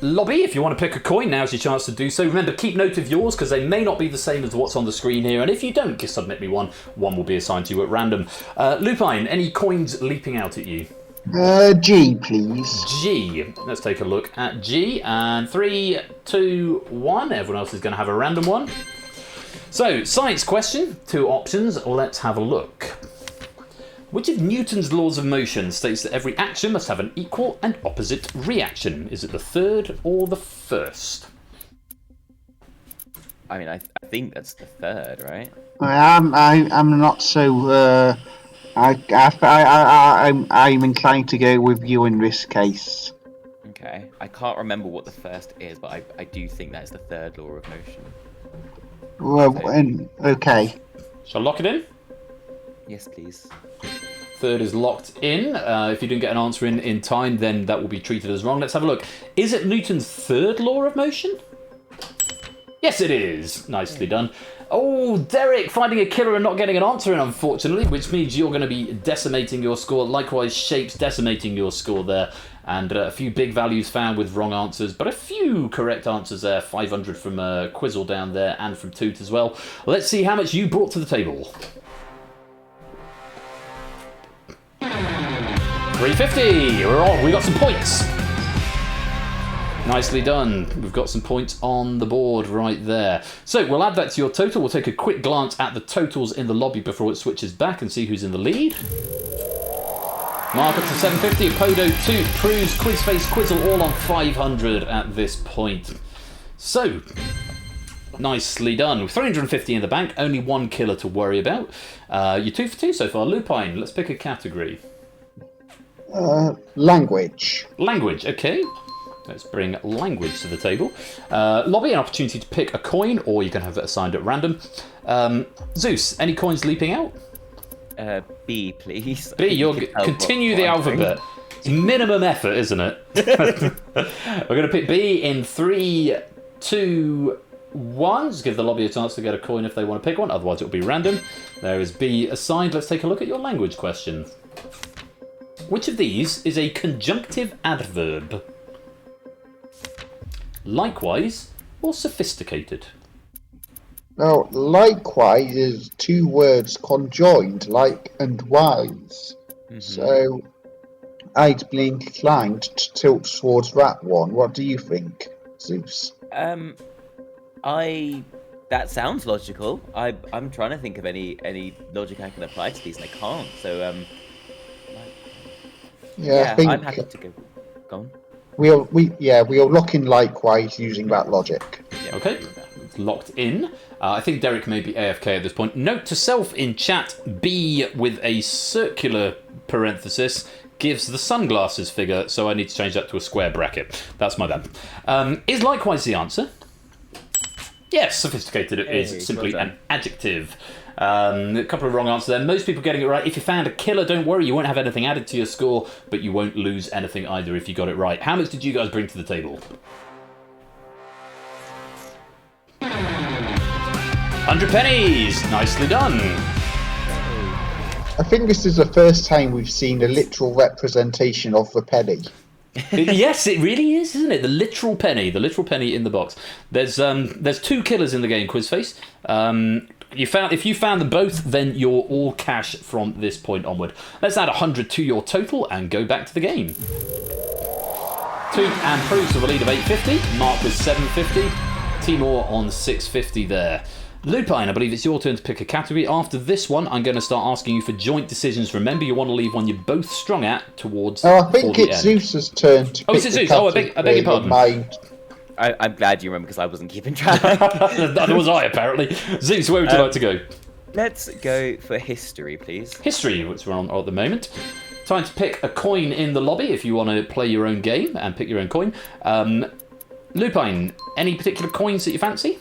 S1: Lobby, if you want to pick a coin, now's your chance to do so. Remember, keep note of yours, because they may not be the same as what's on the screen here, and if you don't, just submit me one. One will be assigned to you at random. Lupine, any coins leaping out at you?
S7: G, please.
S1: G. Let's take a look at G, and 3, 2, 1. Everyone else is going to have a random one. So, science question, 2 options. Let's have a look. Which of Newton's laws of motion states that every action must have an equal and opposite reaction? Is it the third or the first?
S8: I mean, I think that's the third, right?
S7: I'm not so. I'm inclined to go with you in this case.
S8: Okay, I can't remember what the first is, but I do think that's the third law of motion.
S7: Well, okay.
S1: Shall I lock it in?
S8: Yes, please.
S1: Third is locked in. If you didn't get an answer in time, then that will be treated as wrong. Let's have a look. Is it Newton's third law of motion? Yes, it is. Nicely done. Oh, Derek, finding a killer and not getting an answer in, unfortunately, which means you're going to be decimating your score. Likewise, Shapes decimating your score there. And a few big values found with wrong answers, but a few correct answers there. 500 from Quizzle down there and from Toot as well. Let's see how much you brought to the table. 350. We're on. We got some points. Nicely done. We've got some points on the board right there. So we'll add that to your total. We'll take a quick glance at the totals in the lobby before it switches back and see who's in the lead. Mark up to 750. Podo, Toot, Prues, Quizface, Quizzle all on 500 at this point. So, nicely done. 350 in the bank. Only one killer to worry about. You're 2 for 2 so far. Lupine, let's pick a category.
S7: Language.
S1: Language, okay. Let's bring language to the table. Lobby, an opportunity to pick a coin, or you can have it assigned at random. Zeus, any coins leaping out?
S8: B, please.
S1: B, you'll continue the alphabet. It's minimum effort, isn't it? We're going to pick B in 3, 2, 1. Just give the lobby a chance to get a coin if they want to pick one, otherwise it'll be random. There is B assigned. Let's take a look at your language question. Which of these is a conjunctive adverb? Likewise or sophisticated?
S7: Now, likewise is 2 words conjoined, like and wise. Mm-hmm. So, I'd be inclined to tilt towards that one. What do you think, Zeus?
S8: I That sounds logical. I'm trying to think of any logic I can apply to these, and I can't. So
S7: Yeah, I think
S8: I'm happy to go. Go on.
S7: we'll lock in likewise using that logic.
S8: Yeah,
S1: Okay, it's locked in. I think Derek may be AFK at this point. Note to self in chat: B with a circular parenthesis gives the sunglasses figure, so I need to change that to a square bracket. That's my bad. Is likewise the answer? Yes, sophisticated is simply an adjective. A couple of wrong answers there. Most people getting it right. If you found a killer, don't worry, you won't have anything added to your score, but you won't lose anything either if you got it right. How much did you guys bring to the table? 100 pennies! Nicely done.
S7: I think this is the first time we've seen a literal representation of the penny.
S1: Yes, it really is, isn't it? The literal penny in the box. There's 2 killers in the game, Quizface. If you found them both, then you're all cash from this point onward. Let's add 100 to your total and go back to the game. Toot and Proofs with a lead of 850. Mark with 750. Timor on 650 there. Lupine, I believe it's your turn to pick a category. After this one, I'm going to start asking you for joint decisions. Remember, you want to leave one you're both strong at towards.
S7: Oh, I think it's Zeus's turn to pick
S1: it's Zeus. Oh, I beg your pardon.
S8: I'm glad you remember because I wasn't keeping track.
S1: That was I, apparently. Zeus, where would you like to go?
S8: Let's go for history, please.
S1: History, which we're on at the moment. Time to pick a coin in the lobby if you want to play your own game and pick your own coin. Lupine, any particular coins that you fancy?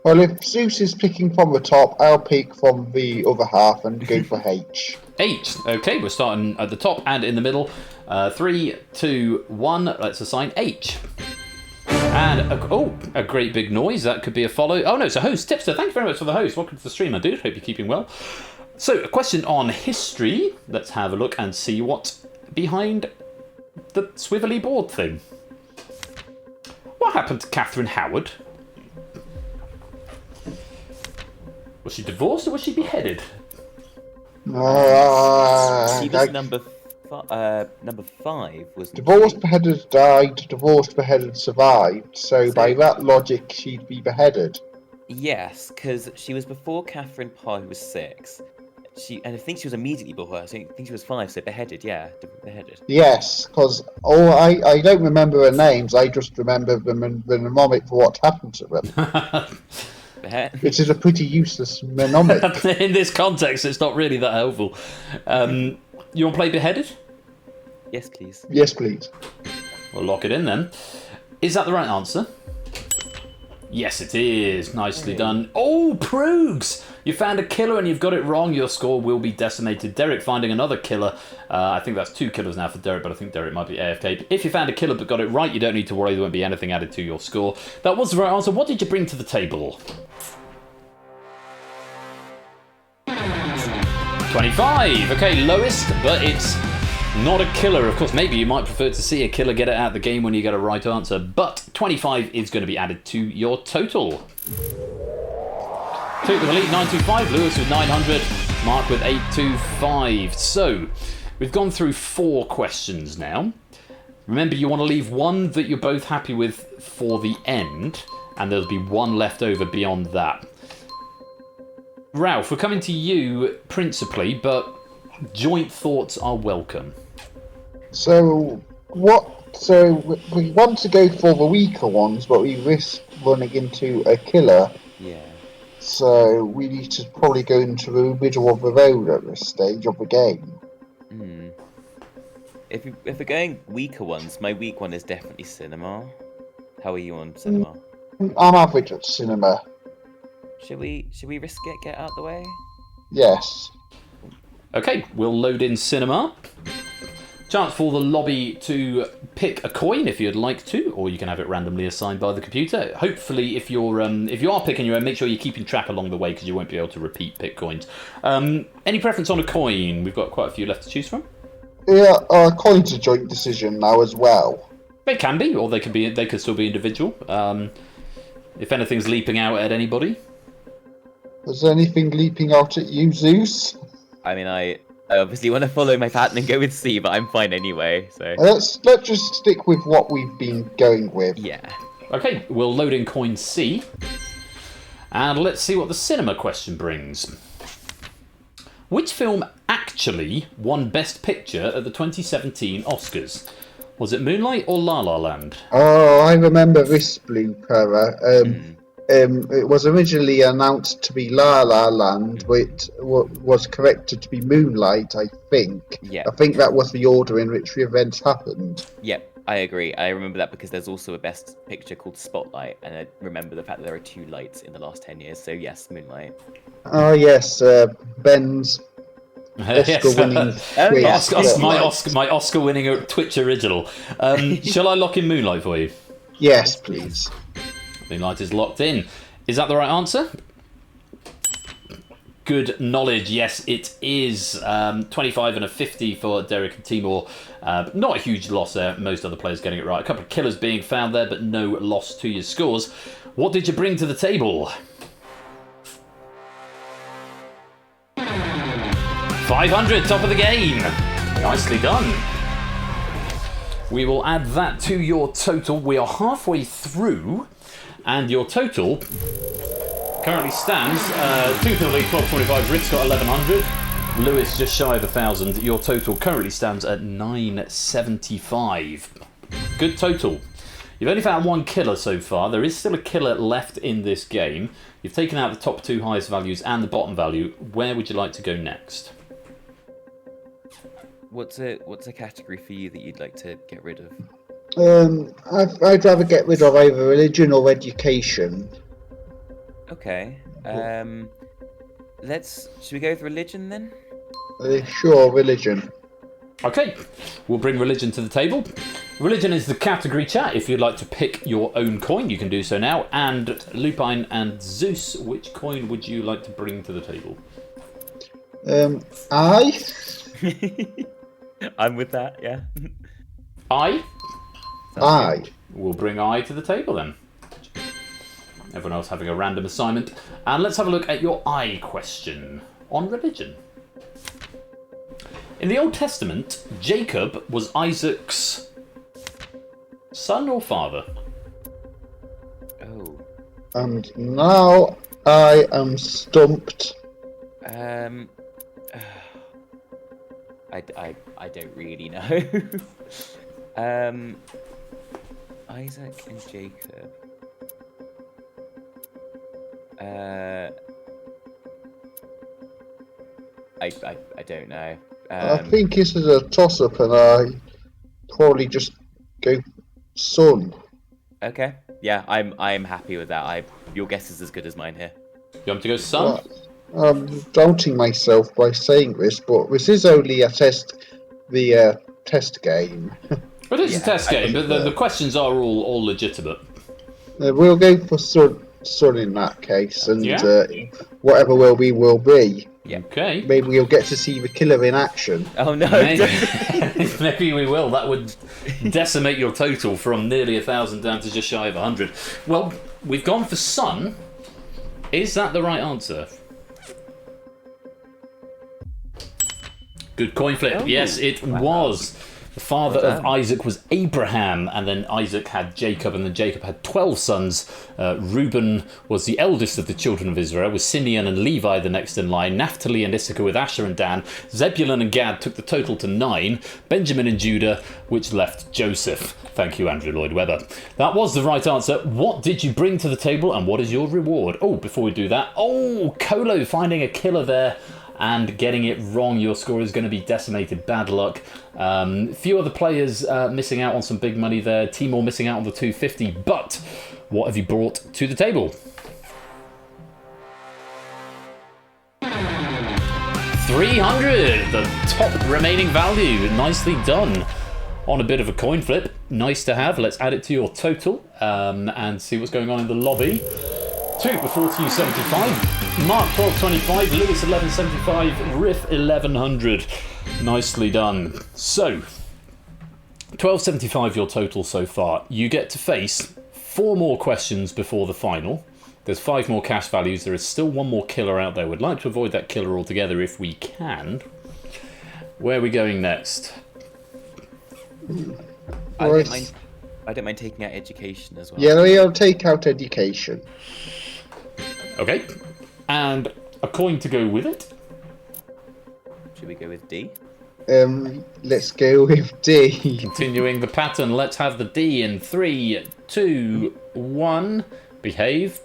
S7: Well, if Zeus is picking from the top, I'll pick from the other half and go for H.
S1: H. Okay, we're starting at the top and in the middle. 3, 2, 1. Let's assign H. And, a great big noise. That could be a follow. Oh, no, it's a host. Tipster, thank you very much for the host. Welcome to the stream, my dude. Hope you're keeping well. So, a question on history. Let's have a look and see what's behind the swivelly board thing. What happened to Catherine Howard? Was she divorced or was she beheaded?
S8: She was number 5. Was
S7: divorced, beheaded, died. Divorced, beheaded, survived. So by that logic, she'd be beheaded.
S8: Yes, because she was before Catherine Parr, who was 6. And I think she was immediately before her. So I think she was 5, so beheaded. Yeah, beheaded.
S7: Yes, because I don't remember their names. I just remember the mnemonic for what happened to them. Which is a pretty useless mnemonic.
S1: In this context, it's not really that helpful. You want to play beheaded?
S8: Yes, please.
S7: Yes, please.
S1: We'll lock it in then. Is that the right answer? Yes, it is. Nicely done. Oh, Proogs! You found a killer and you've got it wrong. Your score will be decimated. Derek finding another killer. I think that's 2 killers now for Derek, but I think Derek might be AFK. If you found a killer but got it right, you don't need to worry. There won't be anything added to your score. That was the right answer. What did you bring to the table? 25. Okay, lowest, but it's not a killer. Of course, maybe you might prefer to see a killer get it out of the game when you get a right answer, but 25 is going to be added to your total. Toot with the lead, 925. Lewis with 900. Mark with 825. So, we've gone through 4 questions now. Remember, you want to leave one that you're both happy with for the end, and there'll be one left over beyond that. Ralph, we're coming to you principally, but joint thoughts are welcome.
S7: So we want to go for the weaker ones, but we risk running into a killer.
S8: Yeah.
S7: So we need to probably go into the middle of the road at this stage of the game.
S8: If we're going weaker ones, my weak one is definitely cinema. How are you on cinema?
S7: I'm average at cinema.
S8: Should we risk it? Get out the way?
S7: Yes.
S1: Okay, we'll load in cinema. Chance for the lobby to pick a coin if you'd like to, or you can have it randomly assigned by the computer. Hopefully, if you are picking your own, make sure you're keeping track along the way because you won't be able to repeat pick coins. Any preference on a coin? We've got quite a few left to choose from.
S7: Yeah, coin's a joint decision now as well.
S1: They can be, or they could still be individual. If anything's leaping out at anybody.
S7: Was there anything leaping out at you, Zeus?
S8: I mean, I obviously want to follow my pattern and go with C, but I'm fine anyway, so...
S7: Let's just stick with what we've been going with.
S8: Yeah.
S1: Okay, we'll load in coin C. And let's see what the cinema question brings. Which film actually won Best Picture at the 2017 Oscars? Was it Moonlight or La La Land?
S7: Oh, I remember this blooper. It was originally announced to be La La Land, but was corrected to be Moonlight, I think.
S8: Yeah.
S7: I think that was the order in which the events happened.
S8: Yep, I agree. I remember that because there's also a Best Picture called Spotlight, and I remember the fact that there are 2 lights in the last 10 years. So yes, Moonlight.
S7: Oh yes, Ben's Oscar-winning
S1: my Oscar-winning Twitch original. Shall I lock in Moonlight for you?
S7: Yes, please.
S1: Moonlight is locked in. Is that the right answer? Good knowledge. Yes, it is. 25 and a 50 for Derek and Timur. Not a huge loss there. Most other players getting it right. A couple of killers being found there, but no loss to your scores. What did you bring to the table? 500, top of the game. Nicely done. We will add that to your total. We are halfway through, and your total currently stands 2 for the lead, 1225. Rick's got 1100. Lewis just shy of 1,000. Your total currently stands at 975. Good total. You've only found 1 killer so far. There is still a killer left in this game. You've taken out the top 2 highest values and the bottom value. Where would you like to go next?
S8: What's a category for you that you'd like to get rid of?
S7: I'd rather get rid of either religion or education.
S8: Okay. Should we go with religion then?
S7: Sure, religion.
S1: Okay, we'll bring religion to the table. Religion is the category, chat. If you'd like to pick your own coin, you can do so now. And Lupine and Zeus, which coin would you like to bring to the table?
S7: I.
S8: I'm with that, yeah.
S1: I?
S7: I.
S1: We'll bring I to the table then. Everyone else having a random assignment. And let's have a look at your I question on religion. In the Old Testament, Jacob was Isaac's son or father?
S8: Oh.
S7: And now I am stumped.
S8: I don't really know. Isaac and Jacob. I don't know.
S7: I think this is a toss-up, and I probably just go son.
S8: Okay. Yeah, I'm happy with that. Your guess is as good as mine here.
S1: You want to go son?
S7: I'm doubting myself by saying this, but this is only a test game.
S1: But it's a test game, but the questions are all legitimate.
S7: We'll go for son in that case, and whatever will be, will be.
S8: Yeah.
S1: Okay.
S7: Maybe we'll get to see the killer in action.
S8: Oh no!
S1: Maybe we will. That would decimate your total from nearly 1,000 down to just shy of 100. Well, we've gone for son. Is that the right answer? Good coin flip. Oh, yes, it was. The father of Isaac was Abraham, and then Isaac had Jacob, and then Jacob had 12 sons. Reuben was the eldest of the children of Israel, with Simeon and Levi the next in line, Naphtali and Issachar with Asher and Dan, Zebulun and Gad took the total to 9, Benjamin and Judah, which left Joseph. Thank you, Andrew Lloyd Webber. That was the right answer. What did you bring to the table, and what is your reward? Oh, before we do that, Colo finding a killer there and getting it wrong. Your score is going to be decimated. Bad luck. Few other players missing out on some big money there. Timor missing out on the 250. But what have you brought to the table? 300, the top remaining value. Nicely done. On a bit of a coin flip. Nice to have. Let's add it to your total and see what's going on in the lobby. 2 for 1475. Mark 1225. Lewis 1175. Riff 1100. Nicely done. So 1275 your total so far. You get to face 4 more questions before the final. There's 5 more cash values. There is still 1 more killer out there. We'd like to avoid that killer altogether if we can. Where are we going next?
S8: I don't mind taking out education as well.
S7: Yeah, we'll take out education.
S1: Okay. And a coin to go with it.
S8: Should we go with D?
S7: Let's go with D.
S1: Continuing the pattern, let's have the D in 3, 2, 1. Behave.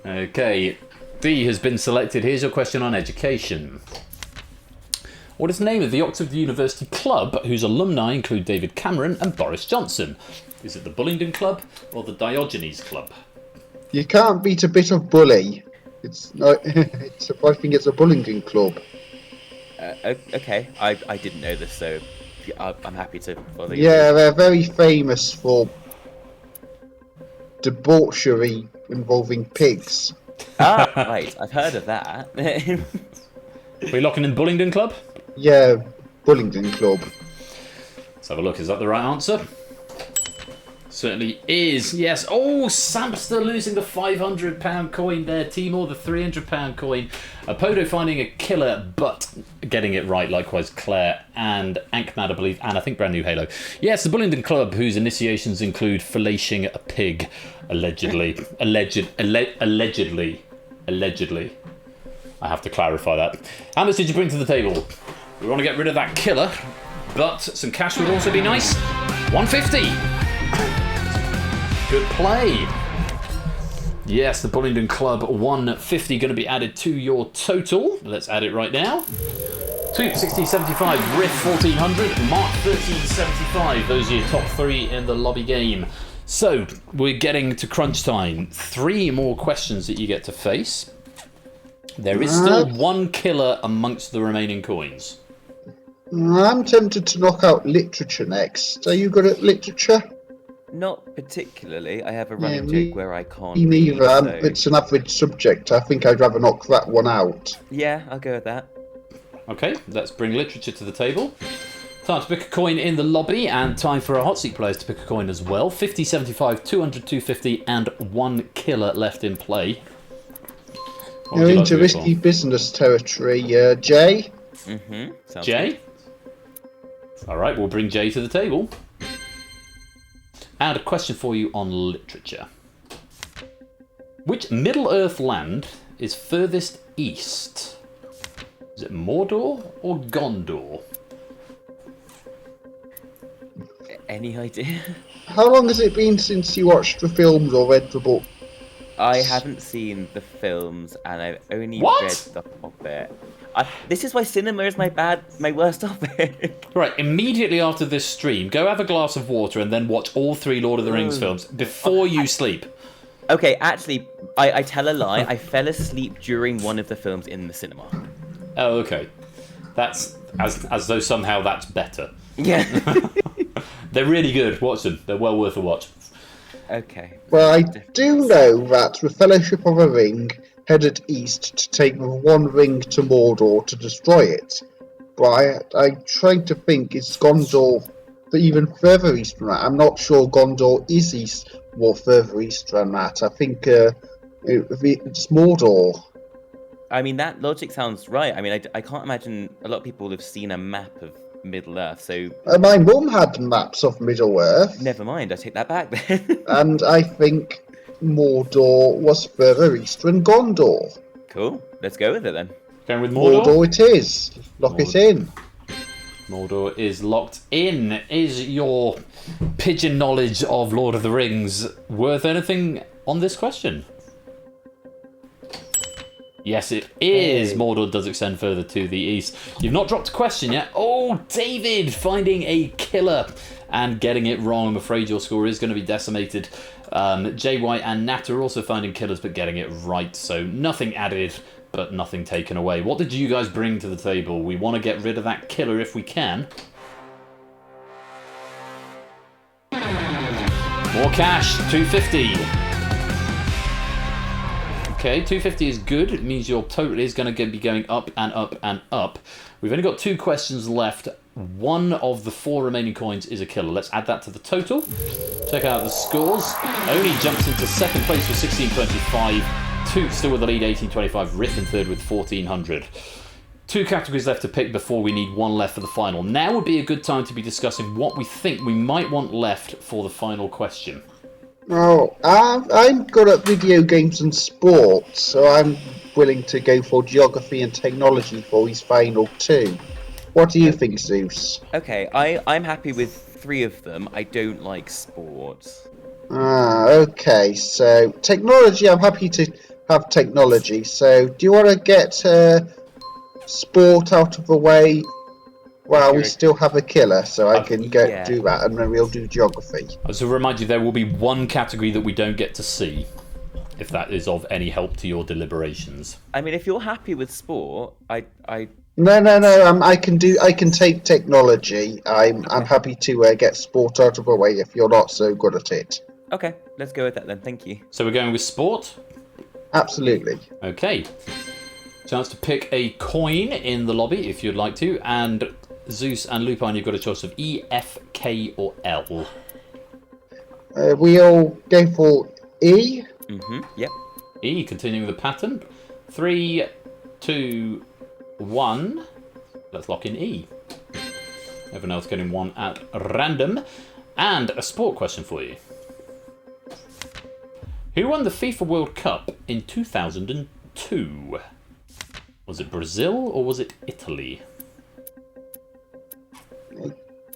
S1: Okay. D has been selected. Here's your question on education. What is the name of the Oxford University Club whose alumni include David Cameron and Boris Johnson? Is it the Bullingdon Club or the Diogenes Club?
S7: You can't beat a bit of bully. It's not. I think it's a Bullingdon Club.
S8: Okay, I didn't know this, so I'm happy to follow you.
S7: Yeah, they're very famous for debauchery involving pigs.
S8: Ah, right, I've heard of that.
S1: Are we locking in Bullingdon Club?
S7: Yeah, Bullingdon Club.
S1: Let's have a look. Is that the right answer? Certainly is. Yes. Oh, Samster losing the £500 coin there. Timor the £300 coin. Apodo finding a killer, but getting it right. Likewise, Claire and Ankmad, I believe, and I think brand new Halo. Yes, the Bullingdon Club, whose initiations include filleting a pig, allegedly. Allegedly. I have to clarify that. How much did you bring to the table? We want to get rid of that killer, but some cash would also be nice. 150. Good play. Yes, the Bullingdon Club 150 going to be added to your total. Let's add it right now. 1675, Riff 1400, Mark 1375. Those are your top 3 in the lobby game. So we're getting to crunch time. 3 more questions that you get to face. There is still 1 killer amongst the remaining coins.
S7: I'm tempted to knock out literature next. Are you good at literature?
S8: Not particularly. I have a running joke where I can't.
S7: Me neither.
S8: read, so...
S7: It's an average subject. I think I'd rather knock that one out.
S8: Yeah, I'll go with that.
S1: Okay, let's bring literature to the table. Time to pick a coin in the lobby, and time for our hot seat players to pick a coin as well. 50, 75, 200, 250, and 1 killer left in play.
S7: You're into risky business territory, Jay.
S8: Mm-hmm.
S1: Jay? All right, we'll bring Jay to the table. And a question for you on literature. Which Middle-earth land is furthest east? Is it Mordor or Gondor?
S8: Any idea?
S7: How long has it been since you watched the films or read the book?
S8: I haven't seen the films, and I've only read The Hobbit. This is why cinema is my worst topic.
S1: Right, immediately after this stream, go have a glass of water and then watch all 3 Lord of the Rings films before you sleep.
S8: Okay, actually, I tell a lie. I fell asleep during one of the films in the cinema.
S1: Oh, okay. That's as though somehow that's better.
S8: Yeah.
S1: They're really good. Watch them. They're well worth a watch.
S8: Okay.
S7: Well, I do know that the Fellowship of the Ring headed east to take the One Ring to Mordor to destroy it. But I'm trying to think, is Gondor even further east than that? I'm not sure Gondor is east or further east than that. I think it's Mordor.
S8: I mean, that logic sounds right. I mean, I can't imagine a lot of people have seen a map of Middle-earth, so...
S7: My mum had maps of Middle-earth.
S8: Never mind, I take that back then.
S7: And I think Mordor was further east than Gondor.
S8: Cool, let's go with it then.
S1: Going with Mordor?
S7: Mordor it is. Lock it in.
S1: Mordor is locked in. Is your pigeon knowledge of Lord of the Rings worth anything on this question? Yes, it is. Hey. Mordor does extend further to the east. You've not dropped a question yet. Oh, David finding a killer and getting it wrong. I'm afraid your score is going to be decimated. JY and Nat are also finding killers but getting it right. So nothing added but nothing taken away. What did you guys bring to the table? We want to get rid of that killer if we can. More cash, 250. Okay, 250 is good. It means your total is going to be going up and up and up. We've only got 2 questions left. 1 of the 4 remaining coins is a killer. Let's add that to the total. Check out the scores. Only jumps into 2nd place with 1625. 2 still with the lead, 1825. Riff in 3rd with 1400. 2 categories left to pick before we need 1 left for the final. Now would be a good time to be discussing what we think we might want left for the final question.
S7: Oh, I'm good at video games and sports, so I'm willing to go for geography and technology for his final two. What do you think, Zeus?
S8: Okay, I'm happy with 3 of them. I don't like sports.
S7: Okay, so technology, I'm happy to have technology. So, do you want to get sport out of the way while we
S8: Sure.
S7: still have a killer, so I can go
S8: Yeah.
S7: do that, and then we'll do geography.
S1: So remind you, there will be one category that we don't get to see, if that is of any help to your deliberations.
S8: I mean, if you're happy with sport, I
S7: No. I can take technology. I'm happy to get sport out of the way if you're not so good at it.
S8: okay, let's go with that then. Thank you.
S1: So we're going with sport?
S7: Absolutely.
S1: Okay. Chance to pick a coin in the lobby if you'd like to, and Zeus and Lupine, you've got a choice of E, F, K, or L.
S7: We all go for E.
S8: Yep.
S1: E, continuing the pattern. 3, 2, 1. Let's lock in E. Everyone else getting one at random. And a sport question for you. Who won the FIFA World Cup in 2002? Was it Brazil or was it Italy?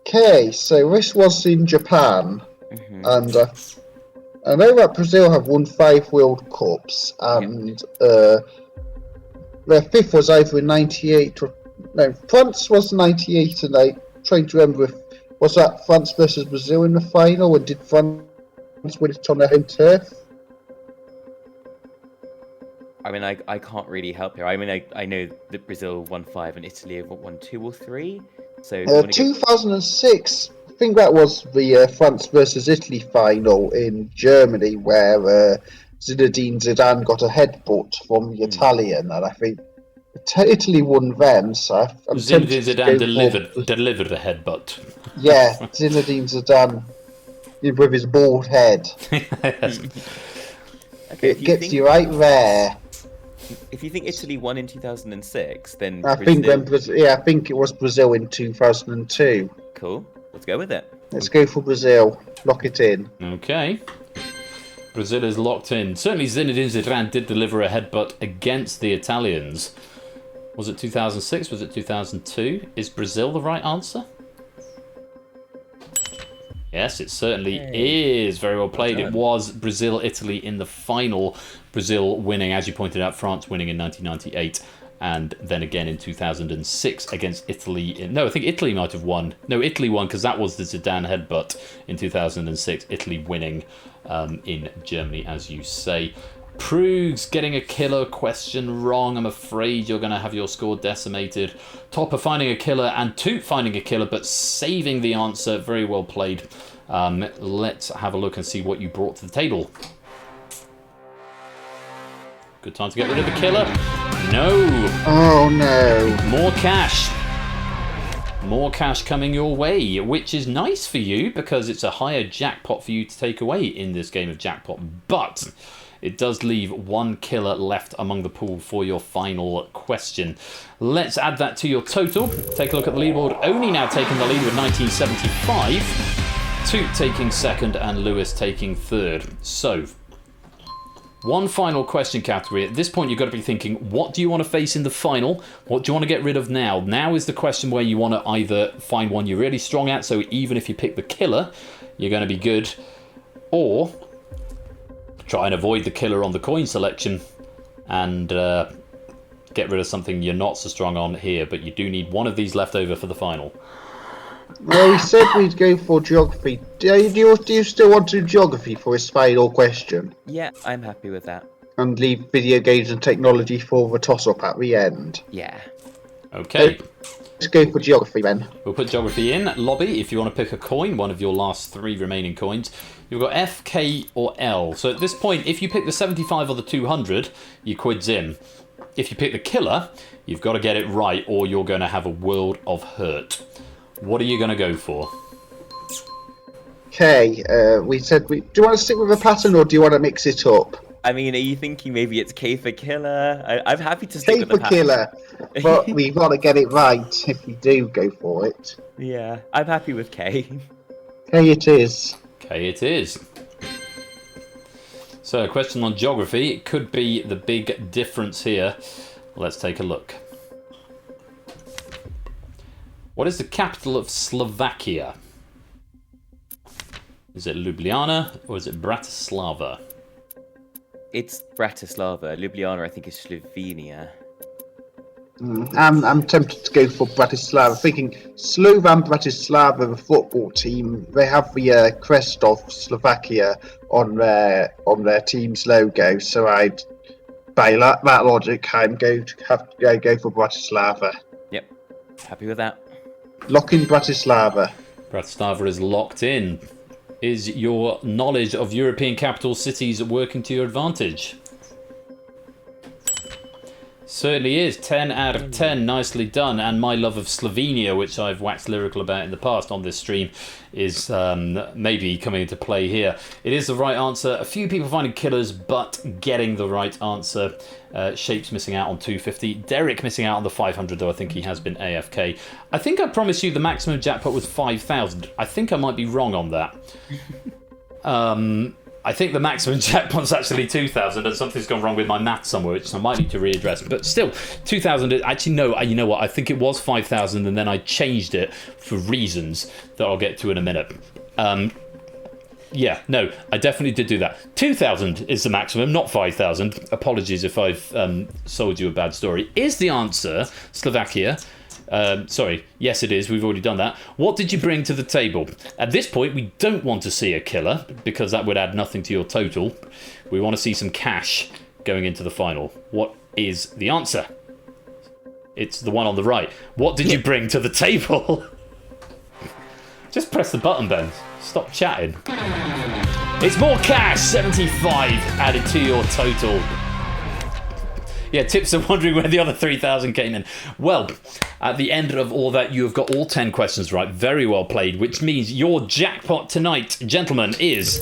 S7: Okay, so this was in Japan, and I know that Brazil have won 5 World Cups, and their fifth was either in '98 or no, France was '98, and I trying to remember if was that France versus Brazil in the final, and did France win it on their home turf?
S8: I mean, I can't really help here. I mean, I know that Brazil won 5 and Italy have won 2 or 3. So if you wanna
S7: 2006, I think that was the France versus Italy final in Germany, where Zinedine Zidane got a headbutt from the Italian, and I think Italy won then. So I'm
S1: Zinedine Zidane delivered the headbutt.
S7: Yeah, Zinedine Zidane with his bald head.
S8: Okay,
S7: It gets you right there.
S8: If you think Italy won in 2006, then
S7: I think I think it was Brazil in 2002.
S8: Cool. Let's go with it.
S7: Let's go for Brazil. Lock it in.
S1: Okay. Brazil is locked in. Certainly Zinedine Zidane did deliver a headbutt against the Italians. Was it 2006? Was it 2002? Is Brazil the right answer? Yes, it certainly is. Very well played. It was Brazil-Italy in the final. Brazil winning, as you pointed out, France winning in 1998. And then again in 2006 against Italy. No, I think Italy might have won. No, Italy won because that was the Zidane headbutt in 2006. Italy winning in Germany, as you say. Prugs getting a killer question wrong. I'm afraid you're going to have your score decimated. Topper finding a killer and Toot finding a killer, but saving the answer. Very well played. Let's have a look and see what you brought to the table. Good time to get rid of the killer. No.
S7: Oh no.
S1: More cash. More cash coming your way, which is nice for you because it's a higher jackpot for you to take away in this game of jackpot. But it does leave one killer left among the pool for your final question. Let's add that to your total. Take a look at the leaderboard. Oni now taking the lead with 1975. Toot taking second and Lewis taking third. So, one final question category. At this point, you've got to be thinking, what do you want to face in the final? What do you want to get rid of now? Now is the question where you want to either find one you're really strong at, so even if you pick the killer, you're going to be good, or try and avoid the killer on the coin selection and get rid of something you're not so strong on here, but you do need one of these left over for the final.
S7: Well, we said we'd go for geography. Do you still want to do geography for his final question?
S8: Yeah, I'm happy with that.
S7: And leave video games and technology for the toss-up at the end?
S8: Yeah.
S1: Okay.
S7: Let's go for geography then.
S1: We'll put geography in. Lobby, if you want to pick a coin, one of your last 3 remaining coins. You've got F, K, or L. So at this point, if you pick the 75 or the 200, your quid's in. If you pick the killer, you've got to get it right or you're going to have a world of hurt. What are you going to go for?
S7: Okay, we said do you want to stick with a pattern or do you want to mix it up?
S8: I mean, are you thinking maybe it's K for killer? I'm happy to stick
S7: K
S8: with
S7: for
S8: the pattern.
S7: killer, but we've got to get it right if we do go for it.
S8: Yeah, I'm happy with K.
S7: K it is.
S1: K it is. So, a question on geography. It could be the big difference here. Let's take a look. What is the capital of Slovakia? Is it Ljubljana or is it Bratislava?
S8: It's Bratislava. Ljubljana, I think, is Slovenia.
S7: I'm tempted to go for Bratislava, thinking Slovan Bratislava, the football team, they have the crest of Slovakia on their team's logo. So by that logic, I'm going to have to go for Bratislava.
S8: Yep. Happy with that.
S7: Lock in Bratislava.
S1: Bratislava is locked in. Is your knowledge of European capital cities working to your advantage? Certainly is. 10 out of 10. Nicely done. And my love of Slovenia, which I've waxed lyrical about in the past on this stream, is maybe coming into play here. It is the right answer. A few people finding killers, but getting the right answer. Shapes missing out on 250. Derek missing out on the 500, though I think he has been AFK. I think I promised you the maximum jackpot was 5,000. I think I might be wrong on that. I think the maximum jackpot's actually 2,000, and something's gone wrong with my math somewhere, which I might need to readdress. But still, 2,000. Actually, no. You know what? I think it was 5,000, and then I changed it for reasons that I'll get to in a minute. Yeah, no, I definitely did do that. 2,000 is the maximum, not 5,000. Apologies if I've sold you a bad story. Is the answer Slovakia? Sorry, yes it is, we've already done that. What did you bring to the table? At this point, we don't want to see a killer, because that would add nothing to your total. We want to see some cash going into the final. What is the answer? It's the one on the right. What did you bring to the table? Just press the button, Ben. Stop chatting. It's more cash, 75 added to your total. Yeah, Tips are wondering where the other 3,000 came in. Well, at the end of all that, you have got all 10 questions right. Very well played, which means your jackpot tonight, gentlemen, is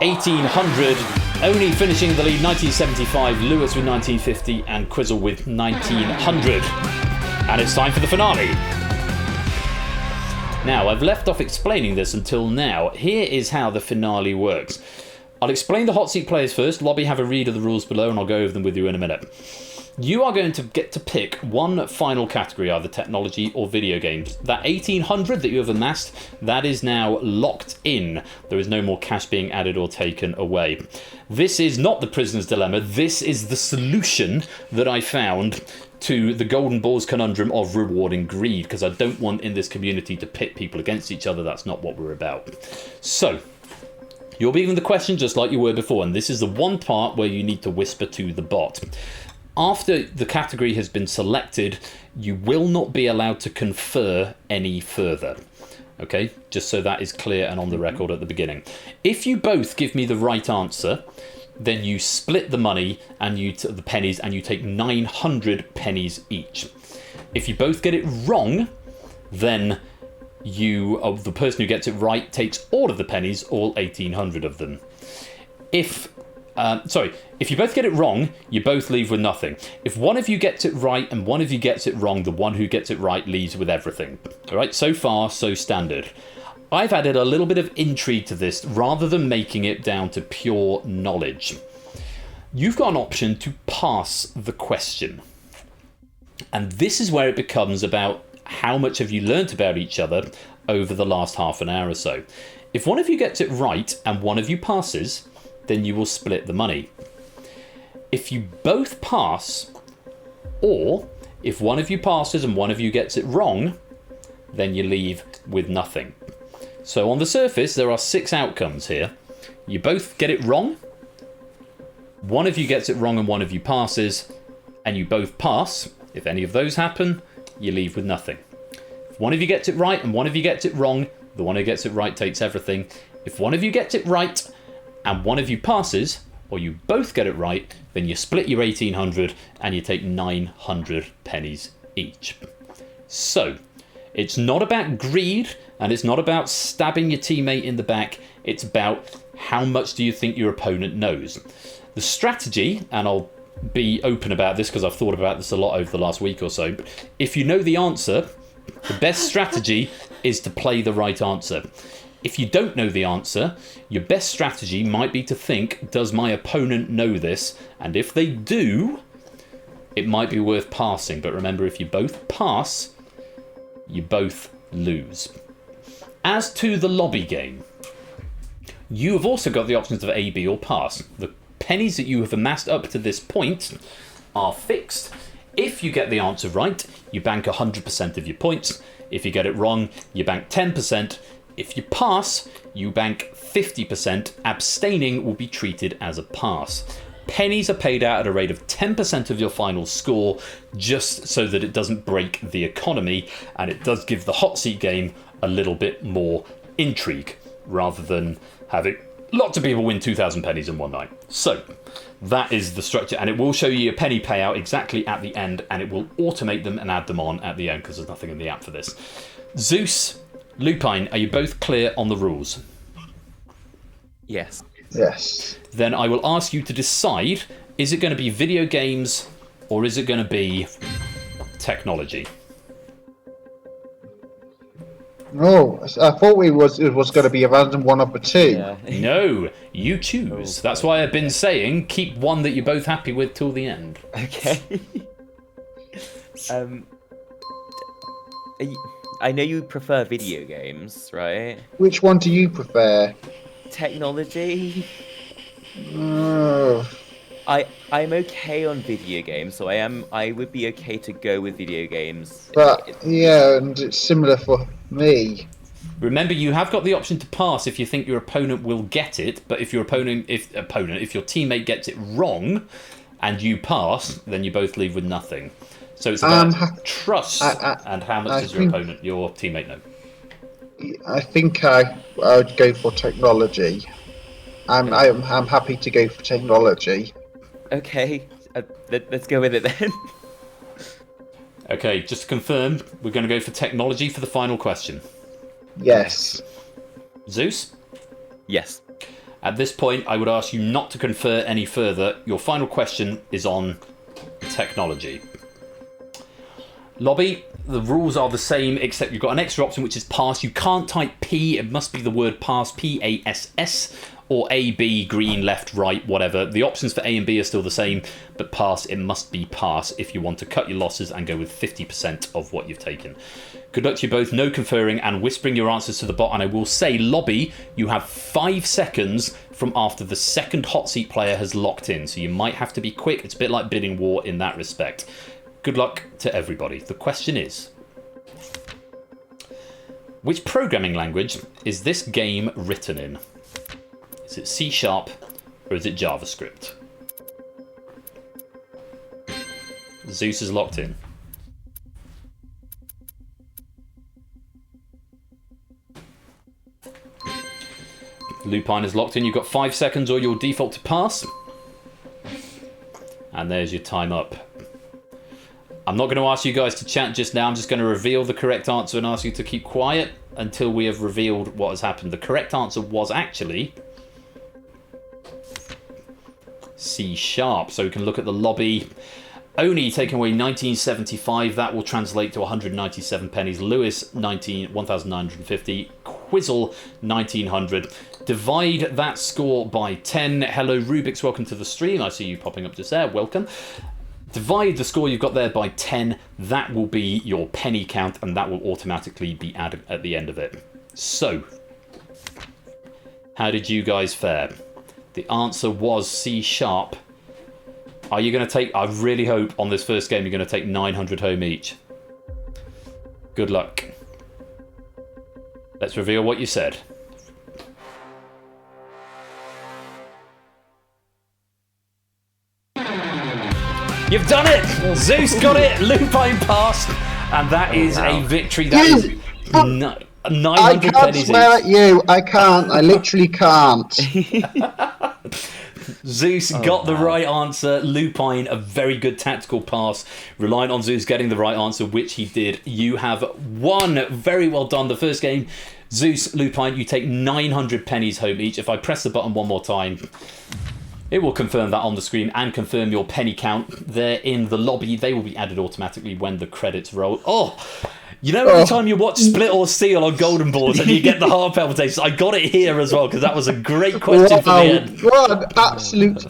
S1: 1,800. Only finishing the lead, 1975, Lewis with 1950, and Quizzle with 1,900. And it's time for the finale. Now, I've left off explaining this until now. Here is how the finale works. I'll explain the hot seat players first. Lobby, have a read of the rules below, and I'll go over them with you in a minute. You are going to get to pick one final category, either technology or video games. That 1,800 that you have amassed, that is now locked in. There is no more cash being added or taken away. This is not the prisoner's dilemma. This is the solution that I found to the golden balls conundrum of rewarding greed, because I don't want in this community to pit people against each other. That's not what we're about. So, you'll be given the question just like you were before, and this is the one part where you need to whisper to the bot. After the category has been selected, you will not be allowed to confer any further. Okay, just so that is clear and on the record at the beginning. If you both give me the right answer, then you split the money and the pennies, and you take 900 pennies each. If you both get it wrong, then the person who gets it right takes all of the pennies, all 1,800 of them. If you both get it wrong, you both leave with nothing. If one of you gets it right and one of you gets it wrong, the one who gets it right leaves with everything. All right, so far, so standard. I've added a little bit of intrigue to this rather than making it down to pure knowledge. You've got an option to pass the question. And this is where it becomes about how much have you learnt about each other over the last half an hour or so. If one of you gets it right and one of you passes, then you will split the money. If you both pass, or if one of you passes and one of you gets it wrong, then you leave with nothing. So on the surface, there are 6 outcomes here. You both get it wrong, one of you gets it wrong and one of you passes, and you both pass. If any of those happen, you leave with nothing. If one of you gets it right and one of you gets it wrong, the one who gets it right takes everything. If one of you gets it right and one of you passes, or you both get it right, then you split your 1,800 and you take 900 pennies each. So, it's not about greed, and it's not about stabbing your teammate in the back. It's about how much do you think your opponent knows. The strategy, and I'll be open about this because I've thought about this a lot over the last week or so, but if you know the answer, the best strategy is to play the right answer. If you don't know the answer, your best strategy might be to think, does my opponent know this? And if they do, it might be worth passing. But remember, if you both pass, you both lose. As to the lobby game, you have also got the options of A, B or pass. The pennies that you have amassed up to this point are fixed. If you get the answer right, you bank 100% of your points. If you get it wrong, you bank 10%. If you pass, you bank 50%. Abstaining will be treated as a pass. Pennies are paid out at a rate of 10% of your final score, just so that it doesn't break the economy, and it does give the hot seat game a little bit more intrigue, rather than having lots of people win 2,000 pennies in one night. So that is the structure, and it will show you a penny payout exactly at the end, and it will automate them and add them on at the end, because there's nothing in the app for this. Zeus, Lupine, are you both clear on the rules?
S8: Yes.
S7: Yes.
S1: Then I will ask you to decide, is it going to be video games or is it going to be technology?
S7: Oh, I thought it was going to be a random one of the two.
S8: Yeah.
S1: No, you choose. That's why I've been saying keep one that you're both happy with till the end.
S8: Okay. I know you prefer video games, right?
S7: Which one do you prefer?
S8: Technology.
S7: Oh,
S8: I'm okay on video games, so I would be okay to go with video games.
S7: but yeah, and it's similar for me.
S1: Remember, you have got the option to pass if you think your opponent will get it, but if your teammate gets it wrong and you pass, then you both leave with nothing. So it's about trust and how much does your teammate know.
S7: I think I would go for technology. I'm happy to go for technology.
S8: Okay, let's go with it then.
S1: Okay, just to confirm, we're going to go for technology for the final question.
S7: Yes.
S1: Zeus?
S8: Yes.
S1: At this point, I would ask you not to confer any further. Your final question is on technology. Lobby, the rules are the same, except you've got an extra option, which is pass. You can't type P, it must be the word pass, P-A-S-S, or A, B, green, left, right, whatever. The options for A and B are still the same, but pass, it must be pass if you want to cut your losses and go with 50% of what you've taken. Good luck to you both, no conferring and whispering your answers to the bot, and I will say, Lobby, you have 5 seconds from after the second hot seat player has locked in, so you might have to be quick. It's a bit like bidding war in that respect. Good luck to everybody. The question is, which programming language is this game written in? Is it C# or is it JavaScript? Zeus is locked in. Lupine is locked in. You've got 5 seconds or your default to pass. And there's your time up. I'm not going to ask you guys to chat just now. I'm just going to reveal the correct answer and ask you to keep quiet until we have revealed what has happened. The correct answer was actually C#. So we can look at the lobby. Oni taking away 1975. That will translate to 197 pennies. Lewis 1950. Quizzle 1900. Divide that score by 10. Hello Rubik's, welcome to the stream. I see you popping up just there. Welcome. Divide the score you've got there by 10. That will be your penny count, and that will automatically be added at the end of it. So, how did you guys fare? The answer was C#. Are you going to take... I really hope on this first game you're going to take 900 home each. Good luck. Let's reveal what you said. You've done it! Zeus got it! Lupine passed! And that is a victory. That is 900
S7: I can't
S1: pennies
S7: swear
S1: each.
S7: at you. I can't. I literally can't.
S1: Zeus got the right answer. Lupine, a very good tactical pass. Relying on Zeus getting the right answer, which he did. You have won. Very well done. The first game, Zeus, Lupine, you take 900 pennies home each. If I press the button one more time, it will confirm that on the screen and confirm your penny count. They're in the lobby. They will be added automatically when the credits roll. Oh, You know, every time you watch Split or Seal on Golden Balls and you get the heart palpitations, I got it here as well, because that was a great question for the end.
S7: What an absolute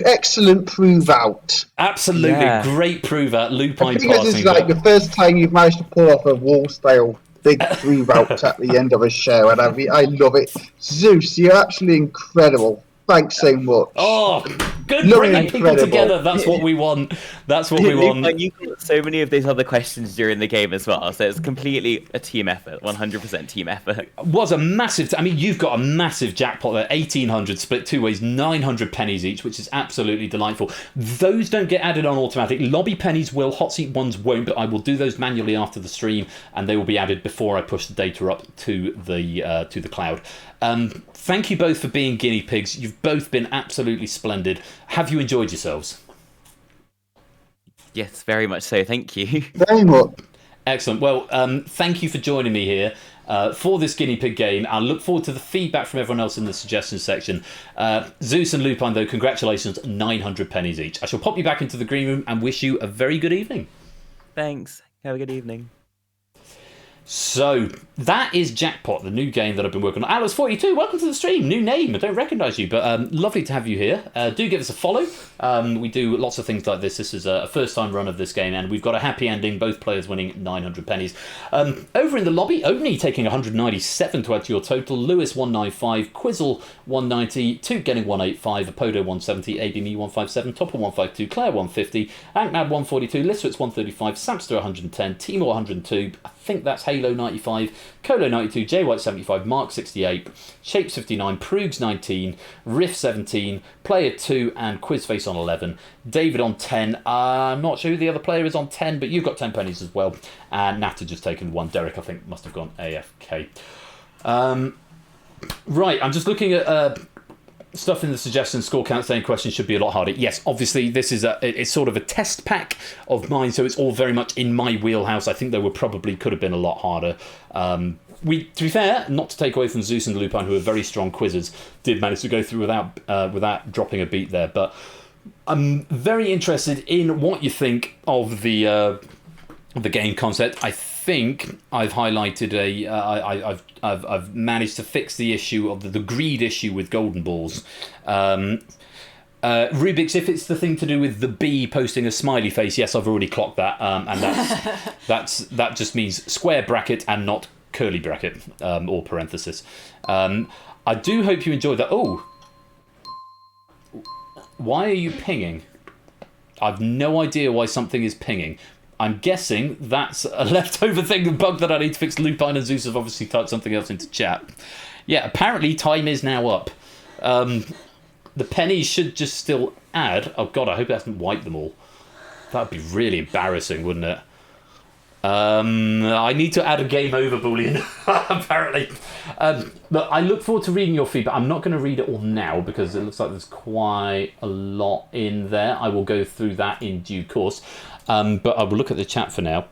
S7: excellent prove out.
S1: Absolutely,
S8: Yeah.
S1: Great prove out, Lupine
S7: Because
S1: passing.
S7: it's like the first time you've managed to pull off a wall-style big prove out at the end of a show, and I love it. Zeus, you're actually incredible. Thanks so much.
S1: Oh, good
S7: Look,
S1: bringing people
S7: incredible.
S1: together. That's what we want. That's what we want.
S8: And you got so many of those other questions during the game as well, so it's completely a team effort, 100% team effort.
S1: Was a massive. I mean, you've got a massive jackpot there. 1,800 split two ways, 900 pennies each, which is absolutely delightful. Those don't get added on automatic. Lobby pennies will. Hot seat ones won't, but I will do those manually after the stream, and they will be added before I push the data up to the cloud. Thank you both for being guinea pigs. You've both been absolutely splendid. Have you enjoyed yourselves?
S8: Yes, very much so. Thank you.
S7: Very much.
S1: Excellent. Well, thank you for joining me here for this guinea pig game. I look forward to the feedback from everyone else in the suggestions section. Zeus and Lupine, though, congratulations, 900 pennies each. I shall pop you back into the green room and wish you a very good evening.
S8: Thanks. Have a good evening.
S1: So that is Jackpot, the new game that I've been working on. Alice42, welcome to the stream. New name. I don't recognise you, but lovely to have you here. Do give us a follow. We do lots of things like this. This is a first-time run of this game, and we've got a happy ending. Both players winning 900 pennies. Over in the lobby, Oni taking 197 to add to your total. Lewis 195, Quizzle 190, Toot getting 185, Apodo 170, ABME 157, Topper 152, Claire 150, Ankmad 142, Listwitz 135, Samster 110, Timor 102. I think that's Halo 95, Colo 92, J White 75, Mark 68, Shapes 59, Proogs 19, Riff 17, Player 2 and Quizface on 11, David on 10. I'm not sure who the other player is on 10, but you've got 10 pennies as well. And Nat has just taken one. Derek, I think, must have gone AFK. Right, I'm just looking at stuff in the suggestion score count saying questions should be a lot harder. Yes, obviously this is it's sort of a test pack of mine, so it's all very much in my wheelhouse. I think they could have been a lot harder. To be fair, not to take away from Zeus and Lupine, who are very strong quizzes, did manage to go through without dropping a beat there. But I'm very interested in what you think of the game concept. I think I've highlighted I've managed to fix the issue of the greed issue with golden balls. Rubik's, if it's the thing to do with the bee posting a smiley face, yes, I've already clocked that, and that just means square bracket and not curly bracket or parenthesis. I do hope you enjoyed that. Oh, why are you pinging? I've no idea why something is pinging. I'm guessing that's a leftover thing, a bug that I need to fix. Lupine and Zeus have obviously typed something else into chat. Yeah, apparently time is now up. The pennies should just still add. Oh god, I hope it hasn't wiped them all. That would be really embarrassing, wouldn't it? I need to add a game over boolean, apparently. But I look forward to reading your feedback. I'm not going to read it all now because it looks like there's quite a lot in there. I will go through that in due course. But I will look at the chat for now.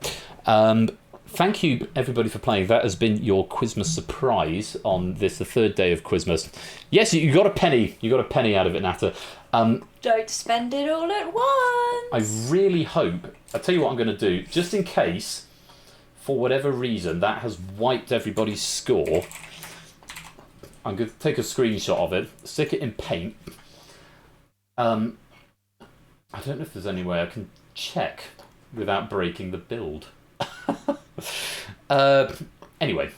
S1: Thank you, everybody, for playing. That has been your Quizmas surprise on the third day of Quizmas. Yes, you got a penny. You got a penny out of it, Nata.
S3: Don't spend it all at once.
S1: I really hope. I'll tell you what I'm going to do. Just in case, for whatever reason, that has wiped everybody's score, I'm going to take a screenshot of it, stick it in Paint. I don't know if there's any way I can check without breaking the build. Anyway,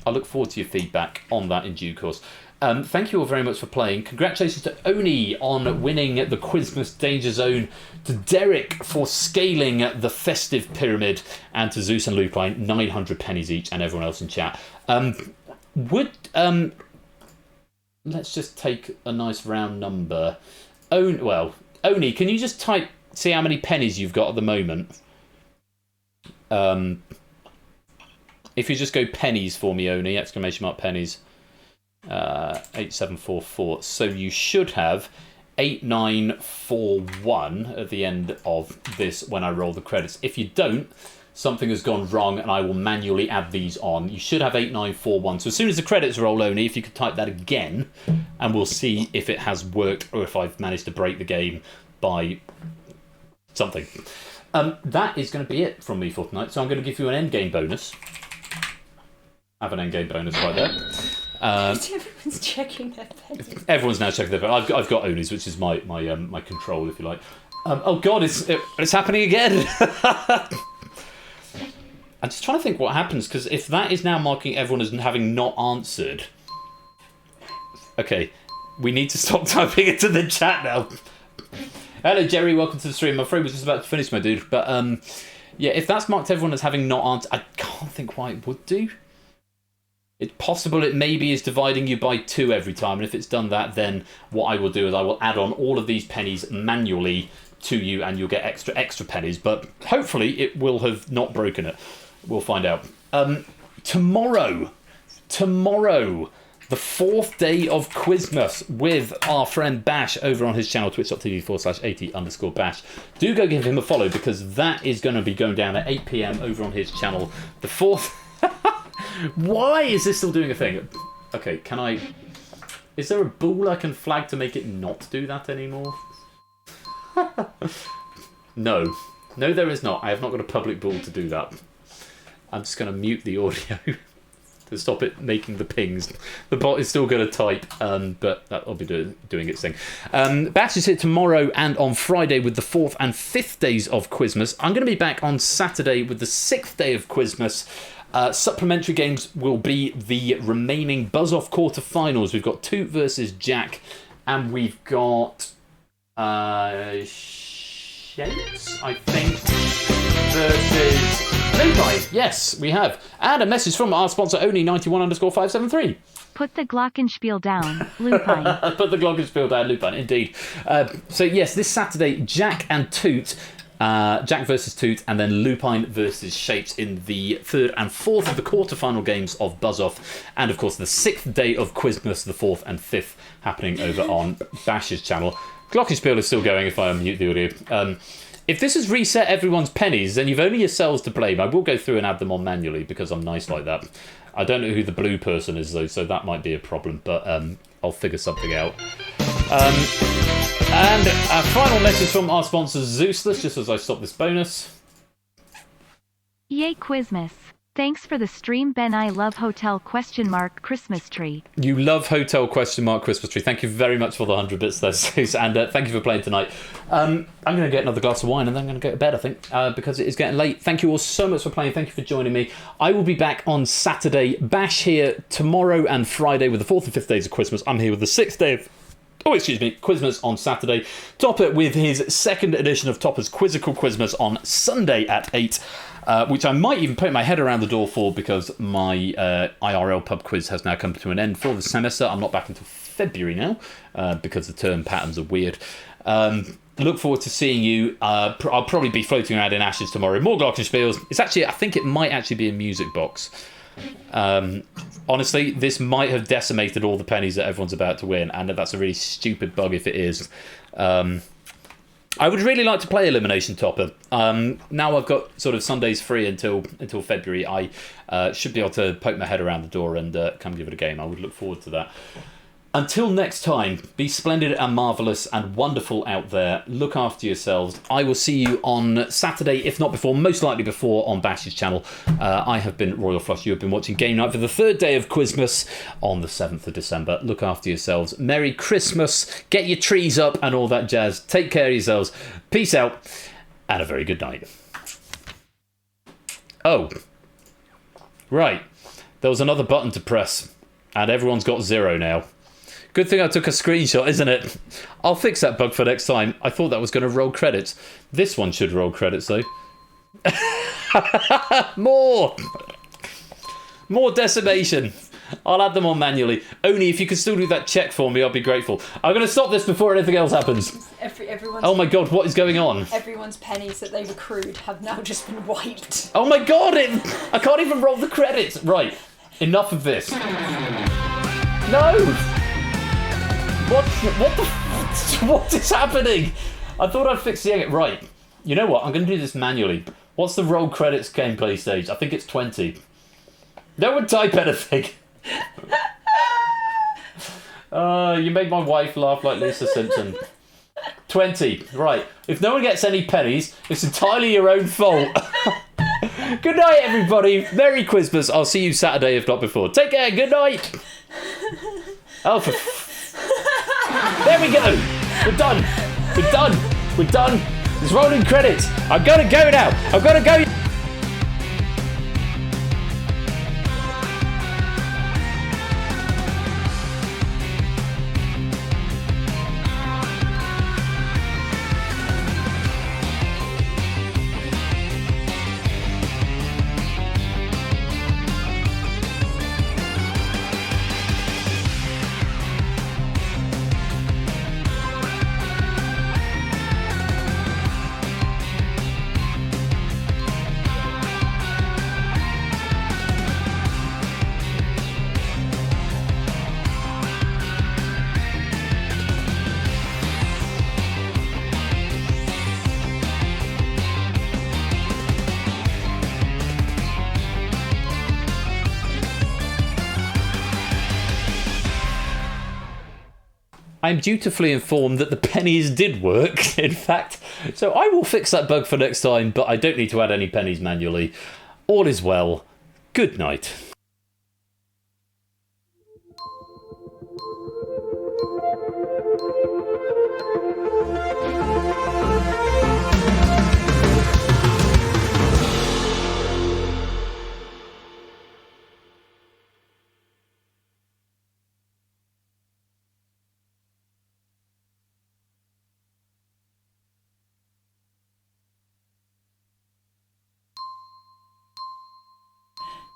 S1: I look forward to your feedback on that in due course. Thank you all very much for playing. Congratulations to Oni on winning the Quizmas DangerZone, to Derek for scaling the festive pyramid, and to Zeus and Lupine, 900 pennies each, and everyone else in chat. Let's just take a nice round number. Oni, can you just see how many pennies you've got at the moment? If you just go pennies for me, Oni, exclamation mark pennies. 8744. So you should have 8941 at the end of this when I roll the credits. If you don't, something has gone wrong and I will manually add these on. You should have 8941. So as soon as the credits roll, Oni, if you could type that again, and we'll see if it has worked or if I've managed to break the game by something. that is going to be it from me for tonight. So I'm going to give you an endgame bonus. I have an endgame bonus right there.
S3: Everyone's checking their pennies.
S1: Everyone's now checking their pennies. I've got Oni's, which is my control, if you like. Oh God, it's happening again. I'm just trying to think what happens, because if that is now marking everyone as having not answered... Okay, we need to stop typing into the chat now. Hello, Jerry, welcome to the stream. I'm afraid we're just about to finish, my dude. But, yeah, if that's marked everyone as having not answered... I can't think why it would do. It's possible it maybe is dividing you by 2 every time, and if it's done that, then what I will do is I will add on all of these pennies manually to you, and you'll get extra pennies. But hopefully it will have not broken it. We'll find out. Tomorrow, the 4th day of Quizmas with our friend Bash over on his channel, twitch.tv/80_Bash. Do go give him a follow, because that is going to be going down at 8 PM over on his channel. The 4th... Why is this still doing a thing? Okay, can I... Is there a ball I can flag to make it not do that anymore? No. No, there is not. I have not got a public ball to do that. I'm just going to mute the audio to stop it making the pings. The bot is still going to type, but that'll be doing its thing. Bash is here tomorrow and on Friday with the 4th and 5th days of Quizmas. I'm going to be back on Saturday with the 6th day of Quizmas. Supplementary games will be the remaining Buzz-Off quarterfinals. We've got Toot versus Jack, and we've got Shapes, I think, versus Lupine. Yes, we have. And a message from our sponsor, Oni91_573.
S2: Put the glockenspiel down, Lupine.
S1: Put the glockenspiel down, Lupine, indeed. So yes, this Saturday, Jack and Toot. Jack versus Toot, and then Lupine versus Shapes in the 3rd and 4th of the quarterfinal games of Buzz-Off, and of course the 6th day of Quizmas, the 4th and 5th, happening over on Bash's channel. Glockenspiel is still going if I unmute the audio. If this has reset everyone's pennies, then you've only yourselves to blame. I will go through and add them on manually, because I'm nice like that. I don't know who the blue person is, though, so that might be a problem, but I'll figure something out. And a final message from our sponsor, Zeusless, just as I stop this bonus.
S2: Yay, Quizmas. Thanks for the stream, Ben. I love Hotel Christmas tree.
S1: You love Hotel Christmas tree. Thank you very much for the 100 bits there, Zeus, and thank you for playing tonight. I'm going to get another glass of wine and then I'm going to go to bed, I think, because it is getting late. Thank you all so much for playing. Thank you for joining me. I will be back on Saturday. Bash here tomorrow and Friday with the 4th and 5th days of Christmas. I'm here with the 6th day of... Quizmas on Saturday. Topper with his 2nd edition of Topper's Quizzical Quizmas on Sunday at 8, which I might even put my head around the door for, because my IRL pub quiz has now come to an end for the semester. I'm not back until February now, because the term patterns are weird. Look forward to seeing you. I'll probably be floating around in Ashes tomorrow. More Glockenspiels. It's actually, I think it might actually be a music box. Honestly, this might have decimated all the pennies that everyone's about to win, and that's a really stupid bug if it is. I would really like to play Elimination Topper. Now I've got sort of Sundays free until February. I should be able to poke my head around the door and come give it a game. I would look forward to that. Until next time, be splendid and marvellous and wonderful out there. Look after yourselves. I will see you on Saturday, if not before, most likely before, on Bash's channel. I have been Royal Flush. You have been watching Game Night for the 3rd day of Quizmas on the 7th of December. Look after yourselves. Merry Christmas. Get your trees up and all that jazz. Take care of yourselves. Peace out and a very good night. Oh. Right. There was another button to press and everyone's got 0 now. Good thing I took a screenshot, isn't it? I'll fix that bug for next time. I thought that was going to roll credits. This one should roll credits, though. More decimation. I'll add them on manually. Only if you can still do that check for me, I'll be grateful. I'm going to stop this before anything else happens. Oh my god, what is going on?
S3: Everyone's pennies that they've accrued have now just been wiped.
S1: Oh my god, I can't even roll the credits. Right, enough of this. No! What is happening? I thought I'd fix the egg. Right. You know what? I'm going to do this manually. What's the roll credits gameplay stage? I think it's 20. No one type anything. You made my wife laugh like Lisa Simpson. 20. Right. If no one gets any pennies, it's entirely your own fault. Good night, everybody. Merry Quizmas. I'll see you Saturday, if not before. Take care. Good night. Oh, there we go. We're done. We're done. We're done. It's rolling credits. I've got to go now. I've got to go. I'm dutifully informed that the pennies did work, in fact. So I will fix that bug for next time, but I don't need to add any pennies manually. All is well. Good night.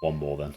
S1: One more then.